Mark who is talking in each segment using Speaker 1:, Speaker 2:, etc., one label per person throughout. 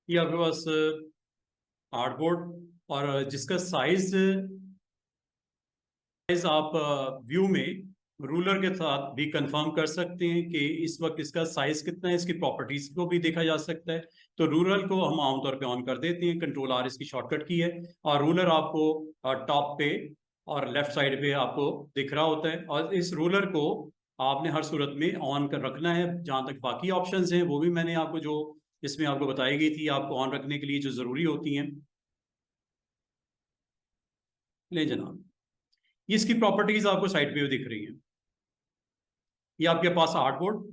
Speaker 1: ये आपके पास आर्टबोर्ड और जिसका साइज आप व्यू में रूलर के साथ भी कंफर्म कर सकते हैं कि इस वक्त इसका साइज कितना है, इसकी प्रॉपर्टीज को भी देखा जा सकता है। तो रूलर को हम आमतौर पे ऑन कर देते हैं, कंट्रोल आर इसकी शॉर्टकट की है, और रूलर आपको टॉप पे और लेफ्ट साइड पे आपको दिख रहा होता है। और इस रूलर को आपने हर सूरत में ऑन कर रखना है। जहां तक बाकी ऑप्शंस हैं वो भी मैंने आपको जो इसमें आपको बताई गई थी आपको ऑन रखने के लिए जो जरूरी होती हैं। ले जनाब, ये इसकी प्रॉपर्टीज आपको साइड पे दिख रही है। ये आपके पास आर्टबोर्ड,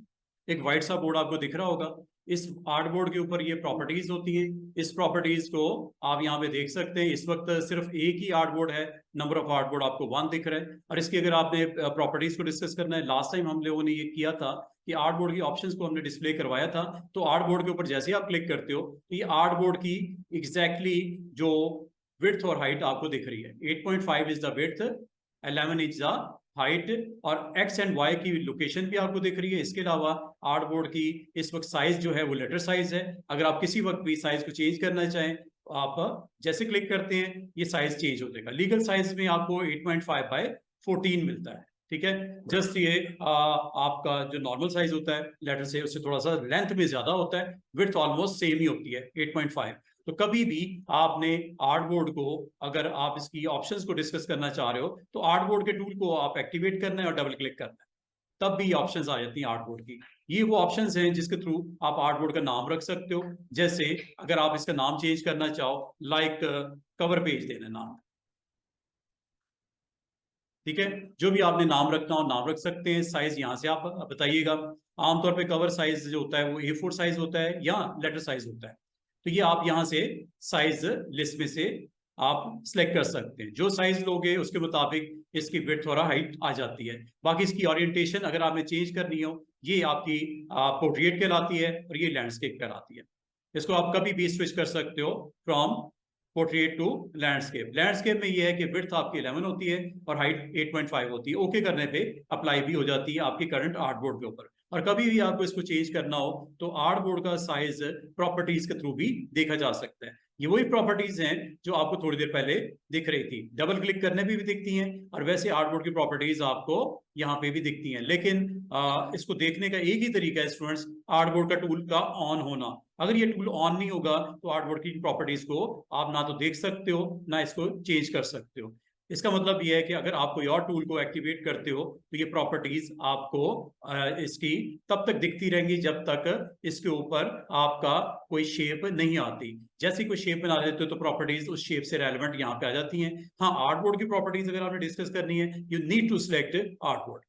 Speaker 1: एक वाइट सा बोर्ड आपको दिख रहा होगा। इस आर्टबोर्ड के ऊपर ये प्रॉपर्टीज होती हैं। इस प्रॉपर्टीज को आप यहाँ पे देख सकते हैं। इस वक्त सिर्फ एक ही आर्टबोर्ड है, नंबर ऑफ आर्टबोर्ड आपको 1 दिख रहा है। और इसकी अगर आपने प्रॉपर्टीज को डिस्कस करना है, लास्ट टाइम हम लोगों ने ये किया था कि आर्टबोर्ड की ऑप्शंस को हमने डिस्प्ले करवाया था। तो आर्टबोर्ड के ऊपर जैसे ही आप क्लिक करते हो तो ये आर्टबोर्ड की एग्जैक्टली जो विड्थ और हाइट आपको दिख रही है। 8.5 is the width, 11 is the height, और एक्स एंड वाई की लोकेशन भी आपको दिख रही है। इसके अलावा आर्टबोर्ड की इस वक्त साइज जो है वो लेटर साइज है। अगर आप किसी वक्त भी साइज को चेंज करना चाहें तो आप जैसे क्लिक करते हैं ये साइज चेंज हो जाएगा। लीगल साइज में आपको 8.5 बाय 14 मिलता है। ठीक है, जस्ट ये आपका जो नॉर्मल साइज होता है लेटर से उससे थोड़ा सा लेंथ में ज्यादा होता है, विड्थ ऑलमोस्ट सेम ही होती है 8.5। तो कभी भी आपने आर्टबोर्ड को, अगर आप इसकी ऑप्शंस को डिस्कस करना चाह रहे हो तो आर्टबोर्ड के टूल को आप एक्टिवेट करना है और डबल क्लिक करना है, तब भी ऑप्शंस आ जाती हैं आर्टबोर्ड की। ये वो ऑप्शंस हैं जिसके थ्रू आप आर्टबोर्ड का नाम रख सकते हो। जैसे अगर आप इसका नाम चेंज करना चाहो, लाइक कवर पेज देना नाम, ठीक है, जो भी आपने नाम रखना हो नाम रख सकते हैं। साइज यहां से आप बताइएगा। आमतौर पे कवर साइज जो होता है वो A4 साइज होता है या लेटर साइज होता है। तो ये आप यहां से साइज लिस्ट में से आप सिलेक्ट कर सकते हैं। जो साइज लोगे उसके मुताबिक इसकी विड्थ और हाइट आ जाती है। बाकी इसकी ओरिएंटेशन अगर आपने चेंज करनी हो, ये आपकी पोर्ट्रेट कहलाती है और ये लैंडस्केप कहलाती है। इसको आप कभी भी स्विच कर सकते हो from portrait to landscape. Landscape में ये है कि विड्थ आपकी 11 होती है और हाइट 8.5 होती है। ओके करने पे अप्लाई भी हो जाती है आपकी करंट आर्टबोर्ड के ऊपर। और कभी भी आपको इसको चेंज करना हो तो आर्टबोर्ड का साइज प्रॉपर्टीज के थ्रू भी देखा जा सकता है। ये वही प्रॉपर्टीज हैं जो आपको थोड़ी देर पहले दिख रही थी, डबल क्लिक करने पे भी दिखती हैं और वैसे आर्टबोर्ड की प्रॉपर्टीज आपको यहाँ पे भी दिखती हैं। लेकिन इसको देखने का एक ही तरीका है स्टूडेंट्स, आर्टबोर्ड का टूल का ऑन होना। अगर ये टूल ऑन नहीं होगा तो आर्टबोर्ड की प्रॉपर्टीज को आप ना तो देख सकते हो ना इसको चेंज कर सकते हो। इसका मतलब ये है कि अगर आप कोई और टूल को एक्टिवेट करते हो तो ये प्रॉपर्टीज आपको इसकी तब तक दिखती रहेंगी जब तक इसके ऊपर आपका कोई शेप नहीं आती। जैसे कोई शेप बना देते हो तो प्रॉपर्टीज उस शेप से रेलेवेंट यहाँ पे आ जाती हैं। हाँ, आर्टबोर्ड की प्रॉपर्टीज अगर आपने डिस्कस करनी है you need to select artboard.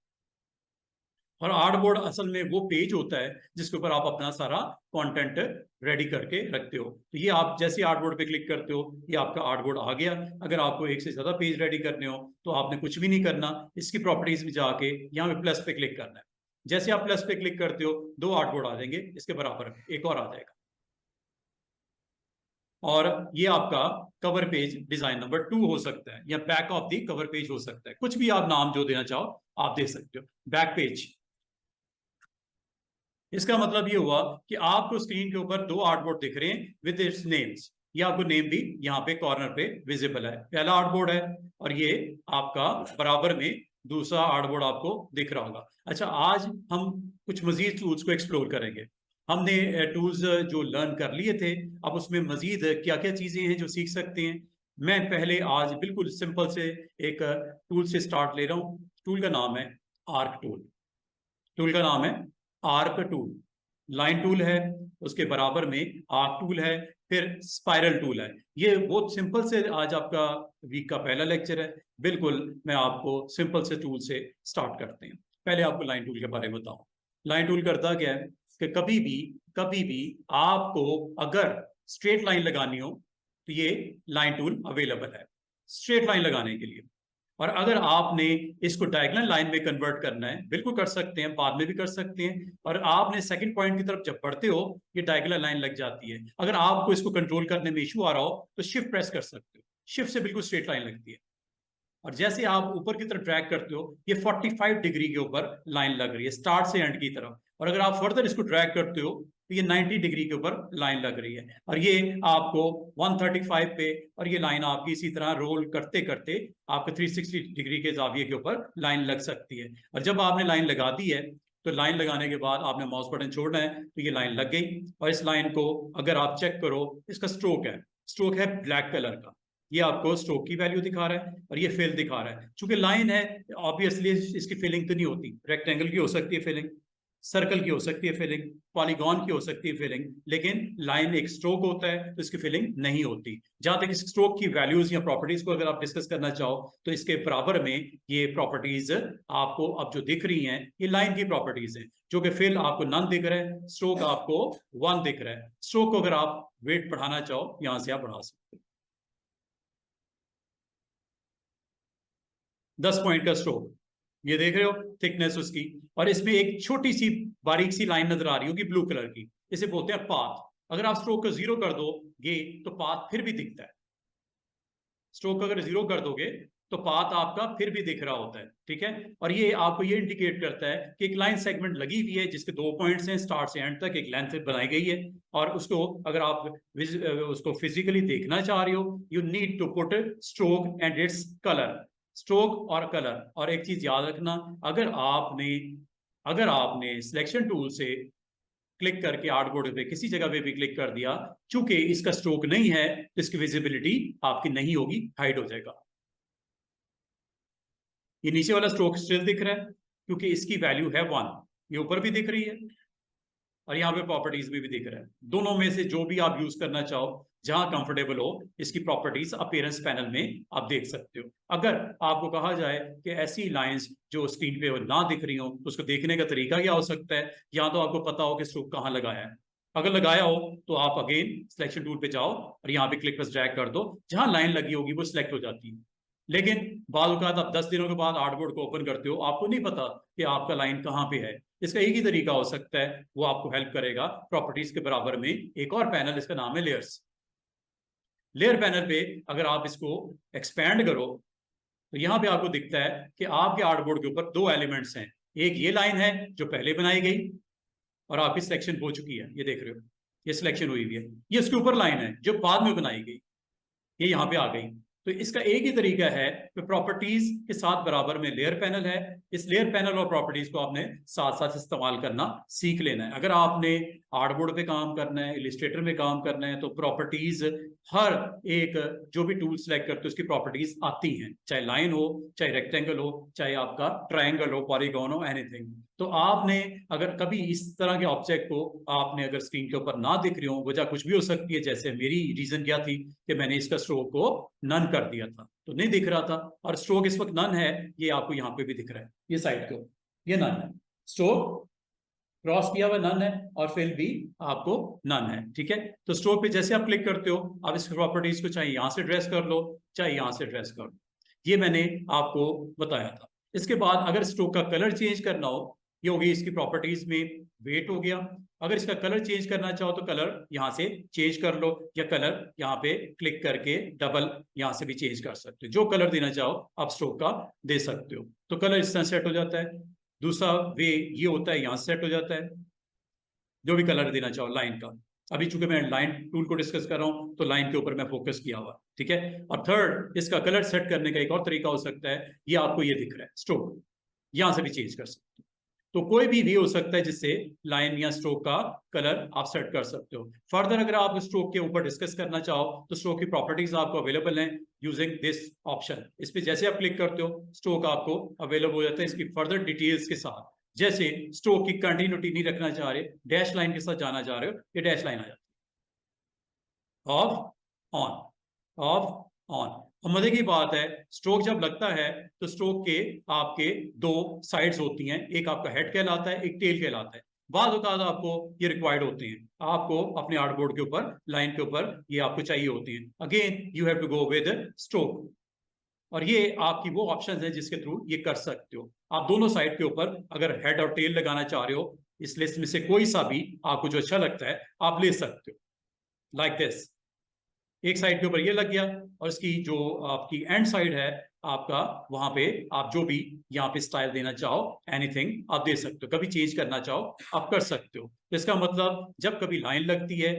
Speaker 1: और आर्टबोर्ड असल में वो पेज होता है जिसके ऊपर आप अपना सारा कंटेंट रेडी करके रखते हो। तो ये आप जैसे आर्टबोर्ड पे क्लिक करते हो ये आपका आर्टबोर्ड आ गया। अगर आपको एक से ज्यादा पेज रेडी करने हो तो आपने कुछ भी नहीं करना, इसकी प्रॉपर्टीज में जाके यहाँ पे प्लस पे क्लिक करना है। जैसे आप प्लस पे क्लिक करते हो 2 आर्टबोर्ड आ जाएंगे, इसके बराबर एक और आ जाएगा। और ये आपका कवर पेज डिजाइन नंबर 2 हो सकता है या back of the cover page हो सकता है, कुछ भी आप नाम जो देना चाहो आप दे सकते हो। बैक पेज, इसका मतलब ये हुआ कि आपको स्क्रीन के ऊपर 2 आर्टबोर्ड दिख रहे हैं विद इट्स नेम्स। ये आपको नेम भी यहाँ पे कॉर्नर पे विजिबल है। पहला आर्टबोर्ड है और ये आपका बराबर में दूसरा आर्टबोर्ड आपको दिख रहा होगा। अच्छा, आज हम कुछ मजीद टूल्स को एक्सप्लोर करेंगे। हमने टूल्स जो लर्न कर लिए थे, अब उसमें मजीद क्या क्या चीजें हैं जो सीख सकते हैं। मैं पहले आज बिल्कुल सिंपल से एक टूल से स्टार्ट ले रहा हूँ। टूल का नाम है आर्क टूल। टूल का नाम है आर्क टूल। लाइन टूल है, उसके बराबर में आर्क टूल है, फिर स्पाइरल टूल है। ये बहुत सिंपल से आज आपका वीक का पहला लेक्चर है। बिल्कुल मैं आपको सिंपल से टूल से स्टार्ट करते हैं। पहले आपको लाइन टूल के बारे में बताऊं। लाइन टूल करता क्या है कि कभी भी आपको अगर स्ट्रेट लाइन लगानी हो तो ये लाइन टूल अवेलेबल है स्ट्रेट लाइन लगाने के लिए। और अगर आपने इसको डायगोनल लाइन में कन्वर्ट करना है बिल्कुल कर सकते हैं, बाद में भी कर सकते हैं। और आपने सेकंड पॉइंट की तरफ जब बढ़ते हो ये डायगोनल लाइन लग जाती है। अगर आपको इसको कंट्रोल करने में इशू आ रहा हो तो शिफ्ट प्रेस कर सकते हो, शिफ्ट से बिल्कुल स्ट्रेट लाइन लगती है। और जैसे आप ऊपर की तरफ ड्रैग करते हो ये 45 डिग्री के ऊपर लाइन लग रही है स्टार्ट से एंड की तरफ। और अगर आप फर्दर इसको ड्रैग करते हो तो ये 90 डिग्री के ऊपर लाइन लग रही है, और ये आपको 135 पे, और ये लाइन आपकी इसी तरह रोल करते करते आपको 360 डिग्री के जाविये के ऊपर लाइन लग सकती है। और जब आपने लाइन लगा दी है तो लाइन लगाने के बाद आपने माउस बटन छोड़ना है, तो ये लाइन लग गई। और इस लाइन को अगर आप चेक करो, इसका स्ट्रोक है ब्लैक कलर का, ये आपको स्ट्रोक की वैल्यू दिखा रहा है और ये फिल दिखा रहा है। चूंकि लाइन है, ऑब्वियसली इसकी फिलिंग तो नहीं होती, रेक्टेंगल की हो सकती है फिलिंग, सर्कल की हो सकती है फिलिंग, पॉलीगॉन की हो सकती है फिलिंग, लेकिन लाइन एक स्ट्रोक होता है तो इसकी फिलिंग नहीं होती। जहां तक इस स्ट्रोक की वैल्यूज या प्रॉपर्टीज को अगर आप डिस्कस करना चाहो तो इसके बराबर में ये प्रॉपर्टीज आपको अब जो दिख रही हैं ये लाइन की प्रॉपर्टीज हैं, जो कि फिल आपको नन दिख रहा है, स्ट्रोक आपको 1 दिख रहा है। स्ट्रोक को अगर आप वेट बढ़ाना चाहो यहां से आप बढ़ा सकते हो। 10 पॉइंट का स्ट्रोक, ये देख रहे हो थिकनेस उसकी, और इसमें एक छोटी सी बारीक सी लाइन नजर आ रही होगी ब्लू कलर की, इसे बोलते हैं पाथ। अगर आप स्ट्रोक को 0 कर दोगे तो पाथ फिर भी दिखता है। स्ट्रोक अगर 0 कर दोगे तो पाथ आपका फिर भी दिख रहा होता है, ठीक है। और ये आपको ये इंडिकेट करता है कि एक लाइन सेगमेंट लगी हुई है जिसके 2 पॉइंट्स हैं, स्टार्ट से एंड तक एक लेंथ बनाई गई है, और उसको अगर आप उसको फिजिकली देखना चाह रहे हो, you need to put stroke and its colour, stroke और कलर। और एक चीज याद रखना, अगर आपने सिलेक्शन टूल से क्लिक करके आर्टबोर्ड पे किसी जगह पे भी क्लिक कर दिया, चूंकि इसका स्ट्रोक नहीं है तो इसकी विजिबिलिटी आपकी नहीं होगी, हाइड हो जाएगा। ये नीचे वाला स्ट्रोक स्टिल दिख रहा है क्योंकि इसकी वैल्यू है 1, ये ऊपर भी दिख रही है और यहाँ पे प्रॉपर्टीज में भी दिख रहा है। दोनों में से जो भी आप यूज करना चाहो, जहां कंफर्टेबल हो, इसकी प्रॉपर्टीज अपीयरेंस पैनल में आप देख सकते हो। अगर आपको कहा जाए कि ऐसी लाइंस जो स्क्रीन पे ना दिख रही हो तो उसको देखने का तरीका क्या हो सकता है, या तो आपको पता हो कि स्ट्रोक कहाँ लगाया है। अगर लगाया हो तो आप अगेन सिलेक्शन टूल पे जाओ और यहाँ पे क्लिक बस ड्रैग कर दो, जहां लाइन लगी होगी वो सिलेक्ट हो जाती है। लेकिन बाद औकात आप 10 दिनों के बाद आर्टबोर्ड को ओपन करते हो, आपको नहीं पता कि आपका लाइन कहाँ पे है। इसका एक ही तरीका हो सकता है, वो आपको हेल्प करेगा। प्रॉपर्टीज के बराबर में एक और पैनल, इसका नाम है लेयर्स। लेयर पैनल पे अगर आप इसको एक्सपैंड करो तो यहां पे आपको दिखता है कि आपके आर्टबोर्ड के ऊपर 2 एलिमेंट्स हैं। एक ये लाइन है जो पहले बनाई गई और आपकी सिलेक्शन हो चुकी है, ये देख रहे हो, ये सिलेक्शन हुई हुई है। ये इसके ऊपर लाइन है जो बाद में बनाई गई, ये यहां पे आ गई। तो इसका एक ही तरीका है कि प्रॉपर्टीज के साथ बराबर में लेयर पैनल है, इस लेयर पैनल और प्रॉपर्टीज को आपने साथ साथ इस्तेमाल करना सीख लेना है। अगर आपने आर्टबोर्ड पे काम करना है, इलिस्ट्रेटर में काम करना है, तो प्रॉपर्टीज हर एक जो भी टूल सेलेक्ट करते हो उसकी प्रॉपर्टीज आती हैं, चाहे लाइन हो, चाहे रेक्टेंगल हो, चाहे आपका ट्रायंगल हो, पॉलीगॉन हो, एनीथिंग। तो आपने अगर कभी इस तरह के ऑब्जेक्ट को आपने अगर स्क्रीन के ऊपर ना दिख रही हो, वजह कुछ भी हो सकती है, जैसे मेरी रीजन क्या थी कि मैंने इसका स्ट्रोक को नन कर दिया था तो नहीं दिख रहा था, और स्ट्रोक इस वक्त नन है, ये आपको यहाँ पे भी दिख रहा है, ये साइड को ये नन है, स्ट्रोक क्रॉस किया हुआ नन है और फिल भी आपको नन है, ठीक है। तो स्ट्रोक पे जैसे आप क्लिक करते हो, आप इस प्रॉपर्टीज को चाहे यहां से ड्रेस कर लो, चाहे यहां से ड्रेस कर लो, ये मैंने आपको बताया था। इसके बाद अगर स्ट्रोक का कलर चेंज करना हो, ये हो गई इसकी प्रॉपर्टीज में वेट हो गया। अगर इसका कलर चेंज करना चाहो तो कलर यहां से चेंज कर लो, या कलर यहाँ पे क्लिक करके डबल यहां से भी चेंज कर सकते हो, जो कलर देना चाहो आप स्ट्रोक का दे सकते हो। तो कलर इस तरह सेट हो जाता है। दूसरा वे ये होता है, यहां से सेट हो जाता है जो भी कलर देना चाहो लाइन का। अभी चूंकि मैं लाइन टूल को डिस्कस कर रहा हूं तो लाइन के ऊपर मैं फोकस किया हुआ, ठीक है। और थर्ड, इसका कलर सेट करने का एक और तरीका हो सकता है, ये आपको ये दिख रहा है स्ट्रोक, यहां से भी चेंज कर सकते हो। तो कोई भी वे हो सकता है जिससे लाइन या स्ट्रोक का कलर आप सेट कर सकते हो। फर्दर अगर आप स्ट्रोक के ऊपर डिस्कस करना चाहो तो स्ट्रोक की प्रॉपर्टीज आपको अवेलेबल हैं यूजिंग दिस ऑप्शन। इस पे जैसे आप क्लिक करते हो स्ट्रोक आपको अवेलेबल हो जाता है इसकी फर्दर डिटेल्स के साथ। जैसे स्ट्रोक की कंटिन्यूटी नहीं रखना चाह रहे, डैश लाइन के साथ जाना चाह रहे हो, ये डैश लाइन आ जाती है, ऑफ ऑन ऑफ ऑन। और मजे की बात है, स्ट्रोक जब लगता है तो स्ट्रोक के आपके 2 साइड्स होती हैं, एक आपका हेड कहलाता है, एक टेल कहलाता है। बाद औकात आपको ये रिक्वायर्ड होते हैं, आपको अपने आर्टबोर्ड के ऊपर लाइन के ऊपर ये आपको चाहिए होती हैं। Again you have to go with stroke, और ये आपकी वो ऑप्शन है जिसके थ्रू ये कर सकते हो। आप दोनों साइड के ऊपर अगर हेड और टेल लगाना चाह रहे हो, इस लिस्ट में से कोई सा भी आपको जो अच्छा लगता है आप ले सकते हो, लाइक दिस। एक साइड के ऊपर ये लग गया और इसकी जो आपकी एंड साइड है आपका वहां पे आप जो भी यहाँ पे स्टाइल देना चाहो एनीथिंग आप दे सकते हो, कभी चेंज करना चाहो आप कर सकते हो। तो इसका मतलब जब कभी लाइन लगती है,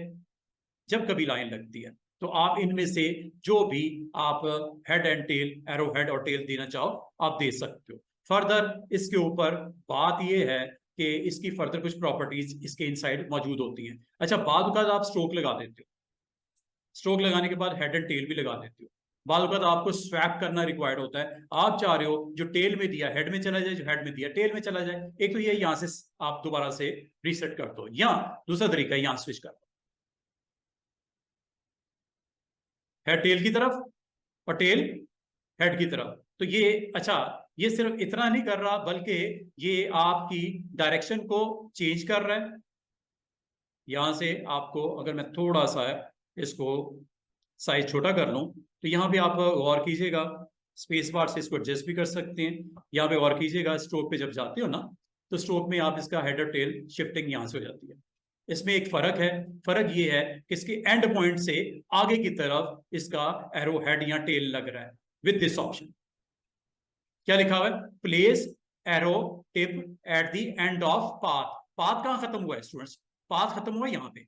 Speaker 1: जब कभी लाइन लगती है तो आप इनमें से जो भी आप head and tail, arrow head और टेल देना चाहो आप दे सकते हो। फर्दर इसके ऊपर बात यह है कि इसकी फर्दर कुछ प्रॉपर्टीज इसके इनसाइड मौजूद होती हैं। अच्छा, बाद आप स्ट्रोक लगा देते हो, स्ट्रोक लगाने के बाद हेड एंड टेल भी लगा देते हो। बाद आपको स्वैप करना रिक्वायर्ड होता है, आप चाह रहे हो जो टेल में दिया हेड में चला जाए, जो हेड में दिया टेल में चला जाए। एक तो ये यहां से आप दोबारा से रीसेट कर दो, या दूसरा तरीका यहां स्विच कर दो, हेड टेल की तरफ और टेल हेड की तरफ। तो ये अच्छा, ये सिर्फ इतना नहीं कर रहा बल्कि ये आपकी डायरेक्शन को चेंज कर रहा है। यहां से आपको अगर मैं थोड़ा सा इसको साइज छोटा कर लूं तो यहां पे आप गौर कीजिएगा, स्पेस बार से इसको एडजस्ट भी कर सकते हैं। यहां पे गौर कीजिएगा, स्ट्रोक पे जब जाते हो ना तो स्ट्रोक में आप इसका हेड और टेल शिफ्टिंग यहां से हो जाती है। इसमें एक फर्क है, फर्क ये है कि इसके एंड पॉइंट से आगे की तरफ इसका एरो हेड या टेल लग रहा है विद दिस ऑप्शन। क्या लिखा हुआ है? Place arrow tip at the end of path. Path कहां खत्म हुआ है स्टूडेंट्स? पाथ खत्म हुआ यहां पे,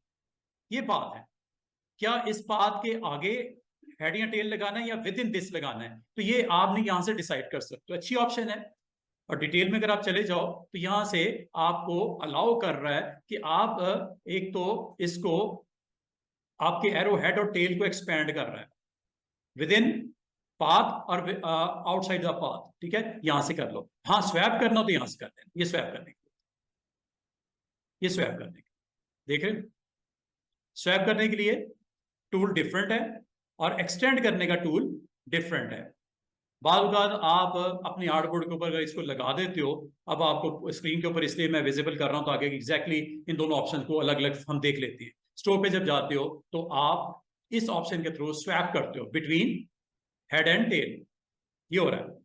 Speaker 1: ये पाथ है। क्या इस पाथ के आगे हेड या टेल लगाना है या विद इन दिस लगाना है? तो ये आपने यहां से डिसाइड कर सकते हो, अच्छी ऑप्शन है। और डिटेल में अगर आप चले जाओ तो यहां से आपको अलाउ कर रहा है कि आप एक तो इसको आपके एरो हेड और टेल को एक्सपेंड कर रहा है विद इन पाथ और आउटसाइड द पाथ। ठीक है, यहां से कर लो। हाँ, स्वैप करना तो यहां से कर देना, ये स्वैप करने के, ये स्वैप करने के, देख रहे, स्वैप करने के लिए टूल डिफरेंट है और एक्सटेंड करने का टूल डिफरेंट है। बाद आप अपनी हार्डबोर्ड के ऊपर अगर इसको लगा देते हो, अब आपको स्क्रीन के ऊपर इसलिए मैं विजिबल कर रहा हूं ताकि एग्जैक्टली इन दोनों ऑप्शन को अलग अलग हम देख लेते हैं। स्टोर पे जब जाते हो तो आप इस ऑप्शन के थ्रू स्वैप करते हो बिटवीन हेड एंड टेल, ये हो रहा है।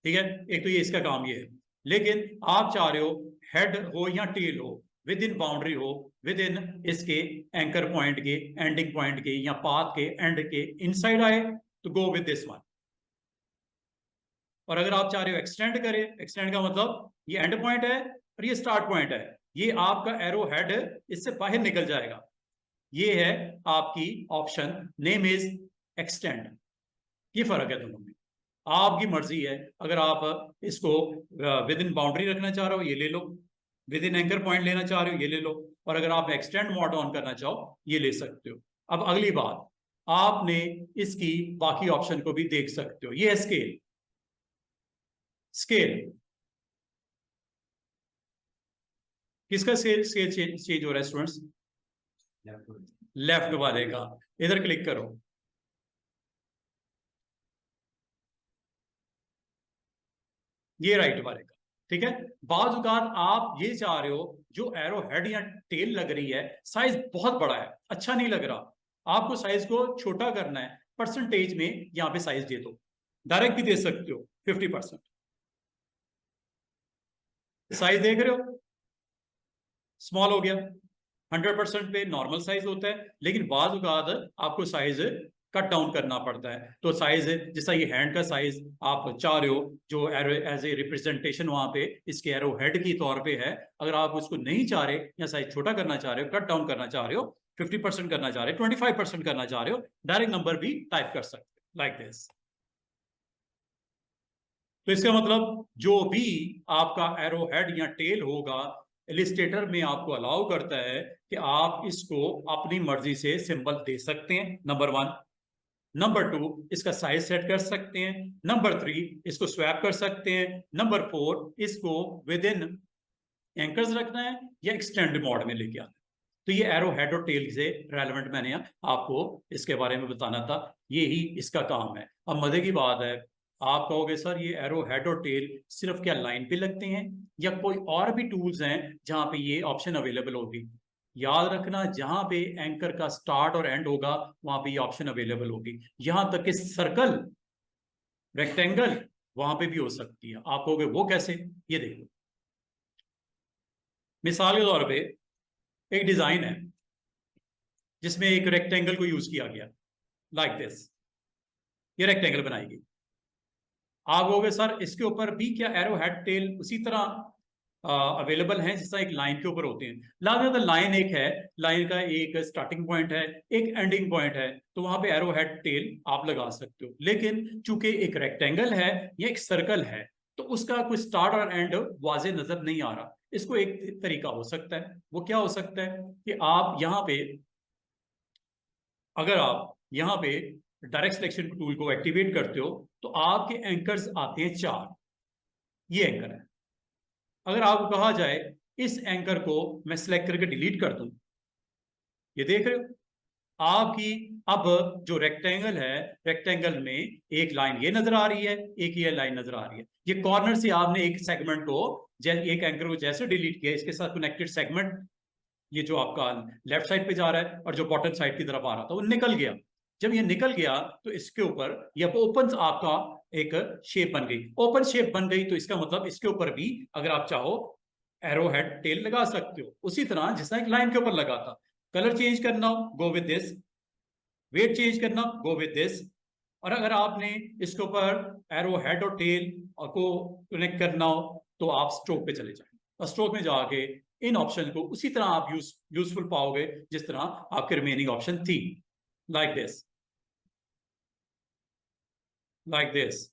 Speaker 1: ठीक है, एक तो ये इसका काम ये है। लेकिन आप चाह रहे हो हेड हो या टेल हो, विद इन बाउंड्री हो, विद इन इसके एंकर पॉइंट के, एंडिंग पॉइंट के या पाथ के एंड के इनसाइड आए, तो गो विद दिस वन। और अगर आप चाह रहे हो एक्सटेंड करे, एक्सटेंड का मतलब ये एंड पॉइंट है और ये स्टार्ट पॉइंट है, ये आपका एरो हेड इससे बाहर निकल जाएगा। ये है आपकी ऑप्शन, नेम इज एक्सटेंड। ये फर्क है दोनों में, आपकी मर्जी है। अगर आप इसको विद इन बाउंड्री रखना चाह रहे हो ये ले लो, विद इन एंकर पॉइंट लेना चाह रहे हो ये ले लो, और अगर आप एक्सटेंड मोड ऑन करना चाहो ये ले सकते हो। अब अगली बात, आपने इसकी बाकी ऑप्शन को भी देख सकते हो। ये है स्केल। स्केल किसका स्केल चेंज हो रहा है स्टूडेंट्स? लेफ्ट वाले का। इधर क्लिक करो, ये राइट वाले का। ठीक है, बाज़ औक़ात आप ये चाह रहे हो जो एरो हेड या टेल लग रही है साइज बहुत बड़ा है, अच्छा नहीं लग रहा, आपको साइज को छोटा करना है, परसेंटेज में यहां पे साइज दे दो, डायरेक्ट भी दे सकते हो 50%। साइज देख रहे हो, स्मॉल हो गया। 100% पे नॉर्मल साइज होता है, लेकिन बाज़ औक़ात आपको साइज कट डाउन करना पड़ता है। तो साइज जैसा ये हैंड का साइज आप चाह रहे हो जो एरो एज ए रिप्रेजेंटेशन वहां पे इसके एरो हेड की तौर पे है, अगर आप उसको नहीं चाह रहे या साइज छोटा करना चाह रहे हो, कट डाउन करना चाह रहे हो, 50% करना चाह रहे हो, 25% करना चाह रहे हो, डायरेक्ट नंबर भी टाइप कर सकते हो लाइक दिस। तो इसका मतलब जो भी आपका एरो हेड या टेल होगा, इलिस्ट्रेटर में आपको अलाउ करता है कि आप इसको अपनी मर्जी से सिंबल दे सकते हैं, नंबर 1। नंबर 2, इसका साइज सेट कर सकते हैं। नंबर 3, इसको स्वैप कर सकते हैं। नंबर 4, इसको विद इन एंकर्स रखना है या एक्सटेंड मोड में लेके आना है। तो ये एरो हेड और टेल से रेलेवेंट मैंने आपको इसके बारे में बताना था, ये ही इसका काम है। अब मजे की बात है, आप कहोगे सर ये एरो हेड और टेल सिर्फ क्या लाइन पे लगते हैं या कोई और भी टूल्स हैं जहां पे ये ऑप्शन अवेलेबल होगी? याद रखना, जहां पे एंकर का स्टार्ट और एंड होगा वहां पे ये ऑप्शन अवेलेबल होगी। यहां तक कि सर्कल, रेक्टेंगल वहां पे भी हो सकती है। आप कहोगे वो कैसे? ये देखो, मिसाल के तौर पे एक डिजाइन है जिसमें एक रेक्टेंगल को यूज किया गया लाइक दिस, ये रेक्टेंगल बनाएगी। आप कहोगे सर इसके ऊपर भी क्या एरो हेड टेल उसी तरह अवेलेबल हैं जिस तरह एक लाइन के ऊपर होते हैं? लाजमी लाइन एक है, लाइन का एक स्टार्टिंग पॉइंट है, एक एंडिंग पॉइंट है, तो वहां पे एरो हेड टेल आप लगा सकते हो। लेकिन चूंकि एक रेक्टेंगल है या एक सर्कल है, तो उसका कोई स्टार्ट और एंड वाजे नजर नहीं आ रहा। इसको एक तरीका हो सकता है, वो क्या हो सकता है कि आप यहाँ पे, अगर आप यहाँ पे डायरेक्ट सिलेक्शन टूल को एक्टिवेट करते हो तो आपके एंकर्स आते हैं 4। ये एंकर है। अगर आपको कहा जाए इस एंकर को मैं सिलेक्ट करके डिलीट कर दूं, ये देख रहे हो आपकी अब जो रेक्टेंगल है, रेक्टेंगल में एक लाइन ये नजर आ रही है, एक ये लाइन नजर आ रही है। ये कॉर्नर से आपने एक सेगमेंट को, एक एंकर को जैसे डिलीट किया, इसके साथ कनेक्टेड सेगमेंट, ये जो आपका लेफ्ट साइड पे जा रहा है और जो बॉटम साइड की तरफ आ रहा था वो निकल गया। जब ये निकल गया तो इसके ऊपर ये ओपन आपका एक शेप बन गई। ओपन शेप बन गई तो इसका मतलब इसके ऊपर भी अगर आप चाहो एरो हेड टेल लगा सकते हो, उसी तरह जिस तरह एक लाइन के ऊपर लगा था। कलर चेंज करना हो go with this, wait change करना गो विद दिस, और अगर आपने इसके ऊपर एरो हेड और टेल को कनेक्ट करना हो तो आप स्ट्रोक पे चले जाए और स्ट्रोक में जाके इन ऑप्शन को उसी तरह आप यूजफुल पाओगे जिस तरह आपके रिमेनिंग ऑप्शन थी। Like this, like this.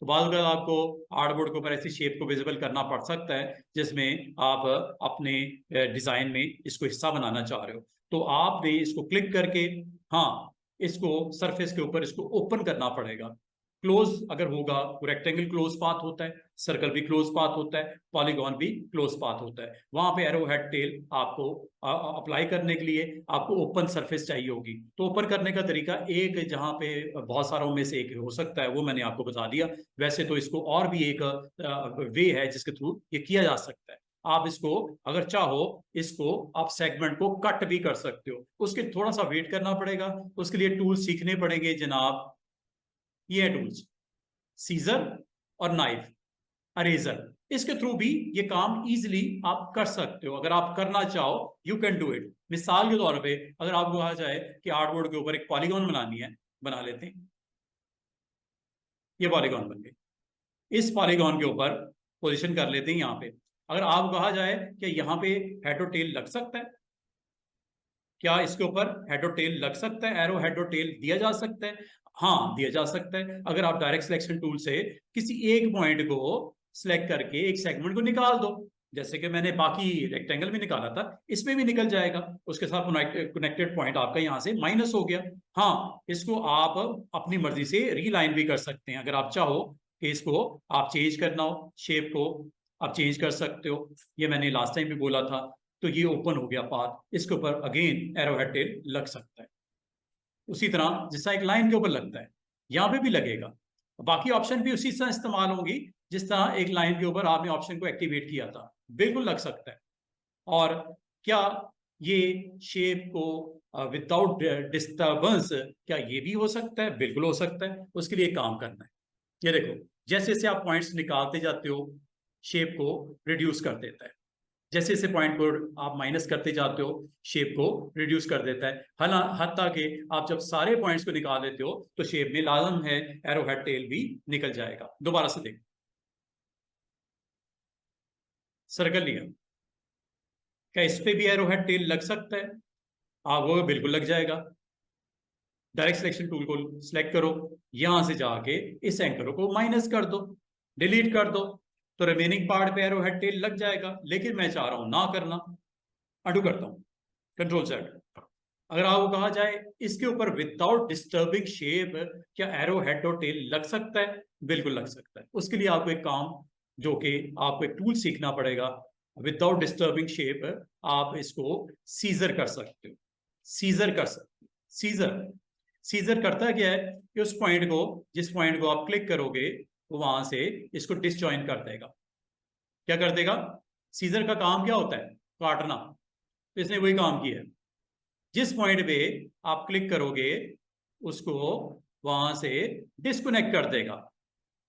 Speaker 1: तो बाद में आपको आर्टबोर्ड के ऊपर ऐसी शेप को विजिबल करना पड़ सकता है जिसमें आप अपने डिजाइन में इसको हिस्सा बनाना चाह रहे हो, तो आपने इसको क्लिक करके, हाँ, इसको सरफेस के ऊपर इसको ओपन करना पड़ेगा। क्लोज अगर होगा, रेक्टेंगल क्लोज पाथ होता है, सर्कल भी क्लोज पाथ होता है, पॉलीगॉन भी क्लोज पाथ होता है। वहां पे एरो हेड टेल आपको अप्लाई करने के लिए आपको ओपन सरफेस चाहिए होगी। तो ओपन करने का तरीका एक, जहां पे बहुत सारों में से एक हो सकता है, वो मैंने आपको बता दिया। वैसे तो इसको और भी एक वे है जिसके थ्रू ये किया जा सकता है। आप इसको अगर चाहो, इसको आप सेगमेंट को कट भी कर सकते हो, उसके थोड़ा सा वेट करना पड़ेगा, उसके लिए टूल सीखने पड़ेंगे जनाब। ये टूल्स सीजर और नाइफ, अरेजर, इसके थ्रू भी ये काम इजीली आप कर सकते हो। अगर आप करना चाहो यू कैन डू इट। मिसाल के तौर पे अगर आपको कहा जाए कि आर्टबोर्ड के ऊपर एक पॉलीगॉन बनानी है, बना लेते हैं। ये पॉलीगॉन बन गई। इस पॉलीगॉन के ऊपर पोजीशन कर लेते हैं यहाँ पे। अगर आपको कहा जाए कि यहाँ पे हेड और टेल लग सकता है, क्या इसके ऊपर हेड और टेल लग सकता है, एरो हेड और टेल दिया जा सकता है? हाँ, दिया जा सकता है। अगर आप डायरेक्ट सिलेक्शन टूल से किसी एक पॉइंट को सिलेक्ट करके एक सेगमेंट को निकाल दो, जैसे कि मैंने बाकी रेक्टेंगल में निकाला था, इसमें भी निकल जाएगा। उसके साथ कनेक्टेड पॉइंट आपका यहाँ से माइनस हो गया। हाँ, इसको आप अपनी मर्जी से रीलाइन भी कर सकते हैं। अगर आप चाहो कि इसको आप चेंज करना हो, शेप को आप चेंज कर सकते हो। ये मैंने लास्ट टाइम भी बोला था। तो ये ओपन हो गया पाथ, इसके ऊपर अगेन एरो हेड टेल लग सकता है, उसी तरह जिस तरह एक लाइन के ऊपर लगता है यहाँ पे भी लगेगा। बाकी ऑप्शन भी उसी तरह इस्तेमाल होंगी जिस तरह एक लाइन के ऊपर आपने ऑप्शन को एक्टिवेट किया था, बिल्कुल लग सकता है। और क्या ये शेप को विदाउट डिस्टर्बेंस, क्या ये भी हो सकता है? बिल्कुल हो सकता है। उसके लिए काम करना है। ये देखो, जैसे जैसे आप पॉइंट्स निकालते जाते हो शेप को रिड्यूस कर देता है, जैसे जैसे पॉइंट को आप माइनस करते जाते हो शेप को रिड्यूस कर देता है। हत्ता कि आप जब सारे पॉइंट्स को निकाल देते हो तो शेप में लाजम है एरो हेड टेल भी निकल जाएगा। दोबारा से देख, सर्कल लिया, क्या इस पे भी एरो हेड टेल लग सकता है? आप वो बिल्कुल लग जाएगा। डायरेक्ट सिलेक्शन टूल को सिलेक्ट करो, यहां से जाके इस एंकर को माइनस कर दो, डिलीट कर दो, तो रिमेनिंग पार्ट पे एरो हेड टेल लग जाएगा। लेकिन मैं चाह रहा हूं ना करना, अडू करता हूं, कंट्रोल सेट। अगर आपको कहा जाए इसके ऊपर विदाउट डिस्टर्बिंग शेप क्या एरो हेड और टेल लग सकता है? बिल्कुल लग सकता है। उसके लिए आपको एक काम, जो कि आपको एक टूल सीखना पड़ेगा। विदाउट डिस्टर्बिंग शेप आप इसको सीजर कर सकते हो, सीजर कर सकते हो। सीजर, सीजर करता क्या है कि उस पॉइंट को, जिस पॉइंट को आप क्लिक करोगे वो वहां से इसको डिसजॉइन कर देगा। क्या कर देगा? सीजर का काम क्या होता है? काटना। तो इसने वही काम किया है। जिस पॉइंट पे आप क्लिक करोगे उसको वहां से डिस्कनेक्ट कर देगा।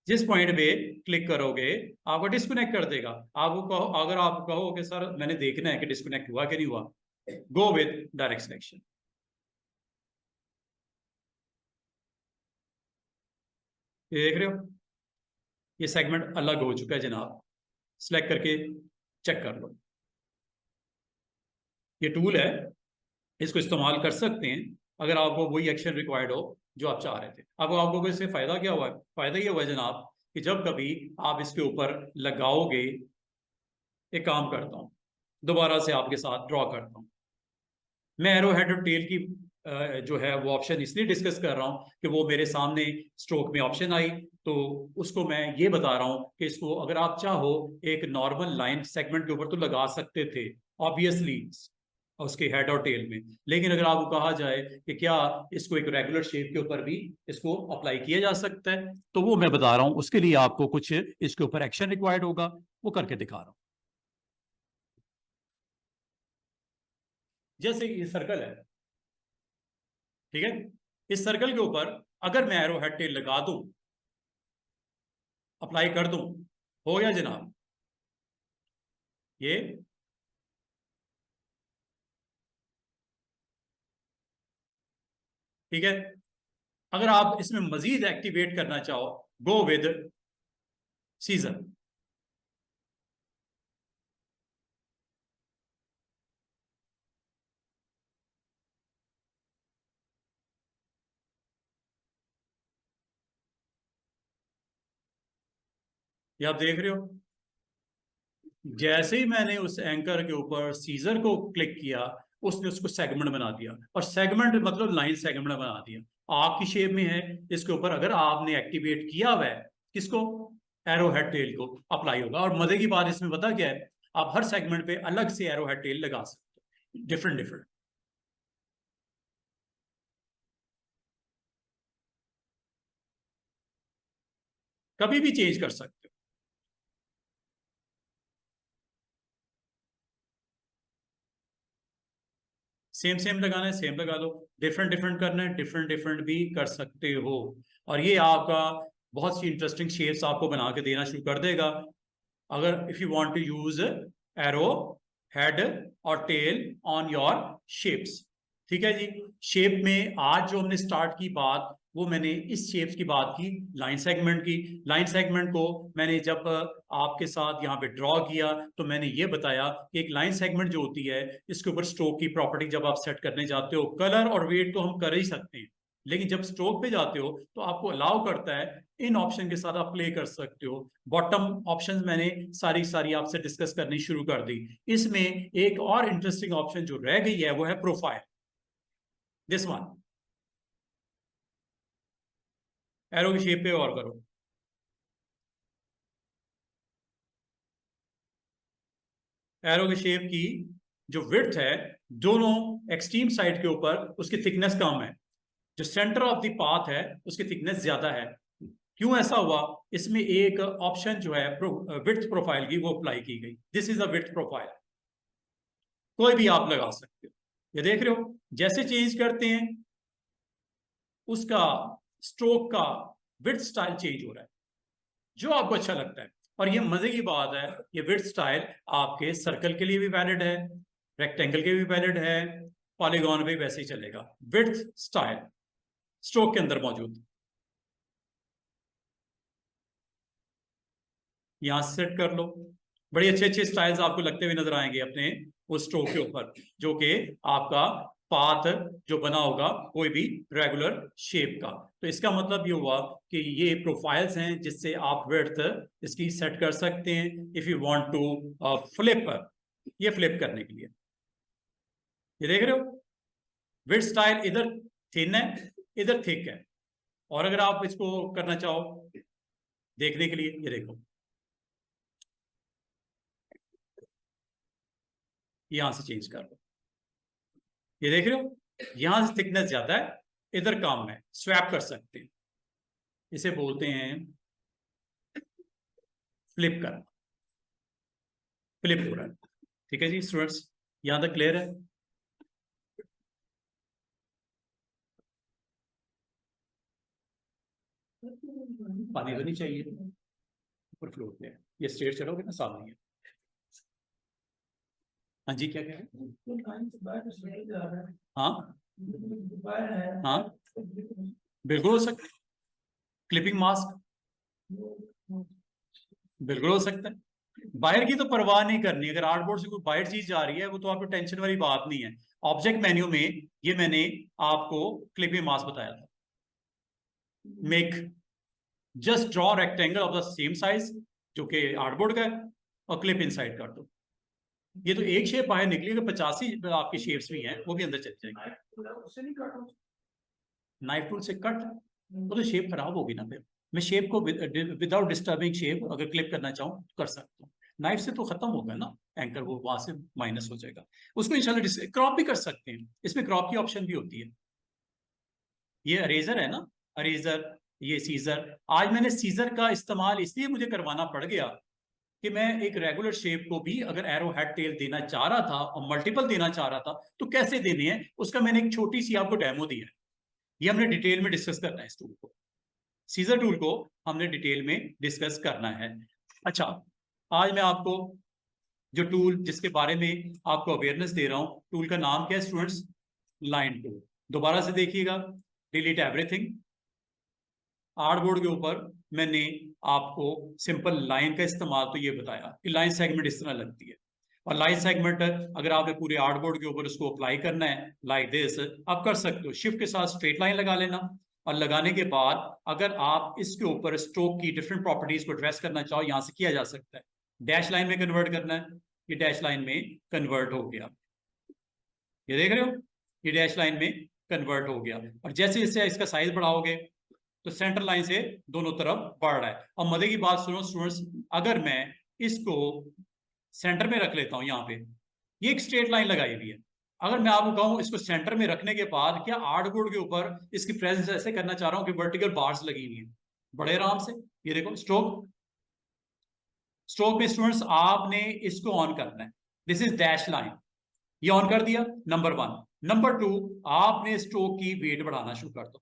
Speaker 1: जिस पॉइंट पे क्लिक करोगे आपको डिस्कनेक्ट कर देगा। आपको कहो, अगर आप कहो कि सर मैंने देखना है कि डिस्कनेक्ट हुआ कि नहीं हुआ, गो विद डायरेक्ट सिलेक्शन। ये देख रहे हो, ये सेगमेंट अलग हो चुका है जनाब, सिलेक्ट करके चेक कर लो। ये टूल है, इसको इस्तेमाल कर सकते हैं अगर आपको वही एक्शन रिक्वायर्ड हो जो आप चाह रहे थे। अब आपको इससे फायदा क्या हुआ है? फायदा ये हुआ है जनाब कि जब कभी आप इसके ऊपर लगाओगे, एक काम करता हूं, दोबारा से आपके साथ ड्रॉ करता हूं। मैं एरो हेड और टेल की जो है वो ऑप्शन इसलिए डिस्कस कर रहा हूं कि वो मेरे सामने स्ट्रोक में ऑप्शन आई, तो उसको मैं ये बता रहा हूं कि इसको अगर आप चाहो एक नॉर्मल लाइन सेगमेंट के ऊपर तो लगा सकते थे ऑब्वियसली उसके हेड और टेल में, लेकिन अगर आपको कहा जाए कि क्या इसको एक रेगुलर शेप के ऊपर भी इसको अप्लाई किया जा सकता है, तो वो मैं बता रहा हूं। उसके लिए आपको कुछ इसके ऊपर एक्शन रिक्वायर्ड होगा, वो करके दिखा रहा हूं। जैसे ये सर्कल है, ठीक है, इस सर्कल के ऊपर अगर मैं एरो हेड टेल लगा दूं, अप्लाई कर दूं, हो गया जनाब ये। ठीक है, अगर आप इसमें मजीद एक्टिवेट करना चाहो, गो विद सीजन। ये आप देख रहे हो, जैसे ही मैंने उस एंकर के ऊपर सीजर को क्लिक किया, उसने उसको सेगमेंट बना दिया, और सेगमेंट मतलब लाइन सेगमेंट बना दिया, आग की शेप में है। इसके ऊपर अगर आपने एक्टिवेट किया हुआ है किसको, एरो हेड टेल को, अप्लाई होगा। और मजे की बात इसमें पता क्या है, आप हर सेगमेंट पे अलग से एरो हेड टेल लगा सकते हो, डिफरेंट डिफरेंट, कभी भी चेंज कर सकते हो। सेम सेम लगाना है सेम लगा लो, डिफरेंट डिफरेंट करना है डिफरेंट डिफरेंट भी कर सकते हो। और ये आपका बहुत सी इंटरेस्टिंग शेप्स आपको बना के देना शुरू कर देगा। अगर if you want to use arrow head और टेल ऑन योर शेप्स, ठीक है जी। शेप में आज जो हमने स्टार्ट की बात, वो मैंने इस शेप्स की बात की, लाइन सेगमेंट की। लाइन सेगमेंट को मैंने जब आपके साथ यहाँ पे ड्रॉ किया तो मैंने ये बताया कि एक लाइन सेगमेंट जो होती है, इसके ऊपर स्ट्रोक की प्रॉपर्टी जब आप सेट करने जाते हो, कलर और वेट तो हम कर ही सकते हैं, लेकिन जब स्ट्रोक पे जाते हो तो आपको अलाउ करता है इन ऑप्शन के साथ आप प्ले कर सकते हो। बॉटम ऑप्शंस मैंने सारी सारी आपसे डिस्कस करनी शुरू कर दी। इसमें एक और इंटरेस्टिंग ऑप्शन जो रह गई है वो है प्रोफाइल, दिस वन। एरो की शेप पे और करो, एरो की शेप की जो विड्थ है, दोनों एक्सट्रीम साइड के ऊपर उसकी थिकनेस कम है, जो सेंटर ऑफ द पाथ है उसकी थिकनेस ज्यादा है। क्यों ऐसा हुआ? इसमें एक ऑप्शन जो है विड्थ प्रोफाइल की, वो अप्लाई की गई। This is a width profile, कोई भी आप लगा सकते हो। ये देख रहे हो, जैसे चेंज करते हैं उसका स्ट्रोक का विड्थ स्टाइल चेंज हो रहा है, जो आपको अच्छा लगता है। और ये मजे की बात है, ये विड्थ स्टाइल आपके सर्कल के लिए भी वैलिड है, रेक्टेंगल के भी वैलिड है, पॉलीगॉन पे वैसे ही चलेगा। विड्थ स्टाइल स्ट्रोक के अंदर मौजूद, यहां से सेट कर लो। बड़ी अच्छे अच्छे स्टाइल्स आपको लगते हुए नजर आएंगे अपने उस स्ट्रोक के ऊपर, जो कि आपका पाथ जो बना होगा कोई भी रेगुलर शेप का। तो इसका मतलब ये हुआ कि ये प्रोफाइल्स हैं जिससे आप विड्थ इसकी सेट कर सकते हैं if you want to flip, ये फ्लिप करने के लिए। ये देख रहे हो, विड्थ स्टाइल इधर थिन है, इधर थिक है। और अगर आप इसको करना चाहो देखने के लिए, ये देखो, यहां से चेंज कर लो। ये देख रहे हो, यहां से थिकनेस ज्यादा है, इधर कम है, स्वैप कर सकते हैं। इसे बोलते हैं फ्लिप करना, फ्लिप हो रहा है। ठीक है जी स्टूडेंट्स, यहां तक क्लियर है? पानी तो नहीं चाहिए ऊपर फ्लोर पे है। ये स्टेयर चलोगे ना, सामने है। हाँ जी, क्या कह रहे हैं? हाँ हाँ, बिल्कुल हो सकता है, क्लिपिंग मास्क। बिल्कुल हो सकता है। बाहर की तो परवाह नहीं करनी, अगर आर्टबोर्ड से कोई बाहर चीज जा रही है वो तो आपको टेंशन वाली बात नहीं है। ऑब्जेक्ट मेन्यू में ये मैंने आपको क्लिपिंग मास्क बताया था, make just draw rectangle of the same size जो कि आर्टबोर्ड का है और क्लिप इनसाइड कर दो। ये तो एक शेप बाहर निकली, अगर 85 आपकी शेप्स भी हैं वो भी अंदर चल जाएंगे। नाइफ टूल से कट, वो तो शेप खराब होगी ना फिर। मैं शेप को विदाउट डिस्टर्बिंग शेप अगर क्लिप करना चाहूँ कर सकता हूँ। नाइफ से तो खत्म होगा ना एंकर, वो वहां से माइनस हो जाएगा। उसको इंशाल्लाह क्रॉप भी कर सकते हैं, इसमें क्रॉप की ऑप्शन भी होती है। ये अरेजर है ना, अरेजर, ये सीजर। आज मैंने सीजर का इस्तेमाल इसलिए मुझे करवाना पड़ गया कि मैं एक रेगुलर शेप को भी अगर एरो हेड टेल देना चाह रहा था और मल्टीपल देना चाह रहा था तो कैसे देने हैं, उसका मैंने एक छोटी सी आपको डेमो दी है। ये हमने डिटेल में डिस्कस करना है इस टूल को, सीजर टूल को हमने डिटेल में डिस्कस करना है। अच्छा, आज मैं आपको जो टूल जिसके बारे में आपको अवेयरनेस दे रहा हूं, टूल का नाम क्या है स्टूडेंट्स? Line tool. दोबारा से देखिएगा, डिलीट एवरीथिंग। आर्टबोर्ड के ऊपर मैंने आपको सिंपल लाइन का इस्तेमाल तो ये बताया कि लाइन सेगमेंट इस तरह लगती है, और लाइन सेगमेंट अगर आपने पूरे आर्टबोर्ड के ऊपर उसको अप्लाई करना है लाइक दिस, आप कर सकते हो। शिफ्ट के साथ स्ट्रेट लाइन लगा लेना, और लगाने के बाद अगर आप इसके ऊपर स्ट्रोक की डिफरेंट प्रॉपर्टीज को ड्रेस करना चाहो, यहां से किया जा सकता है। डैश लाइन में कन्वर्ट करना है, ये डैश लाइन में कन्वर्ट हो गया, ये देख रहे हो, ये डैश लाइन में कन्वर्ट हो गया। और जैसे जैसे इसका साइज बढ़ाओगे तो सेंटर लाइन से दोनों तरफ बढ़ रहा है। और मजे की बात सुनो स्टूडेंट्स, अगर मैं इसको सेंटर में रख लेता हूं, यहाँ पे ये एक स्ट्रेट लाइन लगाई हुई है, अगर मैं आपको कहूं इसको सेंटर में रखने के बाद क्या आर्टबोर्ड के ऊपर इसकी प्रेजेंस ऐसे करना चाह रहा हूं कि वर्टिकल बार्स लगी हुई है बड़े आराम से। ये देखो स्ट्रोक, स्ट्रोक में स्टूडेंट्स आपने इसको ऑन करना है, दिस इज डैश लाइन, ये ऑन कर दिया, नंबर 1। नंबर 2, आपने स्ट्रोक की वेट बढ़ाना शुरू कर दो।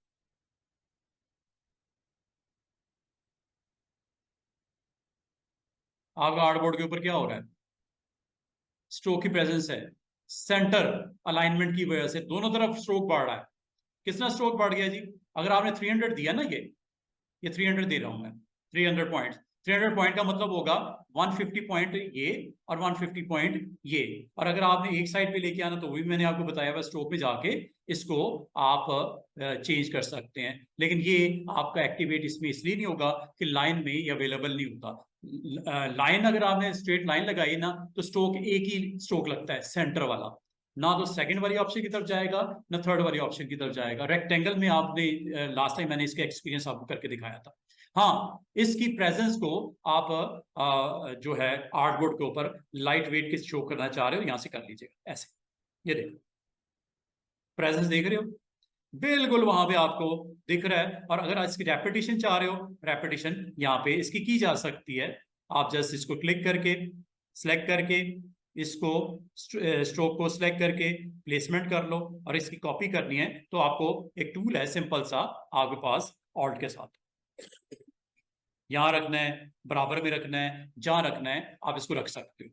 Speaker 1: आपका आर्टबोर्ड के ऊपर क्या हो रहा है? स्ट्रोक की प्रेजेंस है, सेंटर अलाइनमेंट की वजह से दोनों तरफ स्ट्रोक बढ़ रहा है। कितना स्ट्रोक बढ़ गया जी? अगर आपने 300 दिया ना, ये 300 दे रहा हूं मैं, 300 पॉइंट। 300 पॉइंट का मतलब होगा 150 पॉइंट ये और 150 पॉइंट ये। और अगर आपने एक साइड पे लेके आना तो भी मैंने आपको बताया हुआ, स्ट्रोक पे जाके इसको आप चेंज कर सकते हैं। लेकिन ये आपका एक्टिवेट इसमें इसलिए नहीं होगा कि लाइन में ये अवेलेबल नहीं होता। लाइन अगर आपने स्ट्रेट लाइन लगाई ना तो स्ट्रोक एक ही स्ट्रोक लगता है, सेंटर वाला, ना तो सेकंड वाली ऑप्शन की तरफ जाएगा ना थर्ड वाली ऑप्शन की तरफ जाएगा। रेक्टेंगल में आपने लास्ट टाइम मैंने इसका एक्सपीरियंस आपको करके दिखाया था। हाँ, इसकी प्रेजेंस को आप जो है आर्टबोर्ड के ऊपर लाइट वेट के शो करना चाह रहे हो, यहां से कर लीजिएगा ऐसे। ये देखो प्रेजेंस देख रहे हो, बिल्कुल वहां पे आपको दिख रहा है। और अगर इसकी रेपिटेशन चाह रहे हो, रेपिटेशन यहाँ पे इसकी की जा सकती है। आप जस्ट इसको क्लिक करके सिलेक्ट करके इसको स्ट्रोक को सिलेक्ट करके प्लेसमेंट कर लो, और इसकी कॉपी करनी है तो आपको एक टूल है सिंपल सा आपके पास, ऑल्ट के साथ यहां रखना है, बराबर में रखना है, जहां रखना है आप इसको रख सकते हो।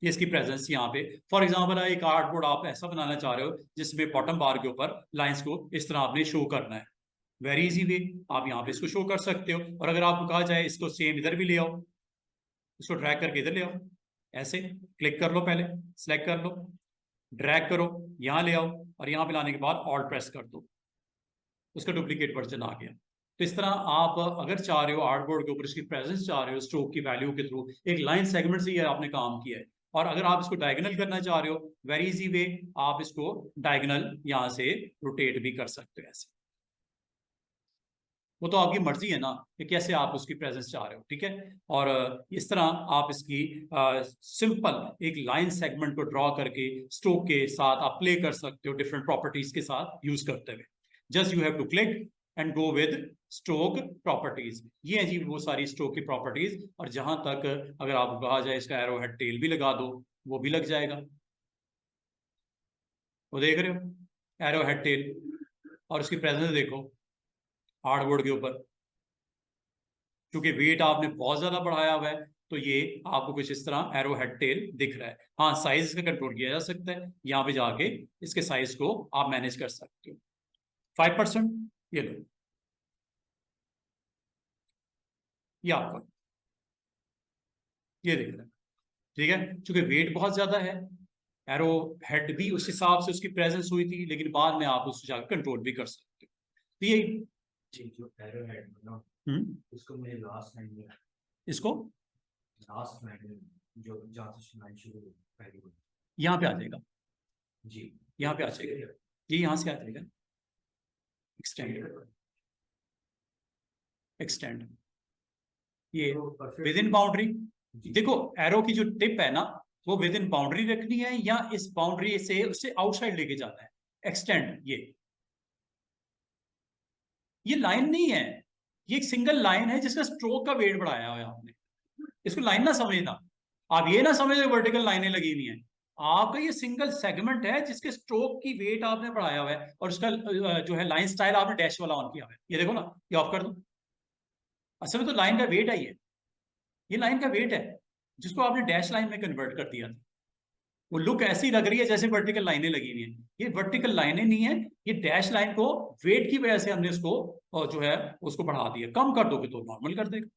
Speaker 1: ये इसकी प्रेजेंस यहाँ पे। फॉर एग्जाम्पल एक आर्टबोर्ड आप ऐसा बनाना चाह रहे हो जिसमें बॉटम बार के ऊपर लाइंस को इस तरह आपने शो करना है, वेरी इजी वे, आप यहाँ पे इसको शो कर सकते हो। और अगर आपको कहा जाए इसको सेम इधर भी ले आओ, इसको ड्रैग करके इधर ले आओ, ऐसे क्लिक कर लो, पहले सेलेक्ट कर लो, ड्रैग करो, यहाँ ले आओ, और यहाँ पे लाने के बाद ऑल्ट प्रेस कर दो, उसका डुप्लीकेट वर्जन आ गया। तो इस तरह आप अगर चाह रहे हो आर्टबोर्ड के ऊपर इसकी प्रेजेंस चाह रहे हो स्ट्रोक की वैल्यू के थ्रू, एक लाइन सेगमेंट से ही आपने काम किया है। और अगर आप इसको डायगोनल करना चाह रहे हो, वेरी इजी वे, आप इसको डायगोनल यहां से रोटेट भी कर सकते हो ऐसे। वो तो आपकी मर्जी है ना कि कैसे आप उसकी प्रेजेंस चाह रहे हो, ठीक है। और इस तरह आप इसकी सिंपल एक लाइन सेगमेंट को ड्रॉ करके स्ट्रोक के साथ आप प्ले कर सकते हो, डिफरेंट प्रॉपर्टीज के साथ यूज करते हुए। Just you have to click and go with stroke properties. ये है जी वो सारी स्ट्रोक की प्रॉपर्टीज। और जहां तक अगर आपको कहा जाए इसका एरो हेड टेल भी लगा दो, वो भी लग जाएगा, वो देख रहे हो एरो हेड टेल। और उसकी प्रेजेंस देखो हार्डबोर्ड के ऊपर, क्योंकि वेट आपने बहुत ज्यादा बढ़ाया हुआ है तो ये आपको कुछ इस तरह एरो हेड टेल दिख रहा है। हाँ, साइज इसका कंट्रोल किया जा सकता है, यहाँ पे जाके इसके साइज को आप मैनेज कर सकते हो। 5%, ये लो, ये आपका ये देख रहे हैं, ठीक है, क्योंकि वेट बहुत ज्यादा है, एरो हेड भी उस हिसाब से उसकी प्रेजेंस हुई थी, लेकिन बाद में आप उसको जाकर कंट्रोल भी कर सकते हो। तो ये
Speaker 2: जी, जो एरो हेड बना उसको मुझे लास्ट लाइन में,
Speaker 1: इसको
Speaker 2: लास्ट लाइन में जो जहाँ से लाइन शुरू हुई पहली वाली,
Speaker 1: यहाँ पे आ जाएगा
Speaker 2: जी
Speaker 1: यहाँ पे आ जाएगा, ये यहाँ से आ जाएगा, एक्सटेंड एक्सटेंड, ये विद इन बाउंड्री। देखो एरो की जो टिप है ना, वो विद इन बाउंड्री रखनी है या इस बाउंड्री से उससे आउटसाइड लेके जाना है, एक्सटेंड। ये लाइन नहीं है, ये एक सिंगल लाइन है जिसका स्ट्रोक का वेट बढ़ाया हुआ है आपने, इसको लाइन ना समझना, आप ये ना समझो वर्टिकल लाइनें लगी हुई हैं, आपका ये सिंगल सेगमेंट है जिसके स्ट्रोक की वेट आपने बढ़ाया हुआ है, और उसका जो है लाइन स्टाइल आपने डैश वाला ऑन किया हुआ है। ये देखो ना, ये ऑफ कर दो, असल में तो लाइन का वेट है, ये लाइन का वेट है जिसको आपने डैश लाइन में कन्वर्ट कर दिया था। वो लुक ऐसी लग रही है जैसे वर्टिकल लाइनें लगी हुई हैं, ये वर्टिकल लाइनें नहीं है, ये डैश लाइन को वेट की वजह से हमने उसको जो है उसको बढ़ा दिया, कम कर दोगे तो नॉर्मल कर देगा।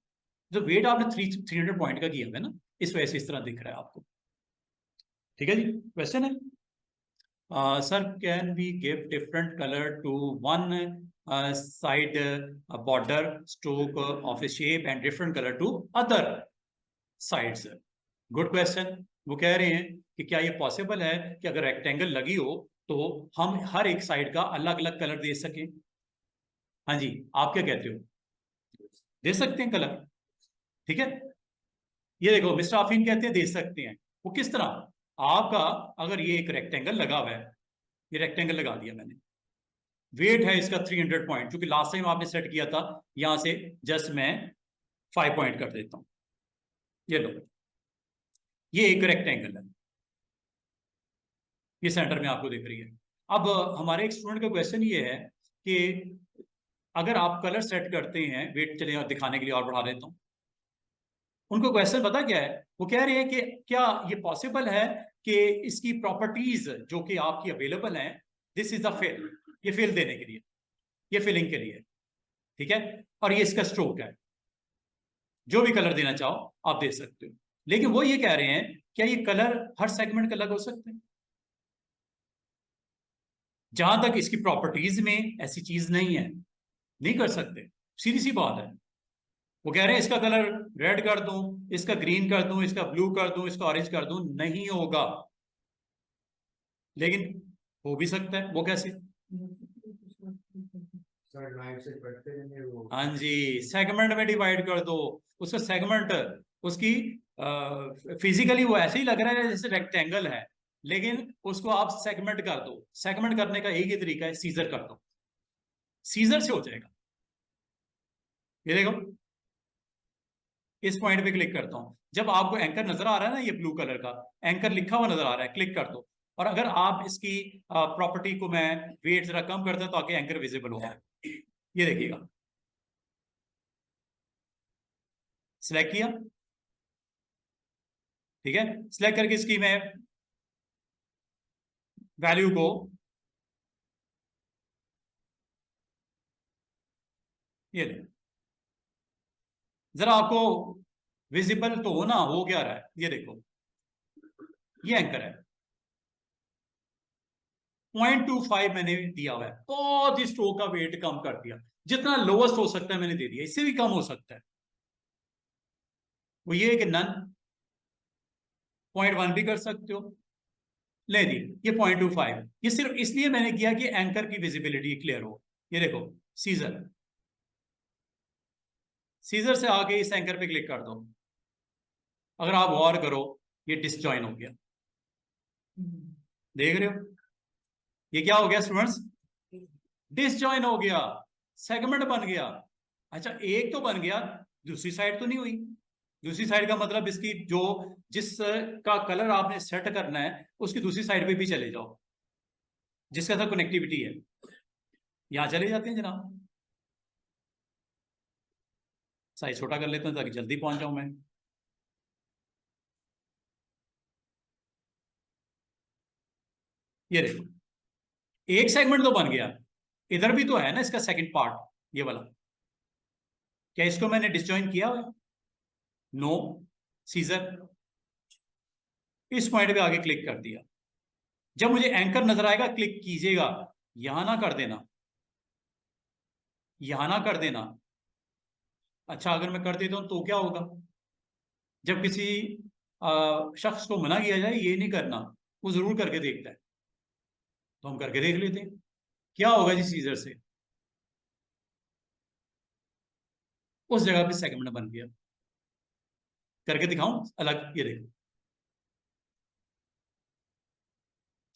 Speaker 1: जो वेट आपने 300 पॉइंट का किया है ना, इस वजह से इस तरह दिख रहा है आपको। ठीक है जी, क्वेश्चन है sir, can we give different colour to one side border stroke of a shape and different colour to other sides? Good question. वो कह रहे हैं कि क्या ये पॉसिबल है कि अगर रेक्टेंगल लगी हो तो हम हर एक साइड का अलग अलग कलर दे सकें? हाँ जी, आप क्या कहते हो, दे सकते हैं कलर? ठीक है, ये देखो मिस्टर आफीन कहते हैं दे सकते हैं। वो किस तरह? आपका अगर ये एक रेक्टेंगल लगा हुआ है, ये रेक्टेंगल लगा दिया मैंने, वेट है इसका 300 पॉइंट, क्योंकि लास्ट टाइम आपने सेट किया था, यहां से जस्ट मैं 5 पॉइंट कर देता हूं। ये लो, ये एक रेक्टेंगल है, ये सेंटर में आपको दिख रही है। अब हमारे एक स्टूडेंट का क्वेश्चन ये है कि अगर आप कलर सेट करते हैं, वेट चलिए और दिखाने के लिए और बढ़ा देता हूं, उनको क्वेश्चन पता क्या है, वो कह रहे हैं कि क्या ये पॉसिबल है कि इसकी प्रॉपर्टीज जो कि आपकी अवेलेबल हैं, दिस इज द फिल, ये फिल देने के लिए, ये फिलिंग के लिए, ठीक है, और ये इसका स्ट्रोक है, जो भी कलर देना चाहो आप दे सकते हो। लेकिन वो ये कह रहे हैं क्या ये कलर हर सेगमेंट का अलग हो सकते हैं? जहां तक इसकी प्रॉपर्टीज में ऐसी चीज नहीं है, नहीं कर सकते, सीधी सी बात है। वो कह रहे हैं इसका कलर रेड कर दूं, इसका ग्रीन कर दूं, इसका ब्लू कर दूं, इसका ऑरेंज कर दूं, नहीं होगा। लेकिन हो भी सकता है, वो कैसे? हाँ जी, सेगमेंट में डिवाइड कर दो उसका, सेगमेंट उसकी फिजिकली वो ऐसे ही लग रहा है जैसे रेक्टेंगल है, लेकिन उसको आप सेगमेंट कर दो। सेगमेंट करने का एक ही तरीका है, सीजर कर दो, सीजर से हो जाएगा। ये देखो, इस पॉइंट पे क्लिक करता हूं, जब आपको एंकर नजर आ रहा है ना, ये ब्लू कलर का एंकर लिखा हुआ नजर आ रहा है, क्लिक कर दो। और अगर आप इसकी प्रॉपर्टी को मैं वेट जरा कम करता तो आगे एंकर विजिबल होगा, ये देखिएगा, सिलेक्ट किया, ठीक है, सिलेक्ट करके इसकी मैं वैल्यू को ये ले, जरा आपको विजिबल तो हो ना, हो क्या रहा है, ये देखो, ये एंकर है, 0.25 मैंने दिया हुआ है, बहुत ही स्ट्रोक का वेट कम कर दिया, जितना लोवेस्ट हो सकता है मैंने दे दिया, इससे भी कम हो सकता है। वो ये है कि नन 0.1 भी कर सकते हो, ले दी, ये 0.25, ये सिर्फ इसलिए मैंने किया कि एंकर की विजिबिलिटी क्लियर हो। ये देखो, सीजर, सीजर से आके इस एंकर पे क्लिक कर दो, अगर आप गौर करो ये डिसजॉइन हो गया, देख रहे हो, ये क्या हो गया स्टूडेंट्स, डिसजॉइन हो गया, सेगमेंट बन गया। अच्छा, एक तो बन गया, दूसरी साइड तो नहीं हुई। दूसरी साइड का मतलब इसकी जो जिस का कलर आपने सेट करना है उसकी दूसरी साइड पे भी चले जाओ, जिसका साथ कनेक्टिविटी है, यहां चले जाते हैं जनाब। साइज छोटा कर लेते हैं ताकि जल्दी पहुंच जाऊं मैं। ये देखो, एक सेगमेंट तो बन गया, इधर भी तो है ना इसका सेकंड पार्ट, ये वाला, क्या इसको मैंने डिसजॉइन किया हुआ? नो, सीजर, इस पॉइंट पे आगे क्लिक कर दिया। जब मुझे एंकर नजर आएगा क्लिक कीजिएगा, यहां ना कर देना, यहां ना कर देना। अच्छा, अगर मैं कर देता हूं तो क्या होगा? जब किसी शख्स को मना किया जाए ये नहीं करना, वो जरूर करके देखता है, तो हम करके देख लेते हैं क्या होगा जी सीजर से। उस जगह पे सेगमेंट बन गया। करके दिखाऊं अलग? ये देखो,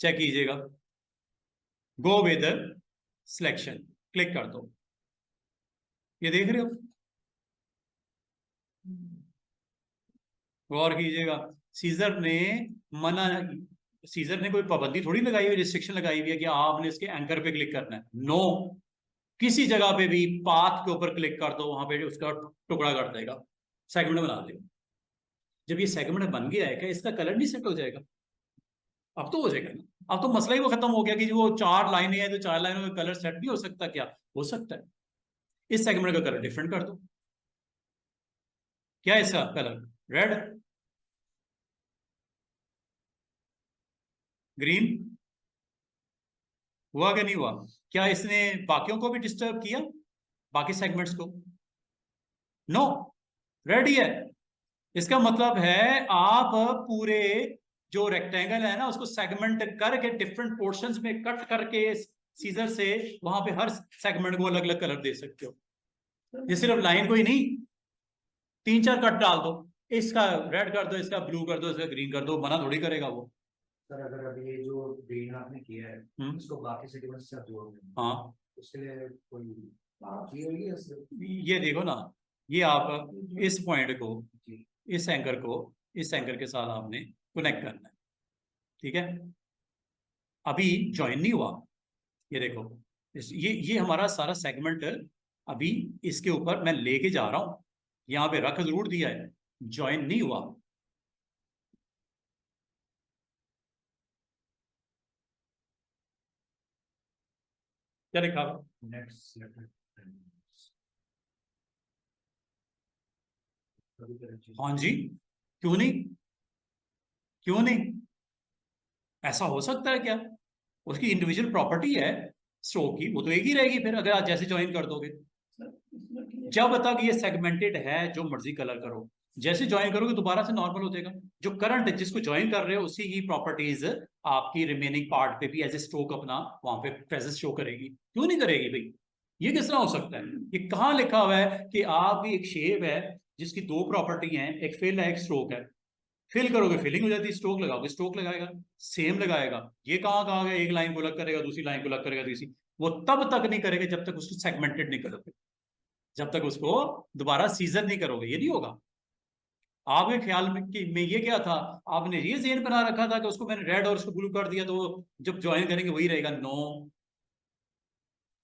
Speaker 1: चेक कीजिएगा। गो विद सिलेक्शन, क्लिक कर दो, ये देख रहे हो? गौर कीजिएगा, सीजर ने मना, सीजर ने कोई पाबंदी थोड़ी लगाई हुई, रिस्ट्रिक्शन लगाई हुई है कि आपने इसके एंकर पे क्लिक करना है। नो, किसी जगह पे भी पाथ के ऊपर क्लिक कर दो, वहां पे उसका टुकड़ा कर देगा, सेगमेंट बना देगा। जब ये सेगमेंट बन गया है, क्या इसका कलर नहीं सेट हो जाएगा? अब तो हो जाएगा ना। अब तो मसला ही वो खत्म हो गया कि वो 4 लाइनें हैं तो 4 लाइनों का कलर सेट नहीं हो सकता। क्या हो सकता है? इस सेगमेंट का कलर डिफरेंट कर दो। क्या है इसका कलर? Red, green. हुआ क्या नहीं हुआ? क्या इसने बाकियों को भी डिस्टर्ब किया, बाकी सेगमेंट्स को? नो, रेड ही है। इसका मतलब है आप पूरे जो रेक्टेंगल है ना उसको सेगमेंट करके डिफरेंट पोर्शंस में कट करके सीजर से वहां पे हर सेगमेंट को अलग अलग कलर दे सकते हो। ये सिर्फ लाइन को ही नहीं, 3-4 कट डाल दो, इसका रेड कर दो, इसका ब्लू कर दो, इसका ग्रीन कर दो, मना थोड़ी करेगा वो।
Speaker 2: सर अगर अभी ये जो ग्रीन आपने किया है इसको बाकी सेगमेंट से आप जोड़ दें,
Speaker 1: हाँ,
Speaker 2: उसके लिए कोई की होगी इससे?
Speaker 1: ये देखो ना, ये आप इस पॉइंट को, इस एंकर को इस एंकर के साथ आपने कनेक्ट करना है, ठीक है? अभी ज्वाइन नहीं हुआ, ये देखो, ये हमारा सारा सेगमेंट अभी इसके ऊपर मैं लेके जा रहा हूं, यहां पे रख जरूर दिया है, ज्वाइन नहीं हुआ। क्या लिखा?
Speaker 2: नेक्स्ट
Speaker 1: हाँ जी, क्यों नहीं, क्यों नहीं? ऐसा हो सकता है क्या? उसकी इंडिविजुअल प्रॉपर्टी है स्ट्रोक की, वो तो एक ही रहेगी फिर अगर आप जैसे ज्वाइन कर दोगे। जब तक ये सेगमेंटेड है जो मर्जी कलर करो, जैसे ज्वाइन करोगे दोबारा से नॉर्मल हो जाएगा। जो करंट जिसको ज्वाइन कर रहे हो उसी की प्रॉपर्टीज आपकी रिमेनिंग पार्ट पे भी एज ए स्ट्रोक अपना वहां पे प्रेजेंस शो करेगी। क्यों नहीं करेगी भाई? ये किस तरह हो सकता है? ये कहाँ लिखा हुआ है कि आपकी एक शेप है जिसकी 2 प्रॉपर्टी हैं, एक फिल है एक स्ट्रोक है, फिल करोगे फिलिंग हो जाती है, स्ट्रोक लगाओगे स्ट्रोक लगाएगा, सेम लगाएगा। ये कहाँ कहा गया एक लाइन को अलग करेगा दूसरी लाइन को अलग करेगा तीसरी? वो तब तक नहीं करेगा जब तक उसको सेगमेंटेड नहीं करोगे, जब तक उसको दोबारा सीजन नहीं करोगे, ये नहीं होगा। आपके ख्याल में ये क्या था, आपने ये जेन बना रखा था कि उसको मैंने रेड और उसको ब्लू कर दिया तो जब ज्वाइन करेंगे वही रहेगा? नो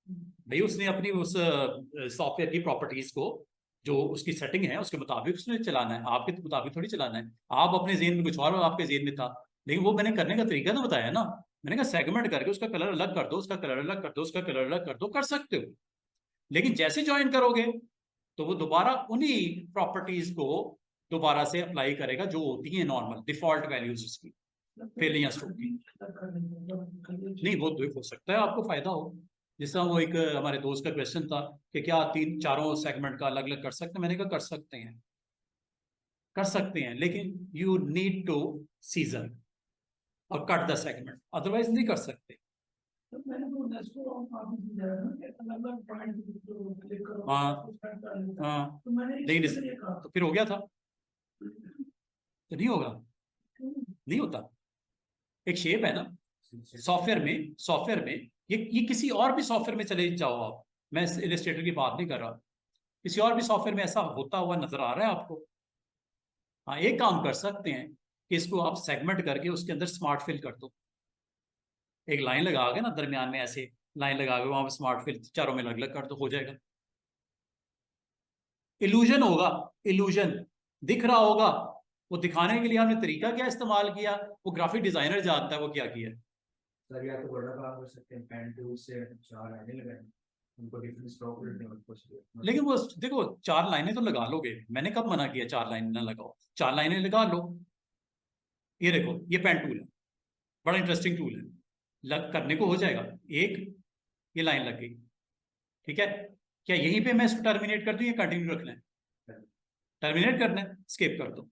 Speaker 1: भाई, उसने अपनी उस सॉफ्टवेयर की प्रॉपर्टीज को जो उसकी सेटिंग है उसके मुताबिक उसने चलाना है, आपके मुताबिक थोड़ी चलाना है। आप अपने जेन में कुछ और आपके जेन में था, लेकिन वो मैंने करने का तरीका तो बताया ना। मैंने कहा सेगमेंट करके उसका कलर अलग कर दो, उसका कलर अलग कर दो, उसका कलर अलग कर दो, कर सकते हो। लेकिन जैसे ज्वाइन करोगे तो वो दोबारा उन्हीं प्रॉपर्टीज को दोबारा से अप्लाई करेगा जो होती है नॉर्मल डिफॉल्ट वैल्यूज उसकी, फिल या स्ट्रोक की। नहीं, वो हो सकता है आपको फायदा हो। जिस तरह वो एक हमारे दोस्त का क्वेश्चन था कि क्या 3-4 सेगमेंट का अलग अलग कर सकते हैं, मैंने कहा कर सकते हैं, कर सकते हैं, लेकिन यू नीड टू सीजन और कट द सेगमेंट, अदरवाइज नहीं कर सकते। हाँ हाँ, लेकिन तो फिर हो गया था, तो नहीं होगा, नहीं होता। एक शेप है ना सॉफ्टवेयर में ये किसी और भी सॉफ्टवेयर में चले जाओ आप, मैं इलस्ट्रेटर की बात नहीं कर रहा, किसी और भी सॉफ्टवेयर में ऐसा होता हुआ नजर आ रहा है आपको? हाँ, एक काम कर सकते हैं कि इसको आप सेगमेंट करके उसके अंदर स्मार्ट फिल कर दो, एक लाइन लगा के ना दरमियान में ऐसे लाइन लगा के वहां पर स्मार्ट फिल चारों में अलग अलग कर दो, हो जाएगा। इल्यूजन होगा, इल्यूजन दिख रहा होगा, वो दिखाने के लिए हमने तरीका क्या इस्तेमाल किया, वो ग्राफिक डिजाइनर जानता है वो क्या किया।
Speaker 2: सर या तो बड़ा काम कर सकते हैं, पेन टूल से 4 लाइनें लगाएं उनको डिफरेंट स्ट्रोक देते हैं उनको
Speaker 1: लेकिन वो देखो 4 लाइनें तो लगा लोगे, मैंने कब मना किया 4 लाइनें ना लगाओ, 4 लाइनें लगा लो। ये देखो ये पेन टूल है, बड़ा इंटरेस्टिंग टूल है, लग करने को हो जाएगा। एक ये लाइन लग गई, ठीक है। क्या यहीं पे मैं इसको टर्मिनेट कर दूं या कंटिन्यू रखना है? टर्मिनेट करना है, स्किप कर दो,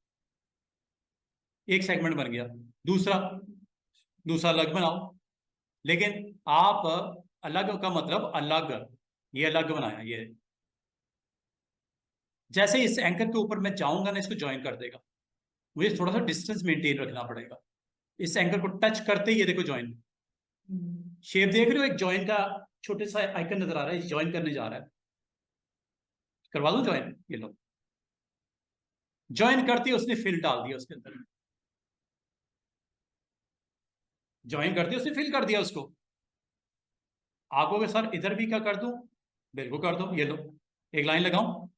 Speaker 1: एक सेगमेंट बन गया। दूसरा दूसरा अलग बनाओ, लेकिन आप अलग का मतलब अलग, ये अलग बनाया ये। जैसे इस एंकर के ऊपर मैं जाऊंगा ना, इसको ज्वाइन कर देगा, मुझे थोड़ा सा डिस्टेंस मेंटेन रखना पड़ेगा। इस एंकर को टच करते ही ये देखो ज्वाइन, शेप देख रहे हो, एक ज्वाइन का छोटे सा आइकन नजर आ रहा है, ज्वाइन करने जा रहा है। करवा दो ज्वाइन, ये लो ज्वाइन करती, उसने फिल डाल दिया उसके अंदर, ज्वाइन करती उसने फिल कर दिया उसको। आपको अगर सर इधर भी क्या कर दूं, बिल्कुल कर दो, ये लो एक लाइन लगाऊं,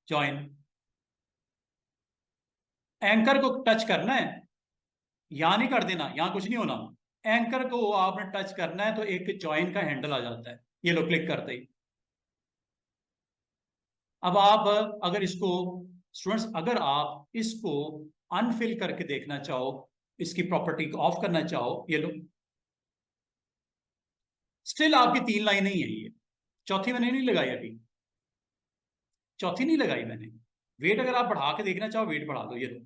Speaker 1: ज्वाइन। एंकर को टच करना है, यहां नहीं कर देना, यहां कुछ नहीं होना। एंकर को आपने टच करना है तो एक ज्वाइन का हैंडल आ जाता है, ये लो क्लिक करते ही। अब आप अगर इसको स्टूडेंट्स, अगर आप इसको अनफिल करके देखना चाहो, इसकी प्रॉपर्टी को ऑफ करना चाहो, ये लो स्टिल आपकी 3 लाइनें ही है ये, चौथी मैंने नहीं लगाई अभी, चौथी नहीं लगाई मैंने। वेट अगर आप बढ़ा के देखना चाहो, वेट बढ़ा दो, ये लो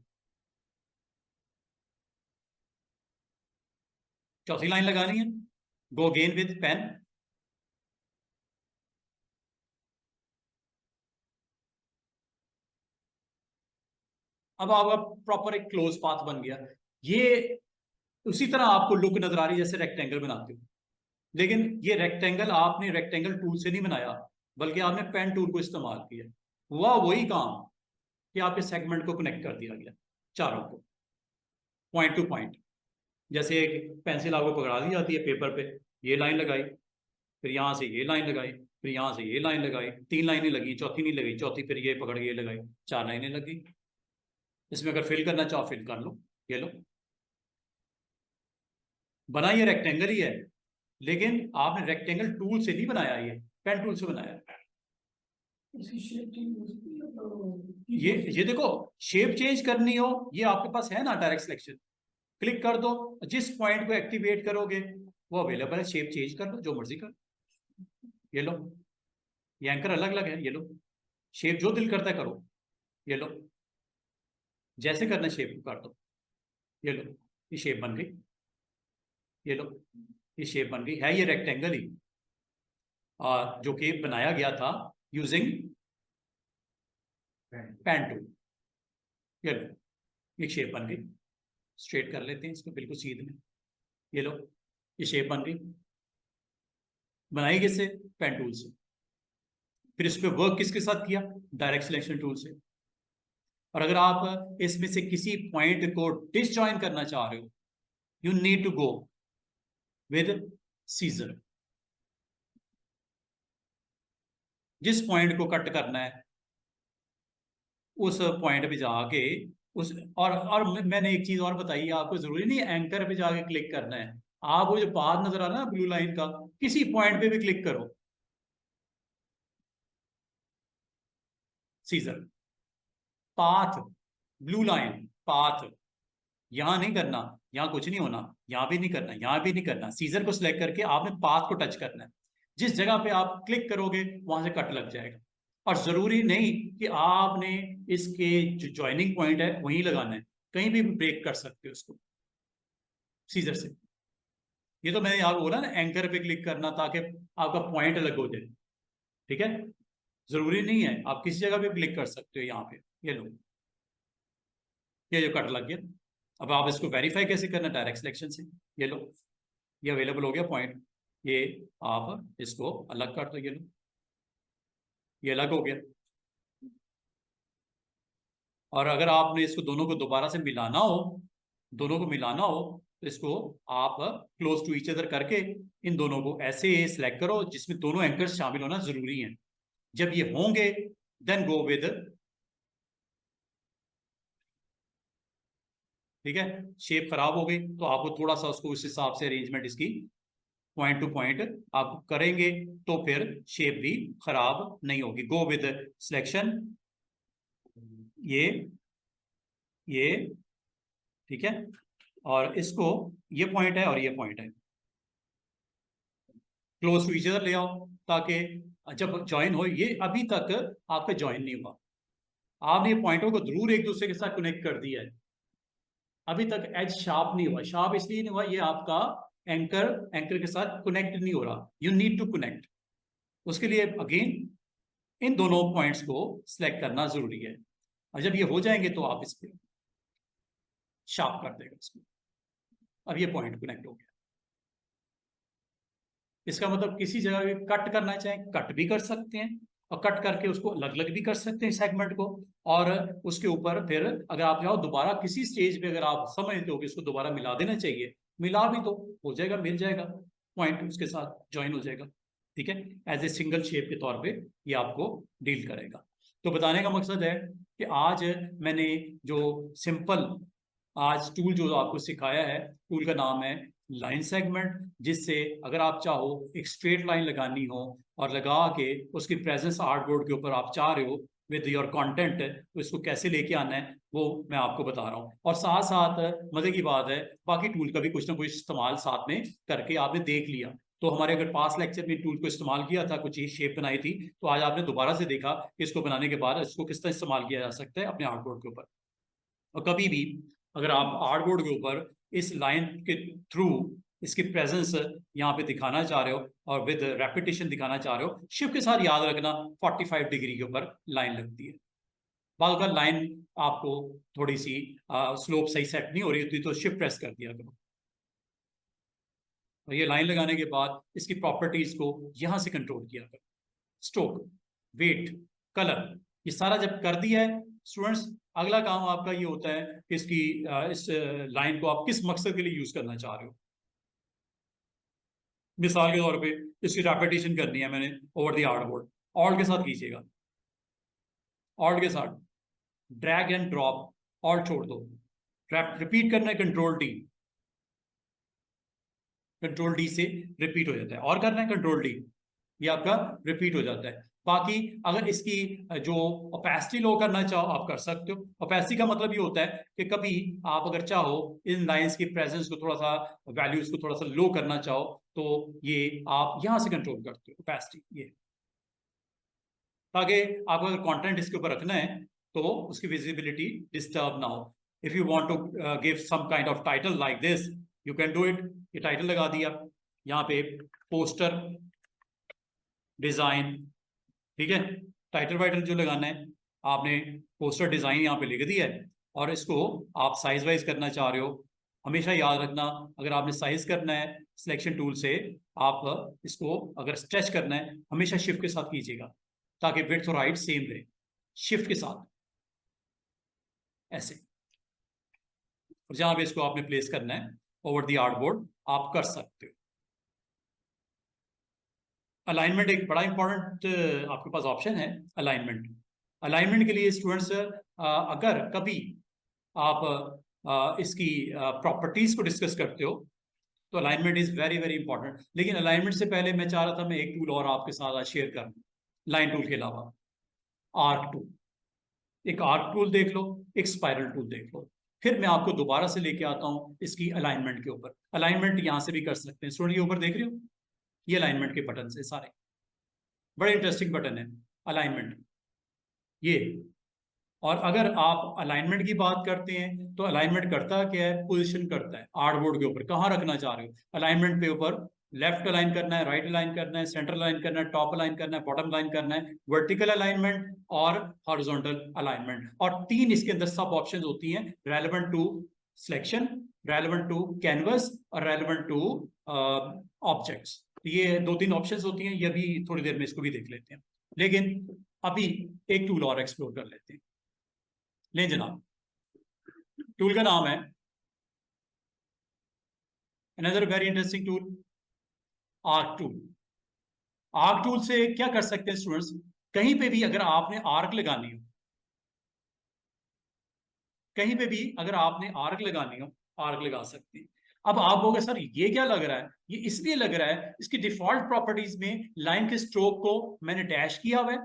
Speaker 1: चौथी लाइन लगानी है, गो अगेन विद पेन। अब आपका प्रॉपर एक क्लोज पाथ बन गया। ये उसी तरह आपको लुक नजर आ रही है जैसे रेक्टेंगल बनाते हो, लेकिन ये रेक्टेंगल आपने रेक्टेंगल टूल से नहीं बनाया, बल्कि आपने पेन टूल को इस्तेमाल किया। हुआ वही काम कि आपके सेगमेंट को कनेक्ट कर दिया गया, चारों को पॉइंट टू पॉइंट। जैसे एक पेंसिल आपको पकड़ा दी जाती है पेपर पे, ये लाइन लगाई, फिर यहाँ से ये लाइन लगाई, फिर यहाँ से ये लाइन लगाई, 3 लाइनें लगी, चौथी नहीं लगी, चौथी फिर ये पकड़ के ये लगाई, 4 लाइनें लगी। इसमें अगर फिल करना चाहो फिल कर लो, ये लो बना, ये रेक्टेंगल ही है, लेकिन आपने रेक्टेंगल टूल से नहीं बनाया, ये पेन टूल से बनाया। ये देखो शेप चेंज करनी हो, ये आपके पास है ना डायरेक्ट सिलेक्शन, क्लिक कर दो, जिस पॉइंट को एक्टिवेट करोगे वो अवेलेबल है, शेप चेंज कर लो जो मर्जी कर, ये लो ये एंकर अलग अलग है, ये लो शेप जो दिल करता है करो, ये लो जैसे करना शेप को कर दो, ये लो ये शेप बन गई, ये लो ये शेप बन गई, है ये रेक्टेंगल ही, जो कि बनाया गया था यूजिंग पेन टूल। ये लो ये शेप बन गई, स्ट्रेट कर लेते हैं इसको बिल्कुल सीधे में, ये लो ये शेप बन गई, बनाई किससे, पेन टूल से। फिर इस पे वर्क किसके साथ किया, डायरेक्ट सिलेक्शन टूल से। और अगर आप इसमें से किसी पॉइंट को डिसजॉइन करना चाह रहे हो, you need to go with scissor. जिस पॉइंट को कट करना है उस पॉइंट पे जाके उस, और मैंने एक चीज और बताई है आपको, जरूरी नहीं एंकर पे जाके क्लिक करना है, आप वो जो पाथ नजर आ रहा है ना ब्लू लाइन का, किसी पॉइंट पे भी क्लिक करो, scissor path, blue line path, यहां नहीं करना, यहां कुछ नहीं होना, यहां भी नहीं करना, यहां भी नहीं करना, सीजर को सिलेक्ट करके आपने पाथ को टच करना है, जिस जगह पे आप क्लिक करोगे वहां से कट लग जाएगा। और जरूरी नहीं कि आपने इसके जो ज्वाइनिंग पॉइंट है वहीं लगाना है, कहीं भी ब्रेक कर सकते हो उसको सीजर से। ये तो मैंने आपको बोला ना एंकर पे क्लिक करना ताकि आपका पॉइंट अलग हो जाए, ठीक है, जरूरी नहीं है, आप किसी जगह पे क्लिक कर सकते हो यहाँ पे, ये लो ये जो कट लग गया। अब आप इसको वेरीफाई कैसे करना, डायरेक्ट सिलेक्शन से, ये लो ये अवेलेबल हो गया पॉइंट, ये आप इसको अलग कर दो, ये लो ये अलग हो गया। और अगर आपने इसको दोनों को दोबारा से मिलाना हो, दोनों को मिलाना हो, तो इसको आप क्लोज टू ईच अदर करके इन दोनों को ऐसे सिलेक्ट करो जिसमें दोनों एंकर्स शामिल होना जरूरी है। जब ये होंगे देन गो विद, ठीक है। शेप खराब हो गई तो आपको थोड़ा सा उसको उस हिसाब से अरेंजमेंट इसकी पॉइंट टू पॉइंट आप करेंगे तो फिर शेप भी खराब नहीं होगी। गो विद सिलेक्शन, ये ठीक है, और इसको ये पॉइंट है और ये पॉइंट है, क्लोज टू ईच अदर ले आओ, ताकि जब ज्वाइन हो, ये अभी तक आपका ज्वाइन नहीं हुआ, आपने ये पॉइंटों को जरूर एक दूसरे के साथ कनेक्ट कर दिया है, अभी तक एज शार्प नहीं हुआ। शार्प इसलिए नहीं हुआ, ये आपका एंकर के साथ कनेक्ट नहीं हो रहा, यू नीड टू कनेक्ट। उसके लिए अगेन इन दोनों पॉइंट्स को सिलेक्ट करना जरूरी है, और जब ये हो जाएंगे तो आप इस पर शार्प कर देगा इसको। अब ये पॉइंट कनेक्ट हो गया, इसका मतलब किसी जगह कट करना चाहें कट भी कर सकते हैं, और कट करके उसको अलग अलग भी कर सकते हैं सेगमेंट को, और उसके ऊपर फिर अगर आप चाहो दोबारा किसी स्टेज पे अगर आप समझते हो कि इसको दोबारा मिला देना चाहिए, मिला भी तो हो जाएगा, मिल जाएगा, पॉइंट उसके साथ ज्वाइन हो जाएगा, ठीक है। एज ए सिंगल शेप के तौर पे ये आपको डील करेगा। तो बताने का मकसद है कि आज मैंने जो सिंपल आज टूल जो आपको सिखाया है, टूल का नाम है लाइन सेगमेंट, जिससे अगर आप चाहो एक स्ट्रेट लाइन लगानी हो और लगा के उसकी प्रेजेंस आर्टबोर्ड के ऊपर आप चाह रहे हो विद योर कंटेंट, तो इसको कैसे लेके आना है वो मैं आपको बता रहा हूँ। और साथ साथ मजे की बात है, बाकी टूल का भी कुछ ना कुछ इस्तेमाल साथ में करके आपने देख लिया। तो हमारे अगर पास लेक्चर में टूल को इस्तेमाल किया था, कुछ शेप बनाई थी, तो आज आपने दोबारा से देखा कि इसको बनाने के बाद इसको किस तरह इस्तेमाल किया जा सकता है अपने आर्टबोर्ड के ऊपर। और कभी भी अगर आप आर्टबोर्ड के ऊपर इस लाइन के थ्रू इसकी प्रेजेंस यहाँ पे दिखाना चाह रहे हो और विद रेपिटेशन दिखाना चाह रहे हो, शिफ्ट के साथ याद रखना 45 डिग्री के ऊपर लाइन लगती है। बाद अगर लाइन आपको थोड़ी सी स्लोप सही सेट नहीं हो रही होती तो शिफ्ट प्रेस कर दिया करो। और ये लाइन लगाने के बाद इसकी प्रॉपर्टीज को यहां से कंट्रोल किया करो, स्ट्रोक, वेट, कलर, ये सारा जब कर दिया है स्टूडेंट्स, अगला काम आपका ये होता है कि इसकी इस लाइन को आप किस मकसद के लिए यूज करना चाह रहे हो। मिसाल के तौर पे इसकी रेपिटेशन करनी है मैंने ओवर द आर्टबोर्ड, ऑल्ट के साथ कीजिएगा, ऑल्ट के साथ ड्रैग एंड ड्रॉप, ऑल्ट छोड़ दो, रिपीट करना है कंट्रोल डी, कंट्रोल डी से रिपीट हो जाता है, और करना है कंट्रोल डी, ये आपका रिपीट हो जाता है। बाकी अगर इसकी जो ओपेसिटी लो करना चाहो आप कर सकते हो। ओपेसिटी का मतलब ये होता है कि कभी आप अगर चाहो इन लाइंस की प्रेजेंस को थोड़ा सा, वैल्यूज को थोड़ा सा लो करना चाहो, तो ये आप यहां से कंट्रोल करते हो ओपेसिटी, ये, ताकि आपको अगर कंटेंट इसके ऊपर रखना है तो उसकी विजिबिलिटी डिस्टर्ब ना हो। If you want to give some kind of title like this, you can do it. ये टाइटल लगा दिया यहाँ पे, पोस्टर डिजाइन, ठीक है, टाइटल वाइटल जो लगाना है आपने, पोस्टर डिजाइन यहाँ पे लिख दिया है, और इसको आप साइज वाइज करना चाह रहे हो। हमेशा याद रखना, अगर आपने साइज करना है सिलेक्शन टूल से, आप इसको अगर स्ट्रेच करना है हमेशा शिफ्ट के साथ कीजिएगा, ताकि विड्थ और हाइट सेम रहे, शिफ्ट के साथ ऐसे। और जहां पे इसको आपने प्लेस करना है ओवर द आर्टबोर्ड आप कर सकते हो। अलाइनमेंट एक बड़ा इंपॉर्टेंट आपके पास ऑप्शन है, अलाइनमेंट। अलाइनमेंट के लिए स्टूडेंट्स अगर कभी आप इसकी प्रॉपर्टीज को डिस्कस करते हो तो alignment is very very important. लेकिन अलाइनमेंट से पहले मैं चाह रहा था मैं एक टूल और आपके साथ आज शेयर करूं, लाइन टूल के अलावा आर्क टूल। एक आर्क टूल देख लो, एक स्पाइरल टूल देख लो, फिर मैं आपको दोबारा से लेके आता हूं इसकी अलाइनमेंट के ऊपर। अलाइनमेंट यहां से भी कर सकते हैं स्टूडेंट, ये ऊपर देख रहे हो, ये अलाइनमेंट के बटन है सारे, बड़े इंटरेस्टिंग बटन है अलाइनमेंट ये। और अगर आप अलाइनमेंट की बात करते हैं तो अलाइनमेंट करता क्या है, पोजीशन करता है आर्टबोर्ड के ऊपर, कहाँ रखना चाह रहे हो अलाइनमेंट पे ऊपर, लेफ्ट अलाइन करना है, राइट अलाइन करना है, सेंटर अलाइन करना है, टॉप अलाइन करना है, बॉटम अलाइन करना है, वर्टिकल अलाइनमेंट और हॉरिजॉन्टल अलाइनमेंट। और तीन इसके अंदर सब ऑप्शंस होती हैं, relevant to selection, relevant to canvas और रेलेवेंट टू ऑब्जेक्ट्स। ये दो तीन ऑप्शंस होती हैं, ये भी थोड़ी देर में इसको भी देख लेते हैं। लेकिन अभी एक टूल और एक्सप्लोर कर लेते हैं। ले जनाब, टूल का नाम है another very interesting tool, arc tool. Arc tool से क्या कर सकते हैं स्टूडेंट्स, कहीं पे भी अगर आपने आर्क लगानी हो, कहीं पे भी अगर आपने आर्क लगानी हो, आर्क लगा सकते हैं। अब आप बोलोगे सर ये क्या लग रहा है, ये इसलिए लग रहा है इसकी डिफॉल्ट प्रॉपर्टीज में लाइन के स्ट्रोक को मैंने डैश किया हुआ है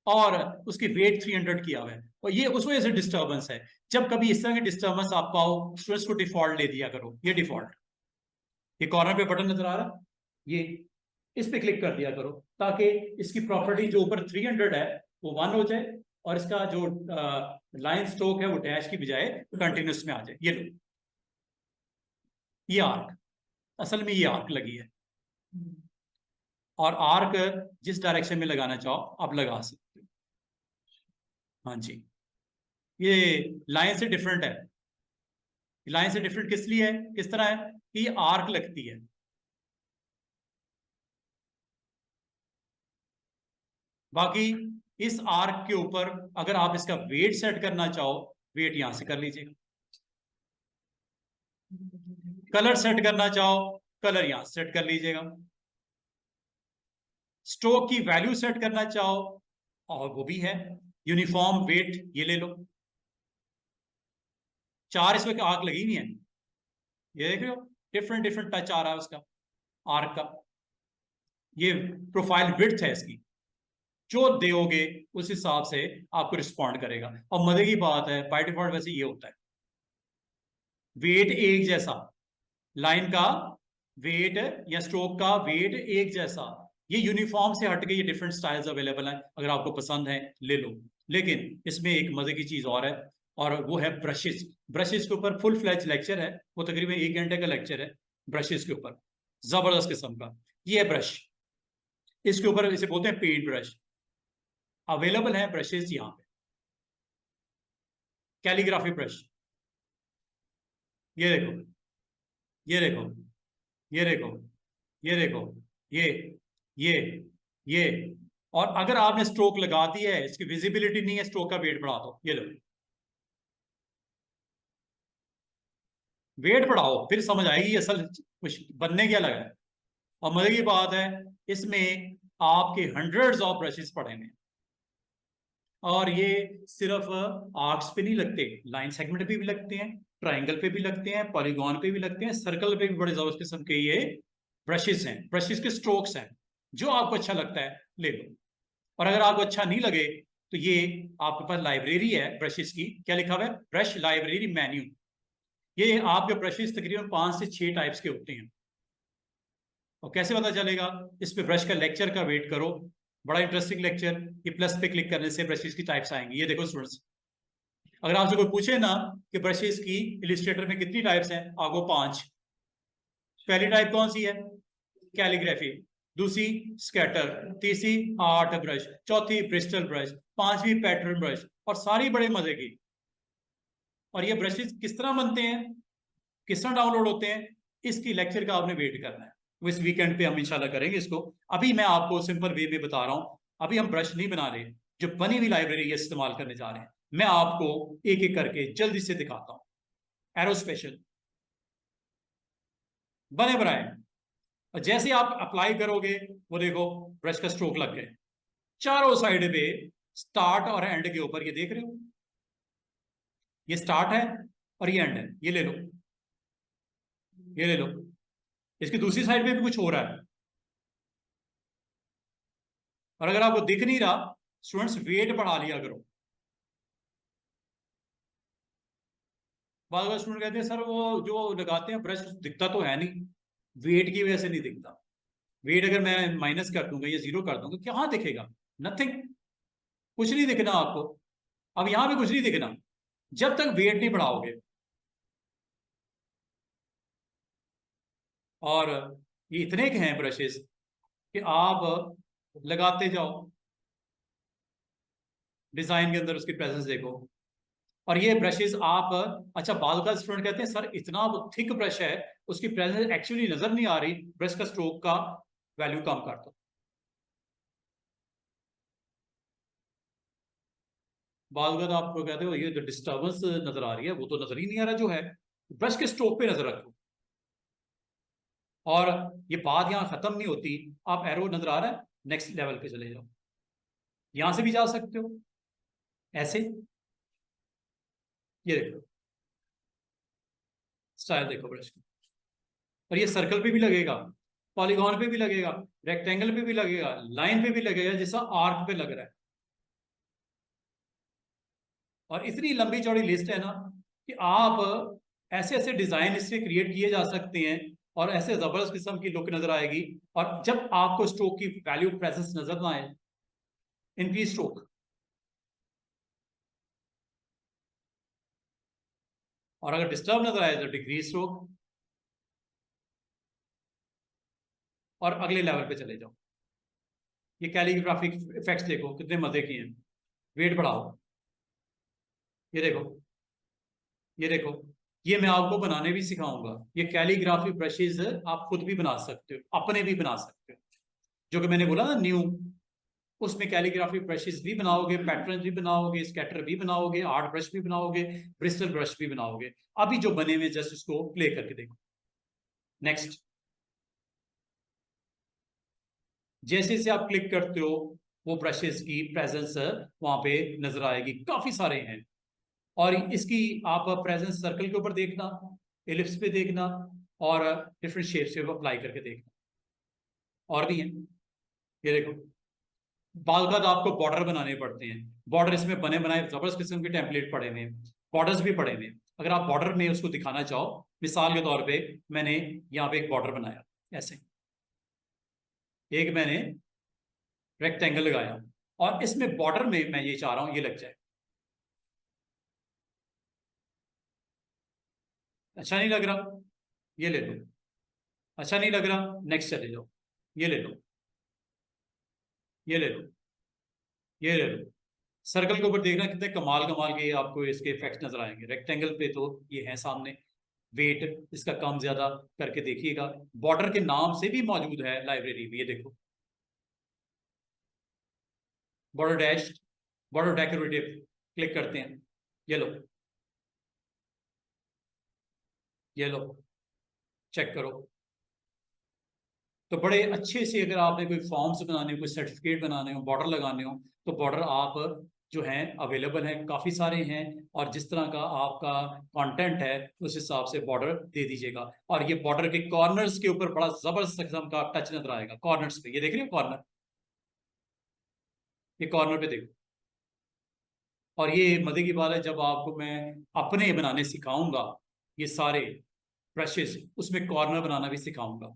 Speaker 1: और उसकी वेट 300 किया हुआ है, और ये उस वजह से डिस्टर्बेंस है। जब कभी इस तरह के डिस्टर्बेंस आपको आओ, स्टूडेंट्स को डिफॉल्ट ले दिया करो, ये डिफॉल्ट, ये कॉर्नर पे बटन नजर आ रहा है, ये इस पे क्लिक कर दिया करो ताकि इसकी प्रॉपर्टी जो ऊपर 300 है वो 1 हो जाए और इसका जो लाइन स्ट्रोक है वो डैश की बजाय कंटिन्यूस में आ जाए। ये लो, ये आर्क, असल में ये आर्क लगी है, और आर्क जिस डायरेक्शन में लगाना चाहो आप लगा सकते हो। हाँ जी, ये लाइन से डिफरेंट है। लाइन से डिफरेंट किस लिए है, किस तरह है कि ये आर्क लगती है। बाकी इस आर्क के ऊपर अगर आप इसका वेट सेट करना चाहो, वेट यहां से कर लीजिएगा। कलर सेट करना चाहो, कलर यहां सेट कर लीजिएगा। स्ट्रोक की वैल्यू सेट करना चाहो, और वो भी है यूनिफॉर्म वेट, ये ले लो। 4 इसमें आर्क लगी हुई है, ये देख रहे हो, डिफरेंट डिफरेंट टच आ रहा है उसका आर्क का। ये प्रोफाइल विड्थ है इसकी, जो दोगे उस हिसाब से आपको रिस्पॉन्ड करेगा। और मजे की बात है, बाय डिफॉल्ट वैसे ये होता है, वेट एक जैसा, लाइन का वेट या स्ट्रोक का वेट एक जैसा। ये यूनिफॉर्म से हटके ये डिफरेंट स्टाइल्स अवेलेबल हैं, अगर आपको पसंद है ले लो। लेकिन इसमें एक मजे की चीज और है, और वो है ब्रशेस। ब्रशेस के ऊपर फुल फ्लैज लेक्चर है, वो तकरीबन 1 घंटे का लेक्चर है ब्रशेस के ऊपर, जबरदस्त किस्म का। ये है ब्रश, इसके ऊपर इसे बोलते हैं पेंट ब्रश। अवेलेबल है ब्रशेस यहाँ पे, कैलीग्राफी ब्रश, ये देखो, ये देखो, ये देखो, ये देखो, ये ये ये और अगर आपने स्ट्रोक लगा दी है, इसकी विजिबिलिटी नहीं है, स्ट्रोक का वेट बढ़ा दो, ये लो, वेट बढ़ाओ, फिर समझ आएगी असल कुछ बनने क्या लगा है। और मजे की बात है, इसमें आपके हंड्रेड्स ऑफ ब्रशेस पड़े हैं, और ये सिर्फ आर्क्स पे नहीं लगते, लाइन सेगमेंट पे भी लगते हैं, ट्राइंगल पे भी लगते हैं, पॉलीगॉन पे भी लगते हैं, सर्कल पे भी बड़े जबरदस्त किस्म के ये ब्रशेस हैं, ब्रशेस के स्ट्रोक्स हैं। जो आपको अच्छा लगता है ले लो, और अगर आपको अच्छा नहीं लगे तो ये आपके पास लाइब्रेरी है ब्रशेस की, क्या लिखा हुआ है, ब्रश लाइब्रेरी मेन्यू। ये आपके ब्रशेस तकरीबन 5 से 6 टाइप्स के होते हैं। और कैसे पता चलेगा, इस पे ब्रश का लेक्चर का वेट करो, बड़ा इंटरेस्टिंग लेक्चर, ये प्लस पे क्लिक करने से ब्रशेस की टाइप्स आएंगी। ये देखो स्टूडेंट्स, अगर आपसे कोई पूछे ना कि ब्रशेस की इलिस्ट्रेटर में कितनी टाइप्स हैं, आपको 5। पहली टाइप कौन सी है, कैलीग्राफी, दूसरी स्कैटर, तीसरी आर्ट ब्रश, चौथी ब्रिस्टल ब्रश, पांचवी पैटर्न ब्रश, और सारी बड़े मजे की। और ये ब्रशेस किस तरह बनते हैं, किस तरह डाउनलोड होते हैं, इसकी लेक्चर का आपने वेट करना है, वो इस वीकेंड पे हम इंशाल्लाह करेंगे इसको। अभी मैं आपको सिंपल वे में बता रहा हूं, अभी हम ब्रश नहीं बना रहे, जो बनी हुई लाइब्रेरी इस्तेमाल करने जा रहे हैं। मैं आपको एक एक करके जल्दी से दिखाता हूं। एरो स्पेशल बने बनाए, और जैसे आप अप्लाई करोगे वो देखो ब्रश का स्ट्रोक लग गए चारों साइड पे, स्टार्ट और एंड के ऊपर, ये देख रहे हो, ये स्टार्ट है और ये एंड है, ये ले लो, ये ले लो। इसकी दूसरी साइड पे भी कुछ हो रहा है, और अगर आपको दिख नहीं रहा, स्टूडेंट्स वेट बढ़ा लिया करो। बाद स्टूडेंट कहते हैं सर वो जो लगाते हैं ब्रश दिखता तो है नहीं, वेट की वजह से नहीं दिखता। वेट अगर मैं माइनस कर दूंगा या 0 कर दूंगा, क्या दिखेगा, नथिंग, कुछ नहीं दिखना आपको। अब यहां भी कुछ नहीं दिखना जब तक वेट नहीं बढ़ाओगे। और ये इतने के हैं ब्रशेस कि आप लगाते जाओ, डिजाइन के अंदर उसकी प्रेजेंस देखो। और ये ब्रशेस आप, अच्छा बाल का स्टूडेंट कहते हैं सर इतना थिक ब्रश है, उसकी प्रेजेंस एक्चुअली नजर नहीं आ रही, ब्रश का स्ट्रोक का वैल्यू कम कर दो। बाल का आपको कहते हो ये जो डिस्टर्बेंस नजर आ रही है वो तो नजर ही नहीं आ रहा, जो है ब्रश के स्ट्रोक पे नजर रखो। और ये बात यहां खत्म नहीं होती, आप एरो नजर आ रहा है, नेक्स्ट लेवल पे चले जाओ, यहां से भी जा सकते हो ऐसे, ये देखो, स्टाइल देखो ब्रश की, और ये सर्कल पे भी लगेगा, पॉलीगॉन पे भी लगेगा, रेक्टेंगल पे भी लगेगा, लाइन पे भी लगेगा, जैसा आर्क पे लग रहा है। और इतनी लंबी चौड़ी लिस्ट है ना कि आप ऐसे ऐसे डिजाइन इससे क्रिएट किए जा सकते हैं और ऐसे जबरदस्त किस्म की लुक नजर आएगी। और जब आपको स्ट्रोक की वैल्यू प्रेजेंस नजर ना आए, इंक्रीज स्ट्रोक, और अगर डिस्टर्ब नजर आए तो डिक्रीज स्ट्रोक, और अगले लेवल पे चले जाओ। ये कैलीग्राफिक इफेक्ट्स देखो कितने मजे के हैं। वेट बढ़ाओ, ये देखो, ये देखो, ये मैं आपको बनाने भी सिखाऊंगा। ये कैलीग्राफी ब्रशेज आप खुद भी बना सकते हो, अपने भी बना सकते हो। जो कि मैंने बोला ना न्यू, उसमें कैलीग्राफी ब्रशेज भी बनाओगे, पैटर्न भी बनाओगे, स्कैटर भी बनाओगे, आर्ट ब्रश भी बनाओगे, ब्रिस्टल ब्रश भी बनाओगे। अभी जो बने हुए जस्ट उसको प्ले करके देखो। नेक्स्ट, जैसे जैसे आप क्लिक करते हो वो ब्रशेस की प्रेजेंस वहां पे नजर आएगी, काफी सारे हैं। और इसकी आप प्रेजेंस सर्कल के ऊपर देखना, एलिप्स पे देखना, और डिफरेंट शेप्स पे अप्लाई करके देखना। और भी है, ये देखो, बाल का तो आपको बॉर्डर बनाने पड़ते हैं। बॉर्डर इसमें बने बनाए जबरदस्त किस्म के टेम्पलेट पड़े हुए हैं, बॉर्डर्स भी पड़े हुए हैं। अगर आप बॉर्डर में उसको दिखाना चाहो, मिसाल के तौर पे मैंने यहाँ पे एक बॉर्डर बनाया, ऐसे एक मैंने रेक्टेंगल लगाया, और इसमें बॉर्डर में मैं ये चाह रहा हूं ये लग जाए। अच्छा नहीं लग रहा, ये ले लो। अच्छा नहीं लग रहा, नेक्स्ट चले जाओ, ये ले लो, ये ले लो, ये ले लो। सर्कल के ऊपर देखना कितने कमाल कमाल के आपको इसके इफेक्ट्स नजर आएंगे। रेक्टेंगल पे तो ये है सामने, वेट इसका कम ज्यादा करके देखिएगा। बॉर्डर के नाम से भी मौजूद है लाइब्रेरी में, ये देखो, border dash, border decorative, click करते हैं, ये लो, ये लो, चेक करो। तो बड़े अच्छे से अगर आपने कोई फॉर्म्स बनाने हो, कोई सर्टिफिकेट बनाने हो, बॉर्डर लगाने हो, तो बॉर्डर आप जो हैं अवेलेबल हैं, काफ़ी सारे हैं। और जिस तरह का आपका कंटेंट है उस हिसाब से बॉर्डर दे दीजिएगा। और ये बॉर्डर के कॉर्नर्स के ऊपर बड़ा जबरदस्त किस्म का टच नजर आएगा। कॉर्नर्स पे ये देख रहे हो कॉर्नर, ये कॉर्नर पे देखो। और ये मजे की बात है, जब आपको मैं अपने बनाने सिखाऊंगा ये सारे ब्रशेस, उसमें कॉर्नर बनाना भी सिखाऊंगा।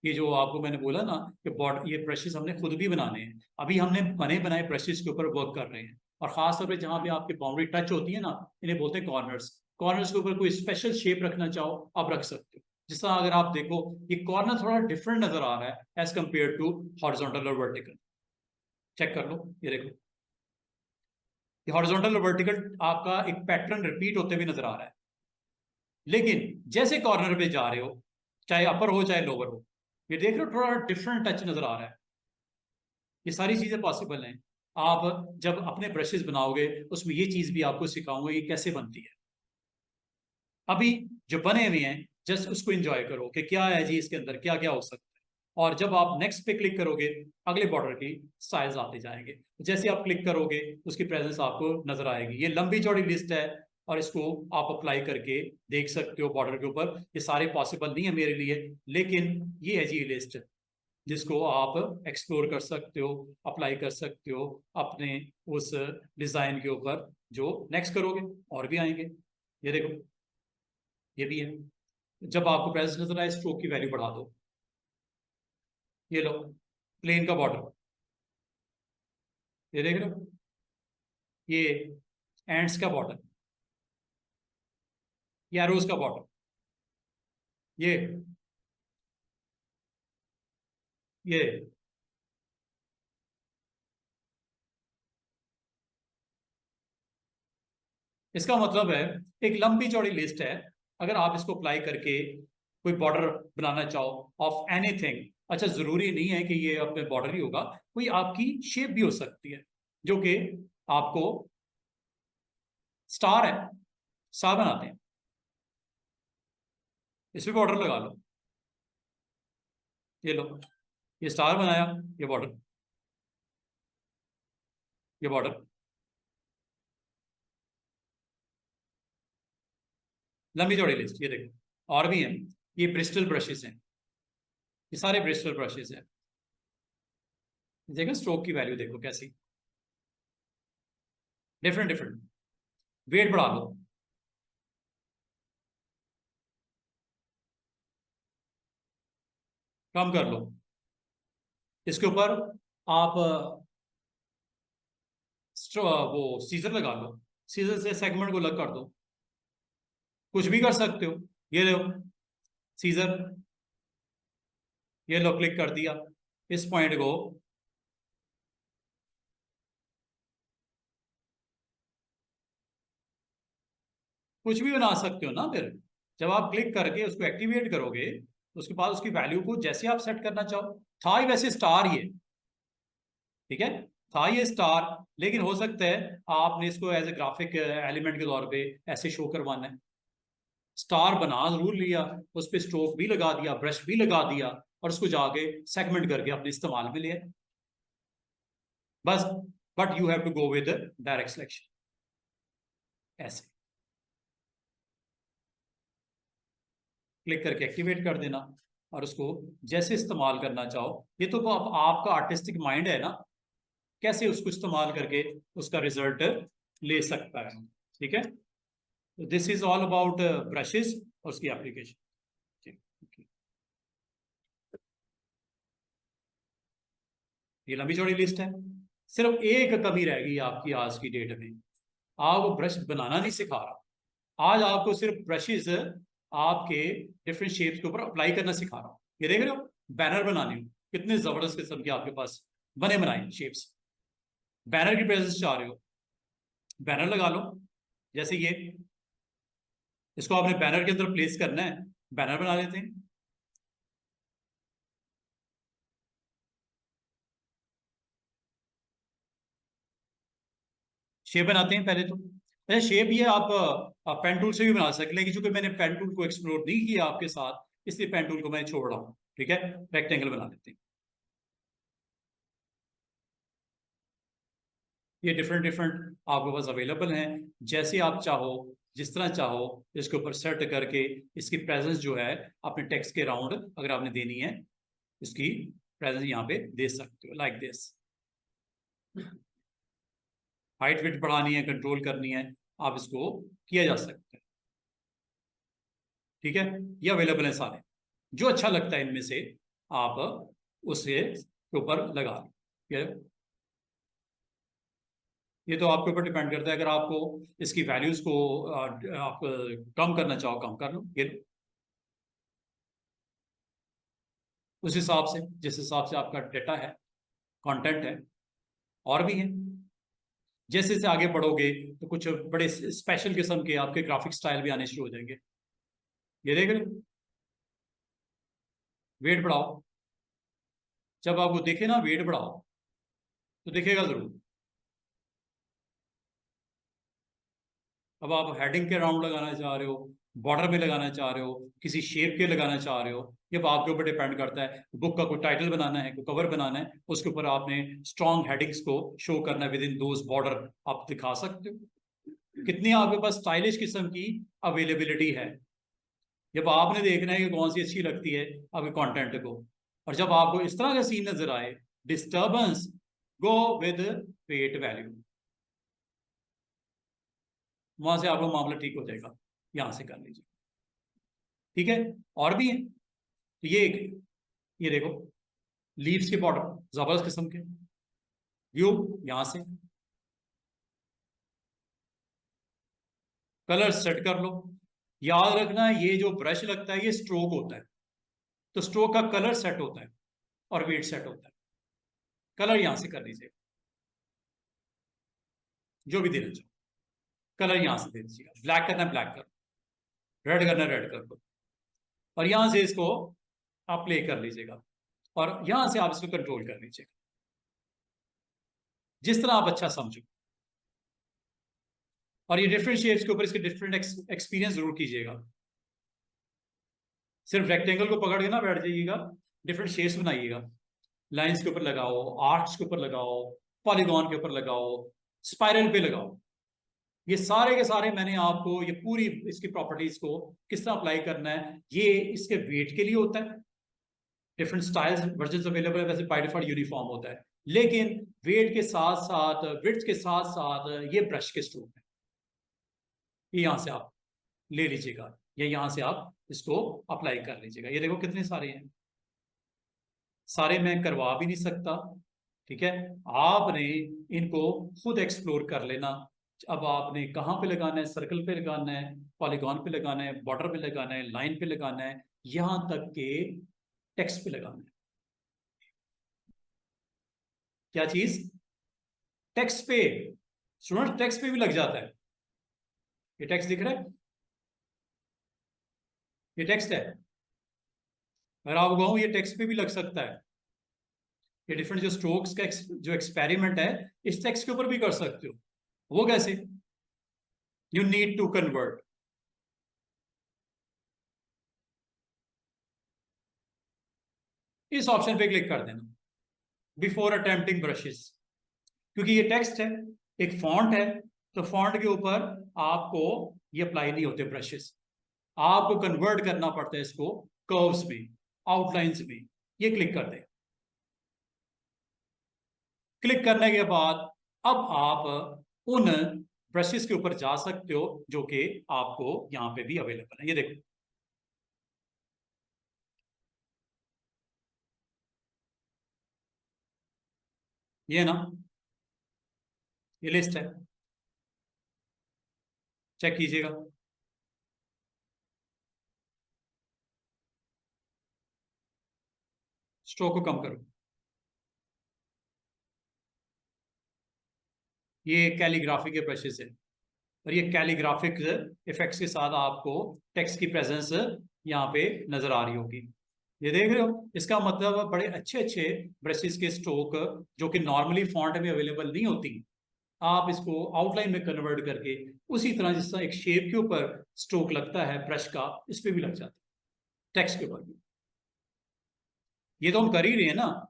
Speaker 1: ये जो आपको मैंने बोला ना कि बॉर्ड, ये ब्रशेस हमने खुद भी बनाने हैं। अभी हमने बने बनाए ब्रशेस के ऊपर वर्क कर रहे हैं। और खास तौर पे जहां पे आपकी बाउंड्री टच होती है ना, इन्हें बोलते हैं कॉर्नर्स। कॉर्नर्स के ऊपर कोई स्पेशल शेप रखना चाहो आप रख सकते हो। जिस तरह अगर आप देखो, ये कॉर्नर थोड़ा डिफरेंट नजर आ रहा है एज कंपेयर टू हॉरिजॉन्टल और वर्टिकल। चेक कर लो, ये देखो, ये हॉरिजॉन्टल और वर्टिकल आपका एक पैटर्न रिपीट होते हुए नजर आ रहा है। लेकिन जैसे कॉर्नर पे जा रहे हो, चाहे अपर हो चाहे लोअर हो, ये देख रहे हो थोड़ा डिफरेंट टच नजर आ रहा है। ये सारी चीजें पॉसिबल हैं। आप जब अपने ब्रशेस बनाओगे उसमें ये चीज भी आपको सिखाऊंगा ये कैसे बनती है। अभी जो बने हुए हैं जस्ट उसको एंजॉय करो कि क्या है जी इसके अंदर, क्या क्या हो सकता है। और जब आप नेक्स्ट पे क्लिक करोगे, अगले बॉर्डर की स्टाइल्स आते जाएंगे। जैसे आप क्लिक करोगे उसकी प्रेजेंस आपको नजर आएगी। ये लंबी चौड़ी लिस्ट है, और इसको आप अप्लाई करके देख सकते हो बॉर्डर के ऊपर। ये सारे पॉसिबल नहीं है मेरे लिए, लेकिन ये है जी लिस्ट जिसको आप एक्सप्लोर कर सकते हो, अप्लाई कर सकते हो अपने उस डिजाइन के ऊपर जो नेक्स्ट करोगे। और भी आएंगे, ये देखो, ये भी है। जब आपको प्रेजेंस नजर आए, स्ट्रोक की वैल्यू बढ़ा दो, ये लो, प्लेन का बॉर्डर, ये देख रहे हो, ये एंड्स का बॉर्डर, ये एरोज का बॉर्डर, ये इसका मतलब है एक लंबी चौड़ी लिस्ट है। अगर आप इसको अप्लाई करके कोई बॉर्डर बनाना चाहो ऑफ एनीथिंग, अच्छा जरूरी नहीं है कि ये अपने बॉर्डर ही होगा, कोई आपकी शेप भी हो सकती है। जो कि आपको स्टार है, स्टार बनाते हैं, इस पे बॉर्डर लगा लो, ये लो, ये स्टार बनाया, ये बॉर्डर, ये बॉर्डर, लंबी चौड़ी लिस्ट, ये देखो और भी है। ये ब्रिस्टल ब्रशेस हैं, ये सारे ब्रिस्टल ब्रशेस हैं। देखो स्ट्रोक की वैल्यू देखो कैसी डिफरेंट डिफरेंट। वेट बढ़ा लो, कम कर लो, इसके ऊपर आप वो सीजर लगा लो, सीजर से सेगमेंट को अलग कर दो, कुछ भी कर सकते हो। ये लो सीजर, ये लो क्लिक कर दिया, इस पॉइंट को कुछ भी बना सकते हो ना। फिर जब आप क्लिक करके उसको एक्टिवेट करोगे, उसके बाद उसकी वैल्यू को जैसे आप सेट करना चाहो। था ही वैसे स्टार ये, ठीक है, था ये स्टार, लेकिन हो सकता है आपने इसको एज ए ग्राफिक एलिमेंट के तौर पे ऐसे शो करवाना है। स्टार बना जरूर लिया, उस पर स्ट्रोक भी लगा दिया, ब्रश भी लगा दिया, और उसको जाके सेगमेंट करके अपने इस्तेमाल में लिया बस। But you have to go with direct selection, ऐसे क्लिक करके एक्टिवेट कर देना, और उसको जैसे इस्तेमाल करना चाहो। ये तो आपका आर्टिस्टिक माइंड है ना, कैसे उसको इस्तेमाल करके उसका रिजल्ट ले सकता है। ठीक है, this is all about brushes और उसकी एप्लीकेशन। ये लंबी चौड़ी लिस्ट है। सिर्फ एक कमी रह गई आपकी आज की डेट में, आप ब्रश बनाना नहीं सिखा रहा। आज आपको सिर्फ ब्रशेस आपके डिफरेंट शेप्स के ऊपर अप्लाई करना सिखा रहा हूं। ये देख रहे हो, बैनर बनाने हो, कितने जबरदस्त किस्म के आपके पास बने बनाए शेप्स। बैनर की प्रेजेंस चाह रहे हो, बैनर लगा लो, जैसे ये, इसको आपने बैनर के अंदर प्लेस करना है, बैनर बना लेते हैं। शेप बनाते हैं पहले तो। अच्छा, शेप ये आप पेन टूल से भी बना सकते, लेकिन चूंकि मैंने पेन टूल को एक्सप्लोर नहीं किया आपके साथ, इसलिए पेन टूल को मैं छोड़ रहा हूँ। ठीक है, रेक्टेंगल बना लेते हैं। ये डिफरेंट डिफरेंट आपके पास अवेलेबल हैं, जैसे आप चाहो, जिस तरह चाहो, इसके ऊपर सेट करके इसकी प्रेजेंस जो है अपने टेक्स्ट के राउंड अगर आपने देनी है, इसकी प्रेजेंस यहाँ पे दे सकते हो, लाइक दिस। हाइट विड्थ बढ़ानी है, कंट्रोल करनी है, आप इसको किया जा सकता है। ठीक है, ये अवेलेबल है सारे, जो अच्छा लगता है इनमें से आप उसे ऊपर लगा लो। ये तो आपके ऊपर डिपेंड करता है, अगर आपको इसकी वैल्यूज को आप कम करना चाहो, कम कर लो, ये लो। उस हिसाब से, जिस हिसाब से आपका डेटा है, कंटेंट है, और भी है। जैसे जैसे आगे बढ़ोगे तो कुछ बड़े स्पेशल किस्म के आपके ग्राफिक स्टाइल भी आने शुरू हो जाएंगे। ये देख रहे, वेट बढ़ाओ, जब आपको देखे ना वेट बढ़ाओ तो दिखेगा जरूर। अब आप हेडिंग के राउंड लगाना चाह रहे हो, बॉर्डर में लगाना चाह रहे हो, किसी शेप के लगाना चाह रहे हो, ये आपके ऊपर डिपेंड करता है। बुक का कोई टाइटल बनाना है, कोई कवर बनाना है, उसके ऊपर आपने स्ट्रॉन्ग हेडिंग्स को शो करना है, विद इन दोज बॉर्डर आप दिखा सकते हो। कितनी आपके पास स्टाइलिश किस्म की अवेलेबिलिटी है। जब आपने देखना है कि कौन सी अच्छी लगती है आपके कंटेंट को, और जब आपको इस तरह का सीन नजर आए, disturbance, go with weight value, वहां से आपका मामला ठीक हो जाएगा। यहां से कर लीजिए। ठीक है, और भी है। तो ये देखो, लीव्स के बॉर्डर जबरदस्त किस्म के, व्यू यहां से, कलर सेट कर लो। याद रखना ये जो ब्रश लगता है ये स्ट्रोक होता है, तो स्ट्रोक का कलर सेट होता है और वेट सेट होता है। कलर यहां से कर लीजिए, जो भी देना चाहो कलर यहां से दे दीजिएगा। ब्लैक करना है ब्लैक करो, रेड करना है रेड कर दो, और यहां से इसको आप प्ले कर लीजिएगा, और यहां से आप इसको कंट्रोल कर लीजिएगा, जिस तरह आप अच्छा समझो। और ये डिफरेंट शेप्स के ऊपर इसके डिफरेंट एक्सपीरियंस जरूर कीजिएगा। सिर्फ रेक्टेंगल को पकड़ के ना बैठ जाइएगा, डिफरेंट शेप्स बनाइएगा। लाइंस के ऊपर लगाओ, आर्क्स के ऊपर लगाओ, पॉलीगॉन के ऊपर लगाओ, स्पाइरल पे लगाओ, ये सारे के सारे मैंने आपको ये पूरी इसकी प्रॉपर्टीज को किस तरह अप्लाई करना है, ये इसके वेट के लिए होता है। डिफरेंट स्टाइल्स वर्जन अवेलेबल है, वैसे बाय डिफॉल्ट यूनिफॉर्म होता है, लेकिन वेट के साथ साथ विड्थ के साथ साथ ये ब्रश के स्ट्रोक है, ये यहां से आप ले लीजिएगा या यहां से आप इसको अप्लाई कर लीजिएगा। ये देखो कितने सारे हैं, सारे मैं करवा भी नहीं सकता, ठीक है, आपने इनको खुद एक्सप्लोर कर लेना। अब आपने कहाँ पे लगाना है, सर्कल पे लगाना है, पॉलीगॉन पे लगाना है, बॉर्डर पे लगाना है, लाइन पे लगाना है, यहां तक के टेक्स्ट पे लगाना है। क्या चीज? टेक्स्ट पे। स्टूडेंट टेक्स्ट पे भी लग जाता है। ये टेक्स्ट दिख रहा है, ये टेक्स्ट है, अगर आप कहूं ये टेक्स्ट पे भी लग सकता है। ये डिफरेंट जो स्ट्रोक्स का जो एक्सपेरिमेंट है इस टेक्स्ट के ऊपर भी कर सकते हो। वो कैसे? You need to convert. इस ऑप्शन पे क्लिक कर देना, बिफोर अटेम्प्टिंग ब्रशेस, क्योंकि ये टेक्स्ट है, एक फॉन्ट है, तो फॉन्ट के ऊपर आपको ये अप्लाई नहीं होते ब्रशेस, आपको कन्वर्ट करना पड़ता है इसको कर्व्स में, आउटलाइंस में। ये क्लिक कर दे। क्लिक करने के बाद अब आप उन ब्रशेस के ऊपर जा सकते हो जो कि आपको यहां पे भी अवेलेबल है। ये देखो, ये ना, ये लिस्ट है, चेक कीजिएगा। स्ट्रोक को कम करो, ये कैलीग्राफी के ब्रशेस है, और ये कैलीग्राफिक इफेक्ट्स के साथ आपको टेक्स्ट की प्रेजेंस यहाँ पे नजर आ रही होगी। ये देख रहे हो, इसका मतलब बड़े अच्छे अच्छे ब्रशेस के स्ट्रोक जो कि नॉर्मली फॉन्ट में अवेलेबल नहीं होती, आप इसको आउटलाइन में कन्वर्ट करके उसी तरह जिस तरह एक शेप के ऊपर स्ट्रोक लगता है ब्रश का, इस पे भी लग जाता है, टेक्स्ट के ऊपर भी। ये तो हम कर ही रहे हैं ना,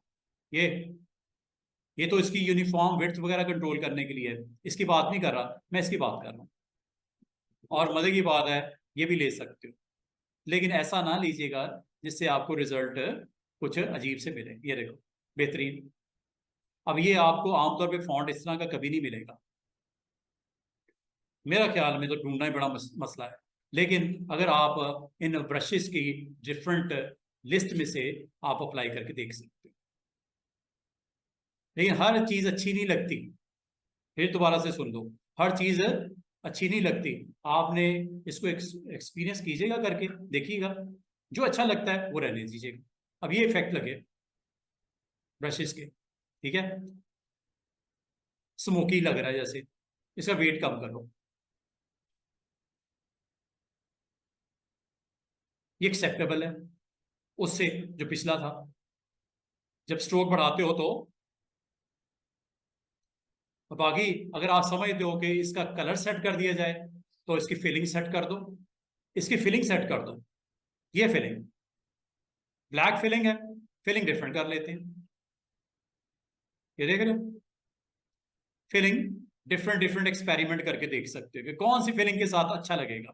Speaker 1: ये ये तो इसकी यूनिफॉर्म विड्थ वगैरह कंट्रोल करने के लिए है, इसकी बात नहीं कर रहा मैं, इसकी बात कर रहा हूँ। और मजे की बात है, ये भी ले सकते हो, लेकिन ऐसा ना लीजिएगा जिससे आपको रिजल्ट कुछ अजीब से मिले। ये देखो, बेहतरीन। अब ये आपको आमतौर पे फॉन्ट इस तरह का कभी नहीं मिलेगा, मेरा ख्याल में तो ढूंढना ही बड़ा मसला है। लेकिन अगर आप इन ब्रशेस की डिफरेंट लिस्ट में से आप अप्लाई करके देख सकते हो, लेकिन हर चीज अच्छी नहीं लगती। फिर दोबारा से सुन लो, हर चीज अच्छी नहीं लगती। आपने इसको एक्सपीरियंस कीजिएगा, करके देखिएगा, जो अच्छा लगता है वो रहने दीजिएगा। अब ये इफेक्ट लगे ब्रशेस के, ठीक है, स्मोकी लग रहा है जैसे, इसका वेट कम करो। ये एक्सेप्टेबल है उससे जो पिछला था। जब स्ट्रोक बढ़ाते हो तो बाकी अगर आप समझते हो कि इसका कलर सेट कर दिया जाए तो इसकी फिलिंग सेट कर दो, इसकी फिलिंग सेट कर दो। ये फिलिंग ब्लैक फिलिंग है, फिलिंग डिफरेंट कर लेते हैं। ये देख रहे हो, फिलिंग डिफरेंट डिफरेंट एक्सपेरिमेंट करके देख सकते हो कि कौन सी फिलिंग के साथ अच्छा लगेगा।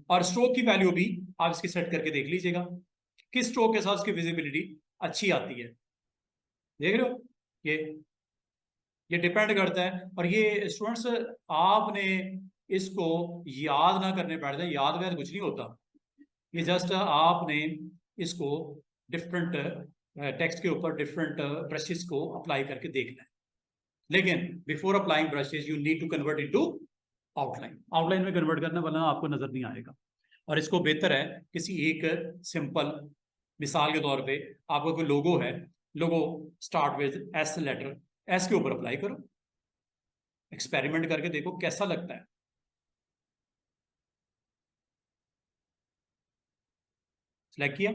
Speaker 1: और स्ट्रोक की वैल्यू भी आप इसकी सेट करके देख लीजिएगा, किस स्ट्रोक के साथ उसकी विजिबिलिटी अच्छी आती है। देख रहे हो, ये ये डिपेंड करता है। और ये स्टूडेंट्स, आपने इसको याद ना करने बैठ जाए, याद वैद कुछ नहीं होता। ये जस्ट आपने इसको डिफरेंट टेक्स्ट के ऊपर डिफरेंट ब्रशेस को अप्लाई करके देखना है। लेकिन before applying brushes you need to convert into outline. Outline में कन्वर्ट करना, वरना आपको नजर नहीं आएगा। और इसको बेहतर है किसी एक सिंपल मिसाल के तौर पे, आपका कोई लोगो है, logo start with S letter, S के ऊपर अप्लाई करो, एक्सपेरिमेंट करके देखो कैसा लगता है। सिलेक्ट किया,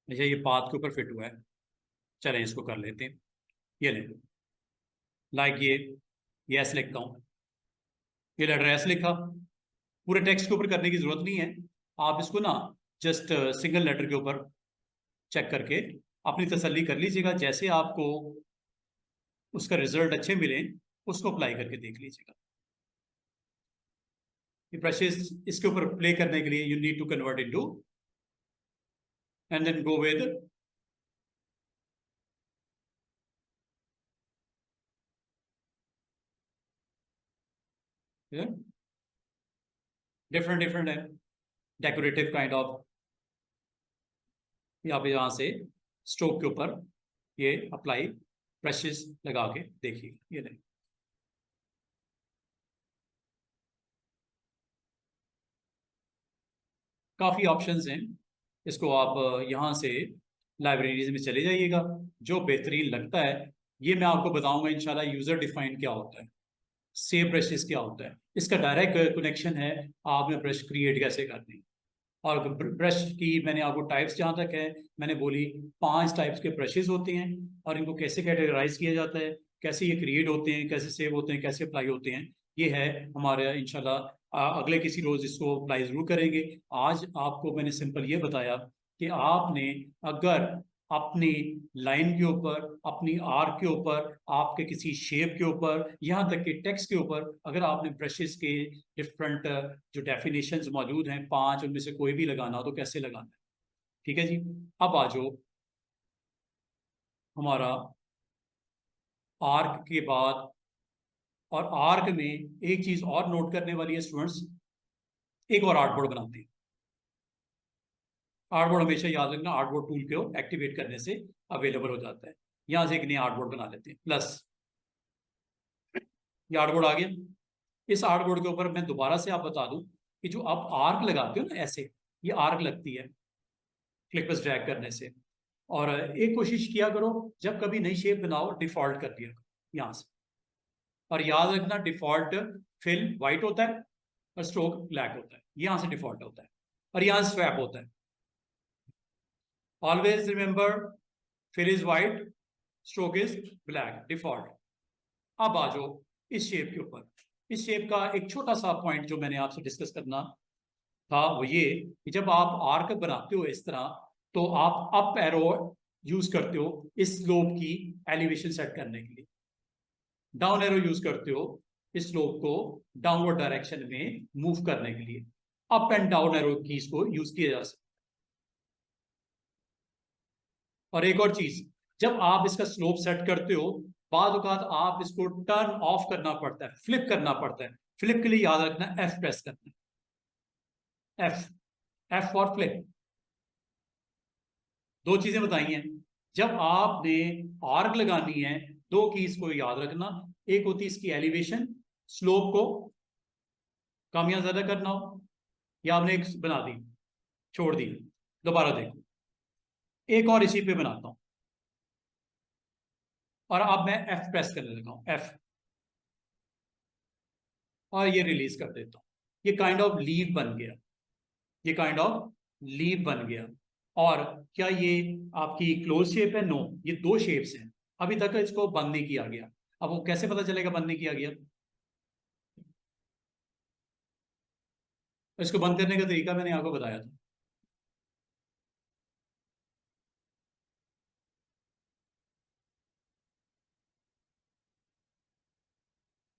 Speaker 1: अच्छा ये पाथ के ऊपर फिट हुआ है, चलें इसको कर लेते हैं। ये ले, लाइक ये ऐसे लिखता हूँ, ये लेटर एस लिखा, पूरे टेक्स्ट के ऊपर करने की जरूरत नहीं है, आप इसको ना जस्ट सिंगल लेटर के ऊपर चेक करके अपनी तसल्ली कर लीजिएगा, जैसे आपको उसका रिजल्ट अच्छे मिले उसको अप्लाई करके देख लीजिएगा। ये ब्रशेस इसके ऊपर प्ले करने के लिए you need to convert into and then go with different है डेकोरेटिव काइंड ऑफ, आप यहाँ से स्ट्रोक के ऊपर ये अप्लाई ब्रशेस लगा के देखिए, ये नहीं काफ़ी ऑप्शंस हैं, इसको आप यहाँ से लाइब्रेरीज में चले जाइएगा, जो बेहतरीन लगता है ये मैं आपको बताऊंगा इंशाल्लाह। यूज़र डिफाइंड क्या होता है, सेव ब्रशेस क्या होता है, इसका डायरेक्ट कनेक्शन है आपने ब्रश क्रिएट कैसे करनी, और ब्रश की मैंने आपको टाइप्स जहाँ तक है मैंने बोली 5 टाइप्स के ब्रशेस होते हैं, और इनको कैसे कैटेगराइज किया जाता है, कैसे ये क्रिएट होते हैं, कैसे सेव होते हैं, कैसे अप्लाई होते हैं, ये है हमारे इंशाल्लाह अगले किसी रोज इसको अप्लाई जरूर करेंगे। आज आपको मैंने सिंपल ये बताया कि आपने अगर अपनी लाइन के ऊपर, अपनी आर्क के ऊपर, आपके किसी शेप के ऊपर, यहाँ तक कि टेक्स्ट के ऊपर, अगर आपने ब्रशेस के डिफरेंट जो डेफिनेशंस मौजूद हैं 5 उनमें से कोई भी लगाना हो तो कैसे लगाना है। ठीक है जी, अब आ जाओ हमारा आर्क के बाद, और आर्क में एक चीज और नोट करने वाली है स्टूडेंट्स, एक और आर्टबोर्ड बनाते हैं। आर्टबोर्ड हमेशा याद रखना, आर्टबोर्ड टूल को एक्टिवेट करने से अवेलेबल हो जाता है। यहां से एक नया आर्टबोर्ड बना लेते हैं, प्लस ये आर्टबोर्ड आ गया। इस आर्टबोर्ड के ऊपर मैं दोबारा से आप बता दूं कि जो आप आर्क लगाते हो ना ऐसे, ये आर्क लगती है क्लिक बस ड्रैग करने से। और एक कोशिश किया करो जब कभी नई शेप बनाओ डिफॉल्ट कर दिया यहाँ से, और याद रखना डिफॉल्ट फिल व्हाइट होता है और स्ट्रोक ब्लैक होता है, यहाँ से डिफॉल्ट होता है, और यहाँ से स्वैप होता है। Always remember fill is white, stroke is black, default. अब आ जाओ इस शेप के ऊपर। इस शेप का एक छोटा सा पॉइंट जो मैंने आपसे डिस्कस करना था वो ये कि जब आप आर्क बनाते हो इस तरह, तो आप अप एरो यूज करते हो इस स्लोप की एलिवेशन सेट करने के लिए, डाउन एरो यूज करते हो इस स्लोप को डाउनवर्ड डायरेक्शन में मूव करने के लिए। Up and down arrow keys को यूज किया जा सकता है। और एक और चीज, जब आप इसका स्लोप सेट करते हो बाद औक़ात आप इसको टर्न ऑफ करना पड़ता है, फ्लिप करना पड़ता है। फ्लिप के लिए याद रखना एफ प्रेस करना है, एफ, एफ फॉर फ्लिप। दो चीजें बताई हैं, जब आपने आर्क लगानी है दो कीज को याद रखना, एक होती है इसकी एलिवेशन, स्लोप को कम या ज्यादा करना हो, या आपने एक बना दी छोड़ दी, दोबारा देखो, एक और इसी पे बनाता हूं, और अब मैं एफ प्रेस करने लगा हूं, एफ, और ये रिलीज कर देता हूं। ये काइंड ऑफ लीव बन गया, ये काइंड ऑफ लीव बन गया। और क्या ये आपकी क्लोज शेप है? नो, ये दो शेप्स हैं, अभी तक इसको बंद नहीं किया गया। अब वो कैसे पता चलेगा बंद नहीं किया गया? इसको बंद करने का तरीका मैंने आपको बताया था।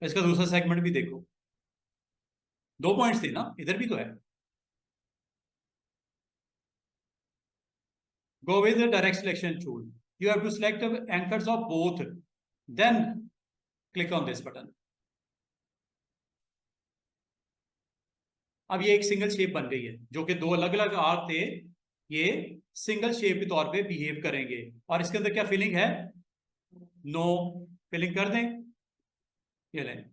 Speaker 1: इसका दूसरा सेगमेंट भी देखो, दो पॉइंट्स थे ना, इधर भी तो है। Go with the direct selection tool. You have to select the anchors of both. Then click on this button. अब ये एक सिंगल शेप बन गई है, जो कि दो अलग अलग आर्क थे, ये सिंगल शेप के तौर पे बिहेव करेंगे। और इसके अंदर क्या फिलिंग है? नो। फिलिंग कर दें, ये लें,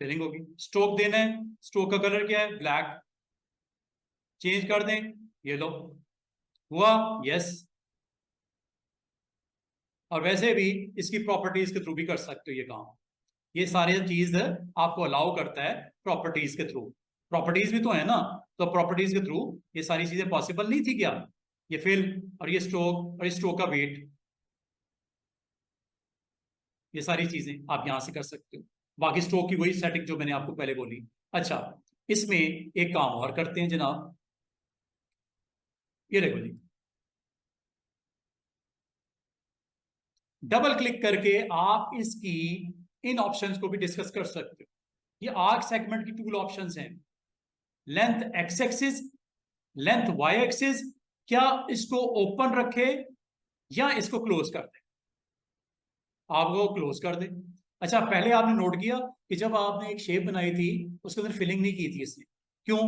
Speaker 1: फिलिंग होगी। स्ट्रोक देना है, स्ट्रोक का कलर क्या है? ब्लैक। चेंज कर दें, ये लो, हुआ, यस। और वैसे भी इसकी प्रॉपर्टीज के थ्रू भी कर सकते हो ये काम। ये सारी चीज आपको अलाउ करता है प्रॉपर्टीज के थ्रू। प्रॉपर्टीज भी तो है ना, तो प्रॉपर्टीज के थ्रू ये सारी चीजें पॉसिबल नहीं थी क्या? ये फिल और ये स्ट्रोक और ये स्ट्रोक का वेट, ये सारी चीजें आप यहां से कर सकते हो। बाकी स्ट्रोक की वही सेटिंग जो मैंने आपको पहले बोली। अच्छा, इसमें एक काम और करते हैं जनाब, ये देखो जी, डबल क्लिक करके आप इसकी इन ऑप्शंस को भी डिस्कस कर सकते हो। ये आर्क सेगमेंट की टूल ऑप्शंस हैं। Length x axis, length y axis, क्या इसको ओपन रखे या इसको क्लोज कर दे, आपको क्लोज कर दे। अच्छा, पहले आपने नोट किया कि जब आपने एक शेप बनाई थी उसके अंदर फिलिंग नहीं की थी इसने, क्यों?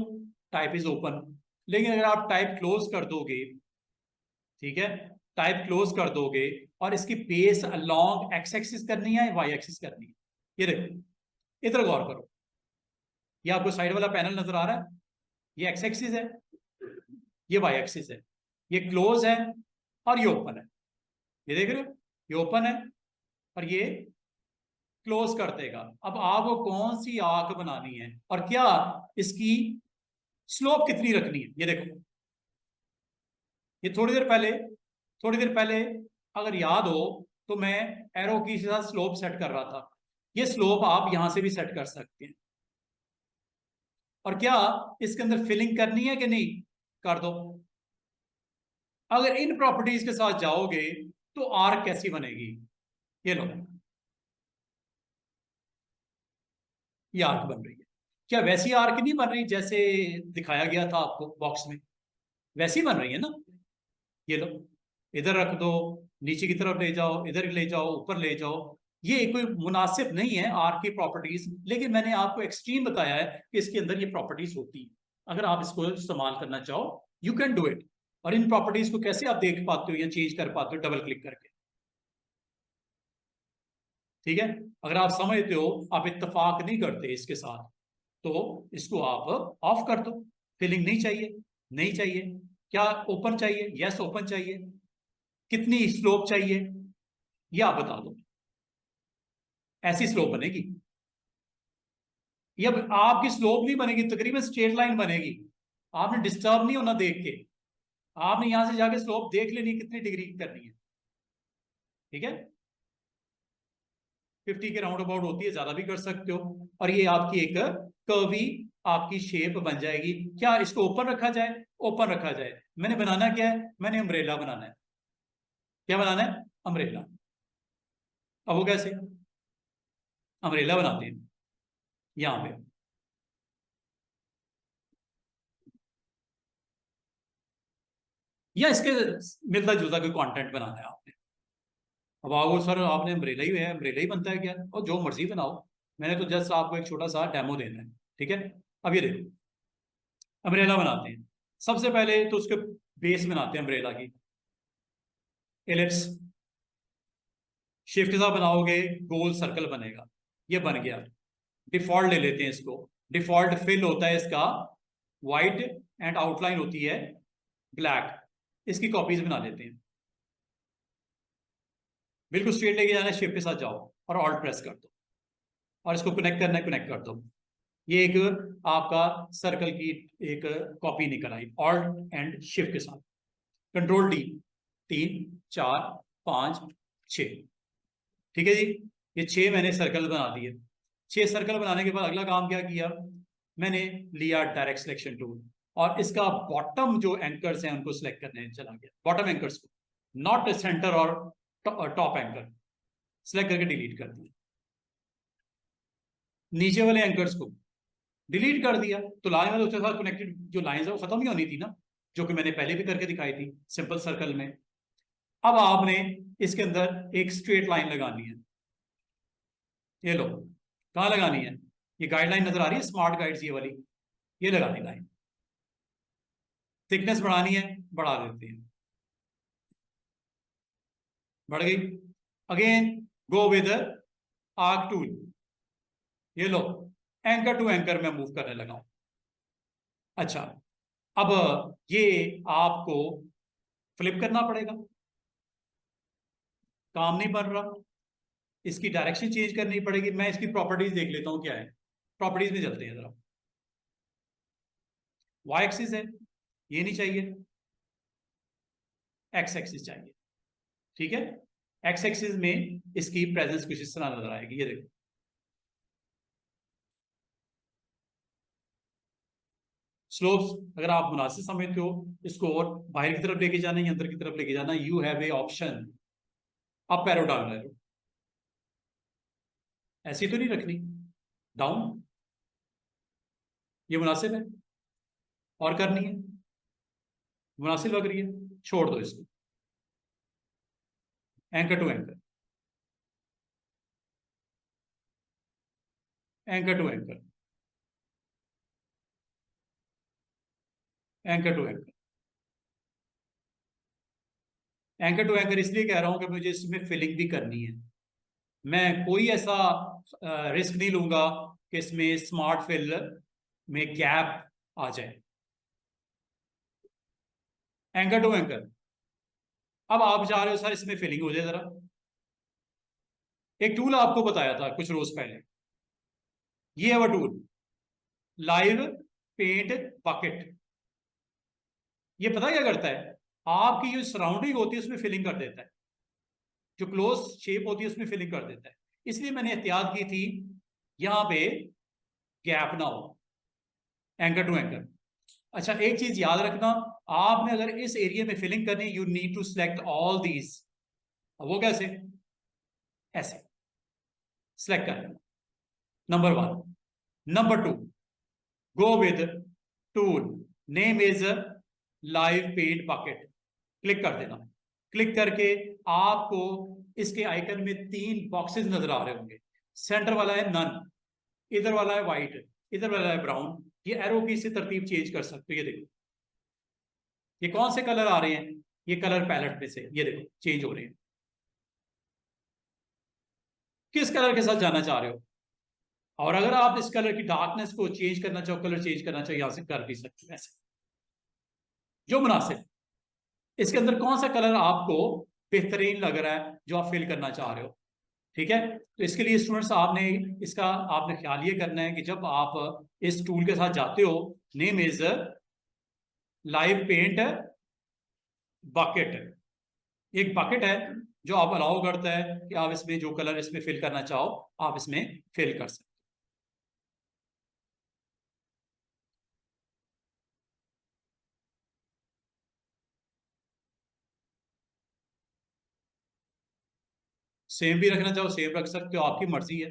Speaker 1: Type is open. लेकिन अगर आप टाइप क्लोज कर दोगे, ठीक है, टाइप क्लोज कर दोगे और इसकी बेस अलोंग एक्स एक्सिस करनी है, वाई एक्सिस करनी है, ये देखो, इधर गौर करो, ये आपको साइड वाला पैनल नजर आ रहा है, ये एक्स एक्सिस है, ये वाई एक्सिस है, ये क्लोज है और ये ओपन है, ये देख रहे हो, ये ओपन है और ये क्लोज कर देगा। अब आपको कौन सी आंख बनानी है और क्या इसकी स्लोप कितनी रखनी है, ये देखो, ये थोड़ी देर पहले अगर याद हो तो मैं एरो की साथ स्लोप सेट कर रहा था, ये स्लोप आप यहां से भी सेट कर सकते हैं। और क्या इसके अंदर फिलिंग करनी है कि नहीं, कर दो। अगर इन प्रॉपर्टीज के साथ जाओगे तो आर्क कैसी बनेगी, ये लो, ये आर्क बन रही है। क्या वैसी आर्क नहीं बन रही जैसे दिखाया गया था आपको बॉक्स में, वैसी बन रही है ना, ये लो, इधर रख दो, नीचे की तरफ ले जाओ, इधर ले जाओ, ऊपर ले जाओ, ये कोई मुनासिब नहीं है आर्क की प्रॉपर्टीज, लेकिन मैंने आपको एक्सट्रीम बताया है कि इसके अंदर ये प्रॉपर्टीज होती है। अगर आप इसको इस्तेमाल करना चाहो यू कैन डू इट। और इन प्रॉपर्टीज को कैसे आप देख पाते हो या चेंज कर पाते हो, डबल क्लिक करके, ठीक है। अगर आप समझते हो, आप इत्तेफाक नहीं करते इसके साथ, तो इसको आप ऑफ कर दो। फिलिंग नहीं चाहिए, नहीं चाहिए, क्या ओपन चाहिए, यस ओपन चाहिए, कितनी स्लोप चाहिए, ये आप बता दो, ऐसी स्लोप बनेगी। ये अब आपकी स्लोप नहीं बनेगी, तकरीबन स्ट्रेट लाइन बनेगी। आपने डिस्टर्ब नहीं होना देख के, आपने यहां से जाके स्लोप देख लेनी कितनी डिग्री की करनी है, ठीक है। 50 के राउंड अबाउट होती है, ज्यादा भी कर सकते हो। और ये आपकी एक कर्वी आपकी शेप बन जाएगी। क्या इसको ओपन रखा जाए, ओपन रखा जाए। मैंने बनाना क्या है, मैंने अम्ब्रेला बनाना है। क्या बनाना है, अम्ब्रेला। अब वो कैसे, अम्ब्रेला बनाते हैं यहां पे, या इसके मिलता जुलता कोई कंटेंट बनाना है आपने। अब आओ सर, आपने अम्ब्रेला ही है, अम्ब्रेला ही बनता है क्या, और जो मर्जी बनाओ, मैंने तो जस्ट आपको एक छोटा सा डेमो देना है, ठीक है। अब ये देखो, अम्ब्रेला बनाते हैं। सबसे पहले तो उसके बेस बनाते हैं अम्ब्रेला की, एलिप्स, शिफ्ट सा बनाओगे गोल सर्कल बनेगा, ये बन गया। डिफॉल्ट ले लेते हैं इसको, डिफॉल्ट फिल होता है इसका वाइट एंड आउटलाइन होती है ब्लैक, इसकी कॉपीज बना लेते हैं। बिल्कुल स्ट्रेट लेके जाना है, शिफ्ट के साथ जाओ और ऑल्ट प्रेस कर दो और इसको कनेक्ट करना है, कनेक्ट कर दो। ये एक आपका सर्कल की एक कॉपी निकल आई, ऑल्ट एंड शिफ्ट के साथ। कंट्रोल डी, 3 4 5 6, ठीक है जी। ये 6 मैंने सर्कल बना दिए। 6 सर्कल बनाने के बाद अगला काम क्या किया, मैंने लिया डायरेक्ट सिलेक्शन टूल और इसका बॉटम जो एंकर्स हैं उनको सिलेक्ट करने चला गया, बॉटम एंकर्स को, नॉट सेंटर और टॉप एंकर, सिलेक्ट करके डिलीट कर दिया। नीचे वाले एंकर्स को डिलीट कर दिया, तो लाइन वाले उसके साथ कनेक्टेड जो लाइंस है वो खत्म नहीं होनी थी ना, जो कि मैंने पहले भी करके दिखाई थी सिंपल सर्कल में। अब आपने इसके अंदर एक स्ट्रेट लाइन लगानी है, ये लो, कहाँ लगानी है, ये गाइडलाइन नजर आ रही है स्मार्ट गाइड्स, ये वाली, ये लगानी लाइन। थिकनेस बढ़ानी है, बढ़ा देते हैं, बढ़ गई। Again go with arc tool, ये लो, एंकर टू एंकर में मूव करने लगा हूं। अच्छा, अब ये आपको फ्लिप करना पड़ेगा, काम नहीं बन रहा, इसकी डायरेक्शन चेंज करनी पड़ेगी। मैं इसकी प्रॉपर्टीज देख लेता हूं क्या है, प्रॉपर्टीज में चलते हैं जरा। वाई एक्सिस है, ये नहीं चाहिए, एक्स एक्सिस चाहिए, ठीक है। एक्स एक्सिस में इसकी प्रेजेंस कुछ इस तरह नजर आएगी, ये देखो। स्लोप्स अगर आप मुनासिब समझते हो इसको और बाहर की तरफ लेके जाना या अंदर की तरफ लेके जाना, you have A option, up arrow down arrow. ऐसी तो नहीं रखनी, डाउन, ये मुनासिब है और करनी है, मुनासिब लग रही है, छोड़ दो इसको। Anchor to anchor, anchor to anchor, anchor to anchor, anchor to anchor इसलिए कह रहा हूं कि मुझे इसमें फिलिंग भी करनी है। मैं कोई ऐसा रिस्क नहीं लूंगा कि इसमें स्मार्ट फिल में गैप आ जाए। एंकर टू एंकर, अब आप जा रहे हो सर इसमें फिलिंग हो जाए जरा। एक टूल आपको बताया था कुछ रोज पहले, ये है वो टूल, लाइव पेंट बकेट। ये पता क्या करता है, आपकी जो सराउंडिंग होती है उसमें फिलिंग कर देता है, जो क्लोज शेप होती है उसमें फिलिंग कर देता है। इसलिए मैंने एहतियात की थी यहां पे गैप ना हो, एंकर टू एंकर। अच्छा एक चीज याद रखना, आपने अगर इस एरिया में फिलिंग करनी, you need to select all these. वो कैसे, ऐसे सिलेक्ट कर लेना, number 1। Number 2, go with tool, name is live paint bucket, click कर देना। क्लिक करके आपको इसके आइकन में 3 बॉक्सेस नजर आ रहे होंगे। सेंटर वाला है नन, इधर वाला है व्हाइट, इधर वाला है ब्राउन। ये एरो की से तरतीब चेंज कर सकते हो, ये देखो ये कौन से कलर आ रहे हैं, ये कलर पैलेट में से ये देखो चेंज हो रहे हैं। किस कलर के साथ जाना चाह रहे हो, और अगर आप इस कलर की डार्कनेस को चेंज करना चाहो, कलर चेंज करना चाहो, यहां से कर भी सकते हो ऐसे, जो मुनासिब। इसके अंदर कौन सा कलर आपको बेहतरीन लग रहा है जो आप फिल करना चाह रहे हो, ठीक है। तो इसके लिए स्टूडेंट्स आपने इसका आपने ख्याल ये करना है कि जब आप इस टूल के साथ जाते हो, name is live paint bucket, एक बकेट है जो आप अलाउ करता है कि आप इसमें जो कलर इसमें फिल करना चाहो आप इसमें फिल कर सकते। सेम भी रखना चाहो सेम रख सकते हो, आपकी मर्जी है।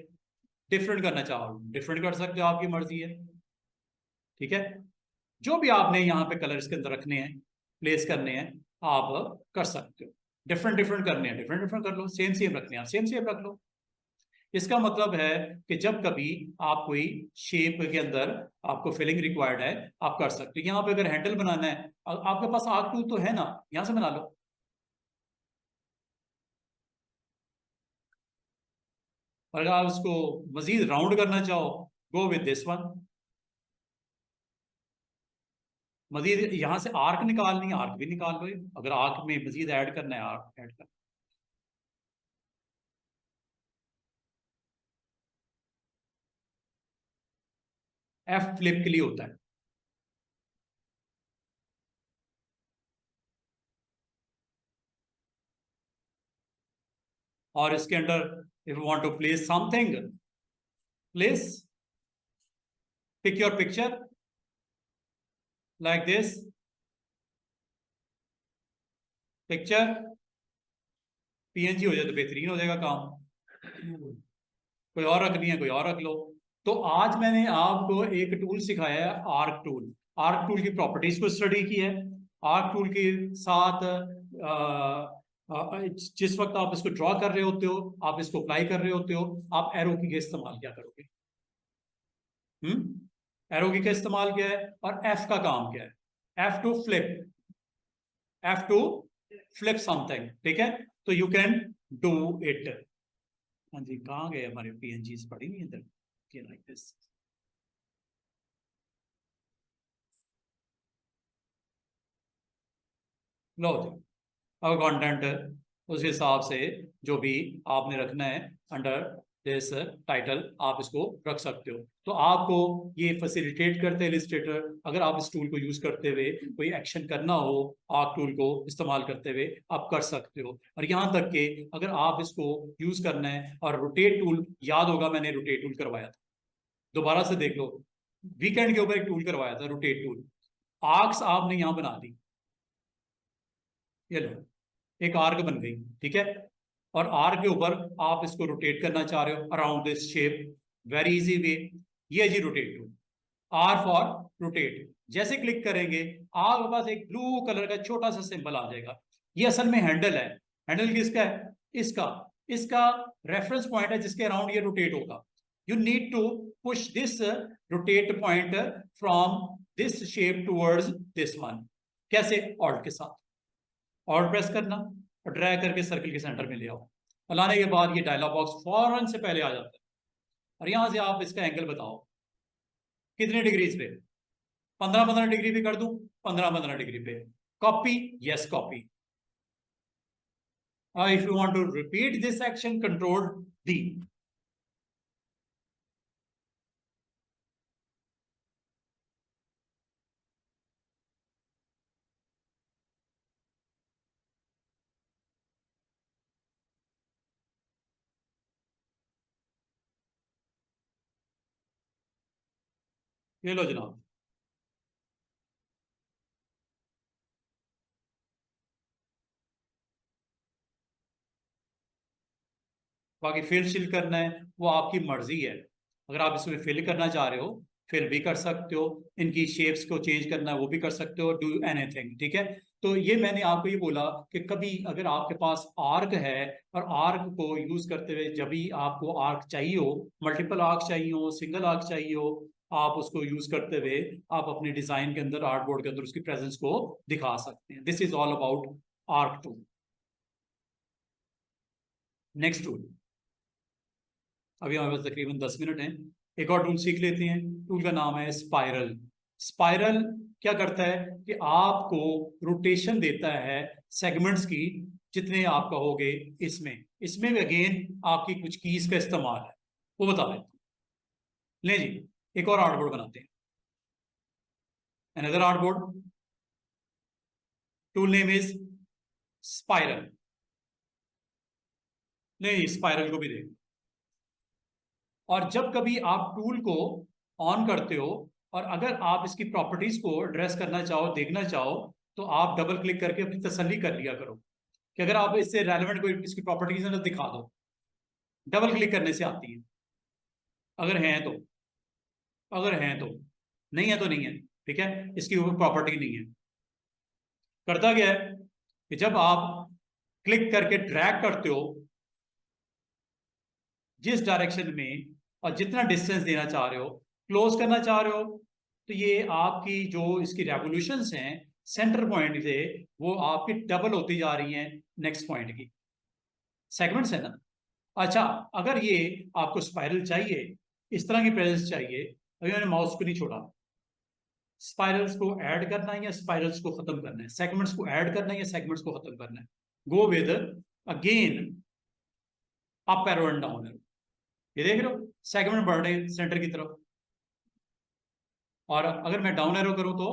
Speaker 1: डिफरेंट करना चाहो डिफरेंट कर सकते हो, आपकी मर्जी है, ठीक है। जो भी आपने यहाँ पे कलर इसके अंदर रखने हैं, प्लेस करने हैं, आप कर सकते हो। डिफरेंट डिफरेंट करने हैं, डिफरेंट डिफरेंट कर लो, सेम सेम रखने हैं सेम सेम रख लो। इसका मतलब है कि जब कभी आप कोई शेप के अंदर आपको फिलिंग रिक्वायर्ड है, आप कर सकते हो। यहाँ पे अगर हैंडल बनाना है, आपके पास आर्क टूल तो है ना, यहाँ से बना लो। और अगर आप इसको मजीद राउंड करना चाहो, गो विद दिस वन। मजीद यहां से आर्क निकालनी है, आर्क भी निकाल लो, अगर आर्क में मजीद ऐड करना है आर्क ऐड कर। एफ फ्लिप के लिए होता है। और इसके अंदर if you want to place something, place, pick your picture like this, picture PNG हो जाए तो बेहतरीन हो जाएगा काम। कोई और रखनी है कोई और रख लो। तो आज मैंने आपको एक टूल सिखाया है, आर्क टूल। आर्क टूल की प्रॉपर्टीज को स्टडी की है। आर्क टूल के साथ जिस वक्त आप इसको ड्रॉ कर रहे होते हो, आप इसको अप्लाई कर रहे होते हो, आप एरो की का इस्तेमाल क्या करोगे। एरो की का इस्तेमाल क्या है, और एफ का काम क्या है, F two flip, F two flip something, ठीक है। तो यू कैन डू इट। हाँ जी, कहाँ गए हमारे पीएनजी पड़ी नहीं इधर, लाइक दिस। लो जी, अब कंटेंट उस हिसाब से जो भी आपने रखना है अंडर दिस टाइटल आप इसको रख सकते हो। तो आपको ये फैसिलिटेट करते हैं इलस्ट्रेटर, अगर आप इस टूल को यूज करते हुए कोई एक्शन करना हो आर्क टूल को इस्तेमाल करते हुए आप कर सकते हो। और यहाँ तक कि अगर आप इसको यूज करना है, और रोटेट टूल याद होगा मैंने रोटेट टूल करवाया था, दोबारा से देख लो, वीकेंड के ऊपर एक टूल करवाया था रोटेट टूल, आर्क्स आपने यहाँ बना दी, ये लो एक आर्क बन गई, ठीक है। और आर्क के ऊपर आप इसको रोटेट करना चाह रहे हो around this shape, very easy way, ये जी rotate tool, R for rotate. जैसे क्लिक करेंगे आपके पास एक ब्लू कलर का छोटा सा सिंबल आ जाएगा, ये असल में हैंडल है। हैंडल किसका है? इसका, इसका रेफरेंस पॉइंट है जिसके अराउंड ये रोटेट होगा। You need to push this rotate point from this shape towards this one. कैसे? ऑल्ट के साथ, ऑल्ट प्रेस करना और ड्रैग करके सर्किल के सेंटर में ले आओ, और लाने के बाद ये डायलॉग बॉक्स फौरन से पहले आ जाता है। और यहां से आप इसका एंगल बताओ कितने डिग्रीज पे, 15-15 डिग्री पे कर दूं, 15-15 डिग्री पे, copy, yes copy. If you want to repeat this action, control D. ये लो जनाब, बाकी फिल शिल करना है वो आपकी मर्जी है। अगर आप इसमें फिल करना चाह रहे हो फिल भी कर सकते हो, इनकी शेप्स को चेंज करना है वो भी कर सकते हो, डू एनीथिंग, ठीक है। तो ये मैंने आपको ये बोला कि कभी अगर आपके पास आर्क है और आर्क को यूज करते हुए जब भी आपको आर्क चाहिए हो, मल्टीपल आर्क चाहिए हो, सिंगल आर्क चाहिए हो, आप उसको यूज करते हुए आप अपने डिजाइन के अंदर, आर्टबोर्ड के अंदर उसकी प्रेजेंस को दिखा सकते हैं। This is all about arc tool. Next tool, अभी हमारे पास तकरीबन 10 मिनट हैं, एक और टूल सीख लेते हैं। टूल का नाम है स्पाइरल। स्पाइरल क्या करता है कि आपको रोटेशन देता है सेगमेंट्स की, जितने आप कहोगे। इसमें इसमें भी अगेन आपकी कुछ कीज का इस्तेमाल है, वो बता देते हैं। ले जी, एक और आर्टबोर्ड बनाते हैं, another artboard, tool name is spiral. नहीं, स्पाइरल को भी देख। और जब कभी आप टूल को ऑन करते हो और अगर आप इसकी प्रॉपर्टीज को एड्रेस करना चाहो, देखना चाहो, तो आप डबल क्लिक करके अपनी तसल्ली कर लिया करो कि अगर आप इससे रेलेवेंट कोई इसकी प्रॉपर्टीज है तो दिखा दो। डबल क्लिक करने से आती है, अगर हैं तो, अगर हैं तो, नहीं है तो नहीं है, ठीक है, इसकी कोई प्रॉपर्टी नहीं है। करता क्या है कि जब आप क्लिक करके ड्रैग करते हो जिस डायरेक्शन में और जितना डिस्टेंस देना चाह रहे हो, क्लोज करना चाह रहे हो, तो ये आपकी जो इसकी रेवोल्यूशंस हैं सेंटर पॉइंट से, वो आपकी डबल होती जा रही हैं नेक्स्ट पॉइंट की, सेगमेंट्स है ना। अच्छा, अगर ये आपको स्पाइरल चाहिए, इस तरह की प्रेजेंस चाहिए, अभी मैंने माउस को नहीं छोड़ा, स्पाइरल्स को ऐड करना है या स्पाइरल्स को खत्म करना है, सेगमेंट्स को ऐड करना है या सेगमेंट्स को खत्म करना है, go with again up arrow and down arrow. ये देख रहे हो सेगमेंट बढ़ रहे सेंटर की तरफ, और अगर मैं डाउन एरो करूं तो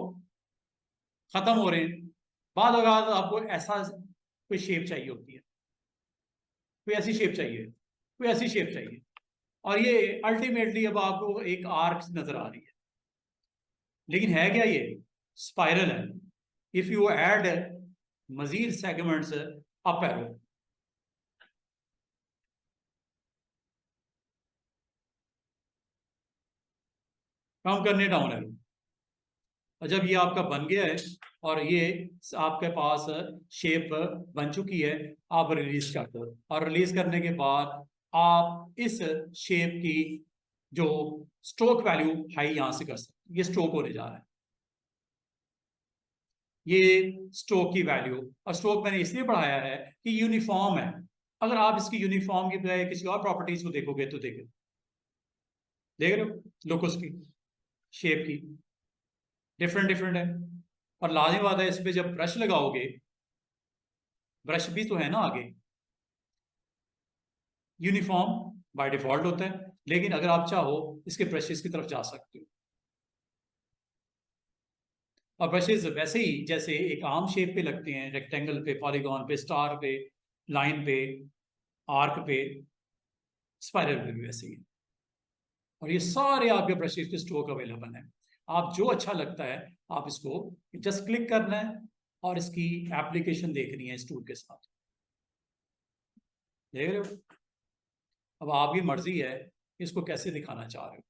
Speaker 1: खत्म हो रहे हैं। बाद अगर आपको ऐसा कोई शेप चाहिए होती है, कोई ऐसी शेप चाहिए, कोई ऐसी शेप चाहिए, और ये अल्टीमेटली अब आपको एक आर्क नजर आ रही है, लेकिन है क्या ये? स्पाइरल है। इफ यू ऐड मजीद सेगमेंट्स अप एरो, कम करने डाउन एरो, और जब ये आपका बन गया है और ये आपके पास शेप बन चुकी है, आप रिलीज कर दो, और रिलीज करने के बाद आप इस शेप की जो स्ट्रोक वैल्यू हाई यहां से कर सकते, ये स्ट्रोक होने जा रहा है, ये स्ट्रोक की वैल्यू। और स्ट्रोक मैंने इसलिए बढ़ाया है कि यूनिफॉर्म है। अगर आप इसकी यूनिफॉर्म की बजाय किसी और प्रॉपर्टीज को देखोगे तो देखो, देख रहे हो लोकस की शेप की डिफरेंट डिफरेंट है। और लाजमी बात है, इस पे जब ब्रश लगाओगे, ब्रश भी तो है ना आगे, यूनिफॉर्म बाय डिफॉल्ट होता है, लेकिन अगर आप चाहो इसके ब्रशेस की तरफ जा सकते हो। और ब्रशेस वैसे ही जैसे एक आर्म शेप पे लगते हैं, रेक्टेंगल पे, पॉलीगॉन पे, स्टार पे, लाइन पे, आर्क पे, स्पाइरल पे भी वैसे ही। और ये सारे आपके ब्रशेस के स्टोक अवेलेबल हैं। आप जो अच्छा लगता है आप इसको जस्ट क्लिक करना है और इसकी एप्लीकेशन देखनी है इस टूल के साथ। देख रहे हो? अब आपकी मर्जी है इसको कैसे दिखाना चाह रहे हो,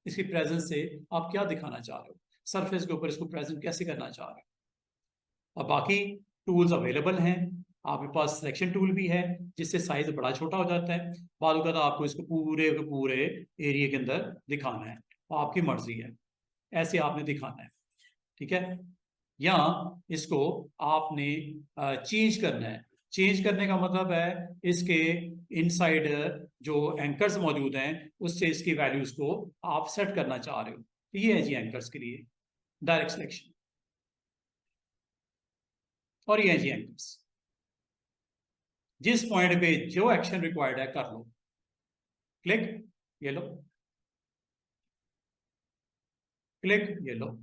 Speaker 1: इसकी प्रेजेंस से आप क्या दिखाना चाह रहे हो, सरफेस के ऊपर इसको प्रेजेंट कैसे करना चाह रहे हो। अब बाकी टूल्स अवेलेबल हैं, आपके पास सिलेक्शन टूल भी है जिससे साइज बड़ा छोटा हो जाता है। बाद में आपको इसको पूरे के पूरे एरिया के अंदर दिखाना है, आपकी मर्जी है, ऐसे आपने दिखाना है, ठीक है। या इसको आपने चेंज करना है। चेंज करने का मतलब है इसके इनसाइड जो एंकर्स मौजूद हैं उससे इसकी वैल्यूज को आप सेट करना चाह रहे हो। तो ये है जी एंकर्स के लिए डायरेक्ट सिलेक्शन, और ये है जी एंकर्स। जिस पॉइंट पे जो एक्शन रिक्वायर्ड है कर लो, क्लिक, ये लो, क्लिक, ये लो।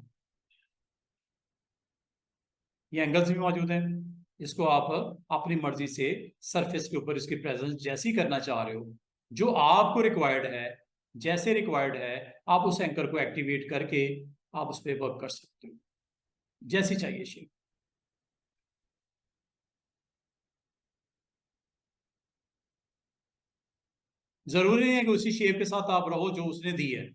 Speaker 1: ये एंगल्स भी मौजूद हैं, इसको आप अपनी मर्जी से सरफेस के ऊपर इसकी प्रेजेंस जैसी करना चाह रहे हो, जो आपको रिक्वायर्ड है, जैसे रिक्वायर्ड है, आप उस एंकर को एक्टिवेट करके आप उस पर वर्क कर सकते हो जैसी चाहिए शेप। जरूरी नहीं है कि उसी शेप के साथ आप रहो जो उसने दी है।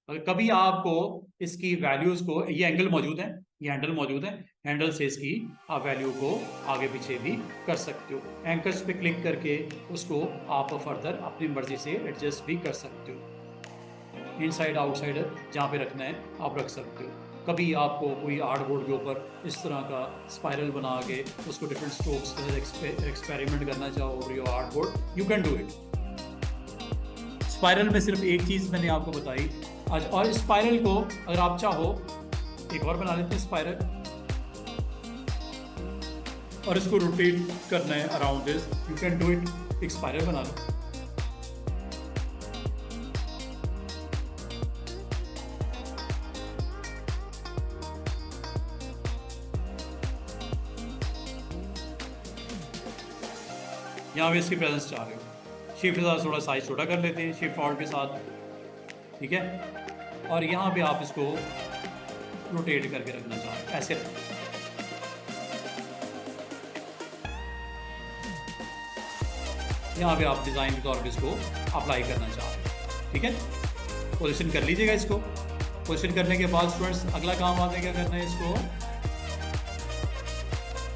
Speaker 1: अगर कभी आपको इसकी वैल्यूज को, ये एंगल मौजूद है, ये हैंडल मौजूद है, हैंडल से इसकी आप वैल्यू को आगे पीछे भी कर सकते हो। एंकर्स पे क्लिक करके उसको आप फर्दर अपनी मर्जी से एडजस्ट भी कर सकते हो। इनसाइड आउटसाइड जहाँ पे रखना है आप रख सकते हो। कभी आपको कोई आर्टबोर्ड के ऊपर इस तरह का स्पाइरल बना के उसको डिफरेंट स्ट्रोक्स के साथ एक्सपेरिमेंट करना चाहो over your artboard, you can do it. Spiral में सिर्फ एक चीज़ मैंने आपको बताई आज, और स्पाइरल को अगर आप चाहो एक और बना लेते हैं स्पाइरल, और इसको रोटेट करना है around this, you can do it. एक स्पाइरल बना लो, यहाँ पे इसकी प्रेजेंस चाह रहे हो, शिफ्ट के साथ थोड़ा साइज छोटा कर लेते हैं, शिफ्ट ऑल्ट के साथ, ठीक है। और यहाँ पे आप इसको रोटेट करके रखना चाह रहे हो, ऐसे रखो। यहाँ पे आप डिज़ाइन के तौर पे इसको अप्लाई करना चाह रहे हो, ठीक है। पोजीशन कर लीजिएगा इसको। पोजीशन करने के बाद स्टूडेंट्स अगला काम आपने क्या करना है, इसको,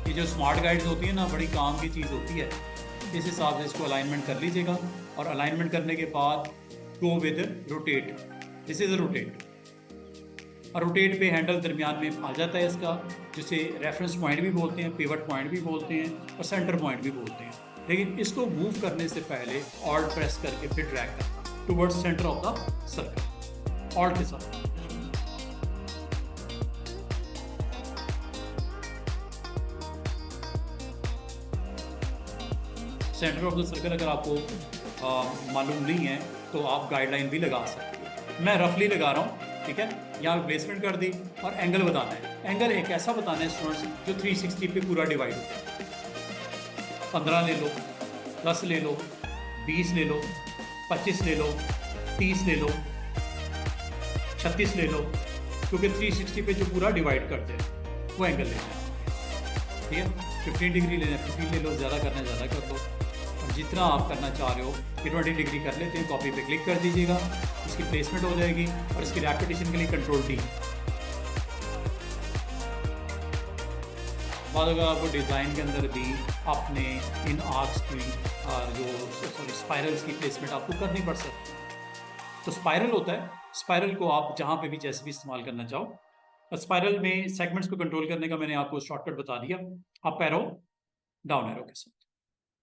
Speaker 1: ये जो स्मार्ट गाइड्स होती है ना, बड़ी काम की चीज़ होती है। इस हिसाब से इसको अलाइनमेंट कर लीजिएगा, और अलाइनमेंट करने के बाद go with rotate, this is a rotate. और रोटेट पे हैंडल दरमियान में आ जाता है इसका, जिसे रेफरेंस पॉइंट भी बोलते हैं, पिवट पॉइंट भी बोलते हैं, और सेंटर पॉइंट भी बोलते हैं। लेकिन इसको मूव करने से पहले ऑल्ट प्रेस करके फिर ड्रैग करना towards centre of the circle, alt के साथ। सेंटर ऑफ द सर्कल अगर आपको मालूम नहीं है तो आप गाइडलाइन भी लगा सकते हो। मैं रफली लगा रहा हूँ, ठीक है। यहाँ प्लेसमेंट कर दी, और एंगल बताना है। एंगल एक ऐसा बताना है स्टूडेंट्स जो 360 पे पूरा डिवाइड होता है। 15 ले लो, 10 ले लो, 20 ले लो, 25 ले लो, 30 ले लो, 36 ले लो, क्योंकि 360 पे जो पूरा डिवाइड करते हैं वो एंगल लेना है, ठीक है। 15 डिग्री लेना है 15 ले लो, ज़्यादा करना है ज़्यादा कर लो। और जितना आप करना चाह रहे हो कि 20 डिग्री कर लेते हैं, कॉपी पे क्लिक कर दीजिएगा, इसकी प्लेसमेंट हो जाएगी। और इसकी रेपिटेशन के लिए कंट्रोल डी। बाद अगर आपको डिज़ाइन के अंदर भी अपने इन आर्क्स की स्पाइरल्स की प्लेसमेंट आपको करनी पड़ सकती है। तो स्पाइरल होता है, स्पाइरल को आप जहाँ पे भी जैसे भी इस्तेमाल करना चाहो। स्पाइरल में सेगमेंट्स को कंट्रोल करने का मैंने आपको शॉर्टकट बता दिया, अप एरो, डाउन एरो के साथ।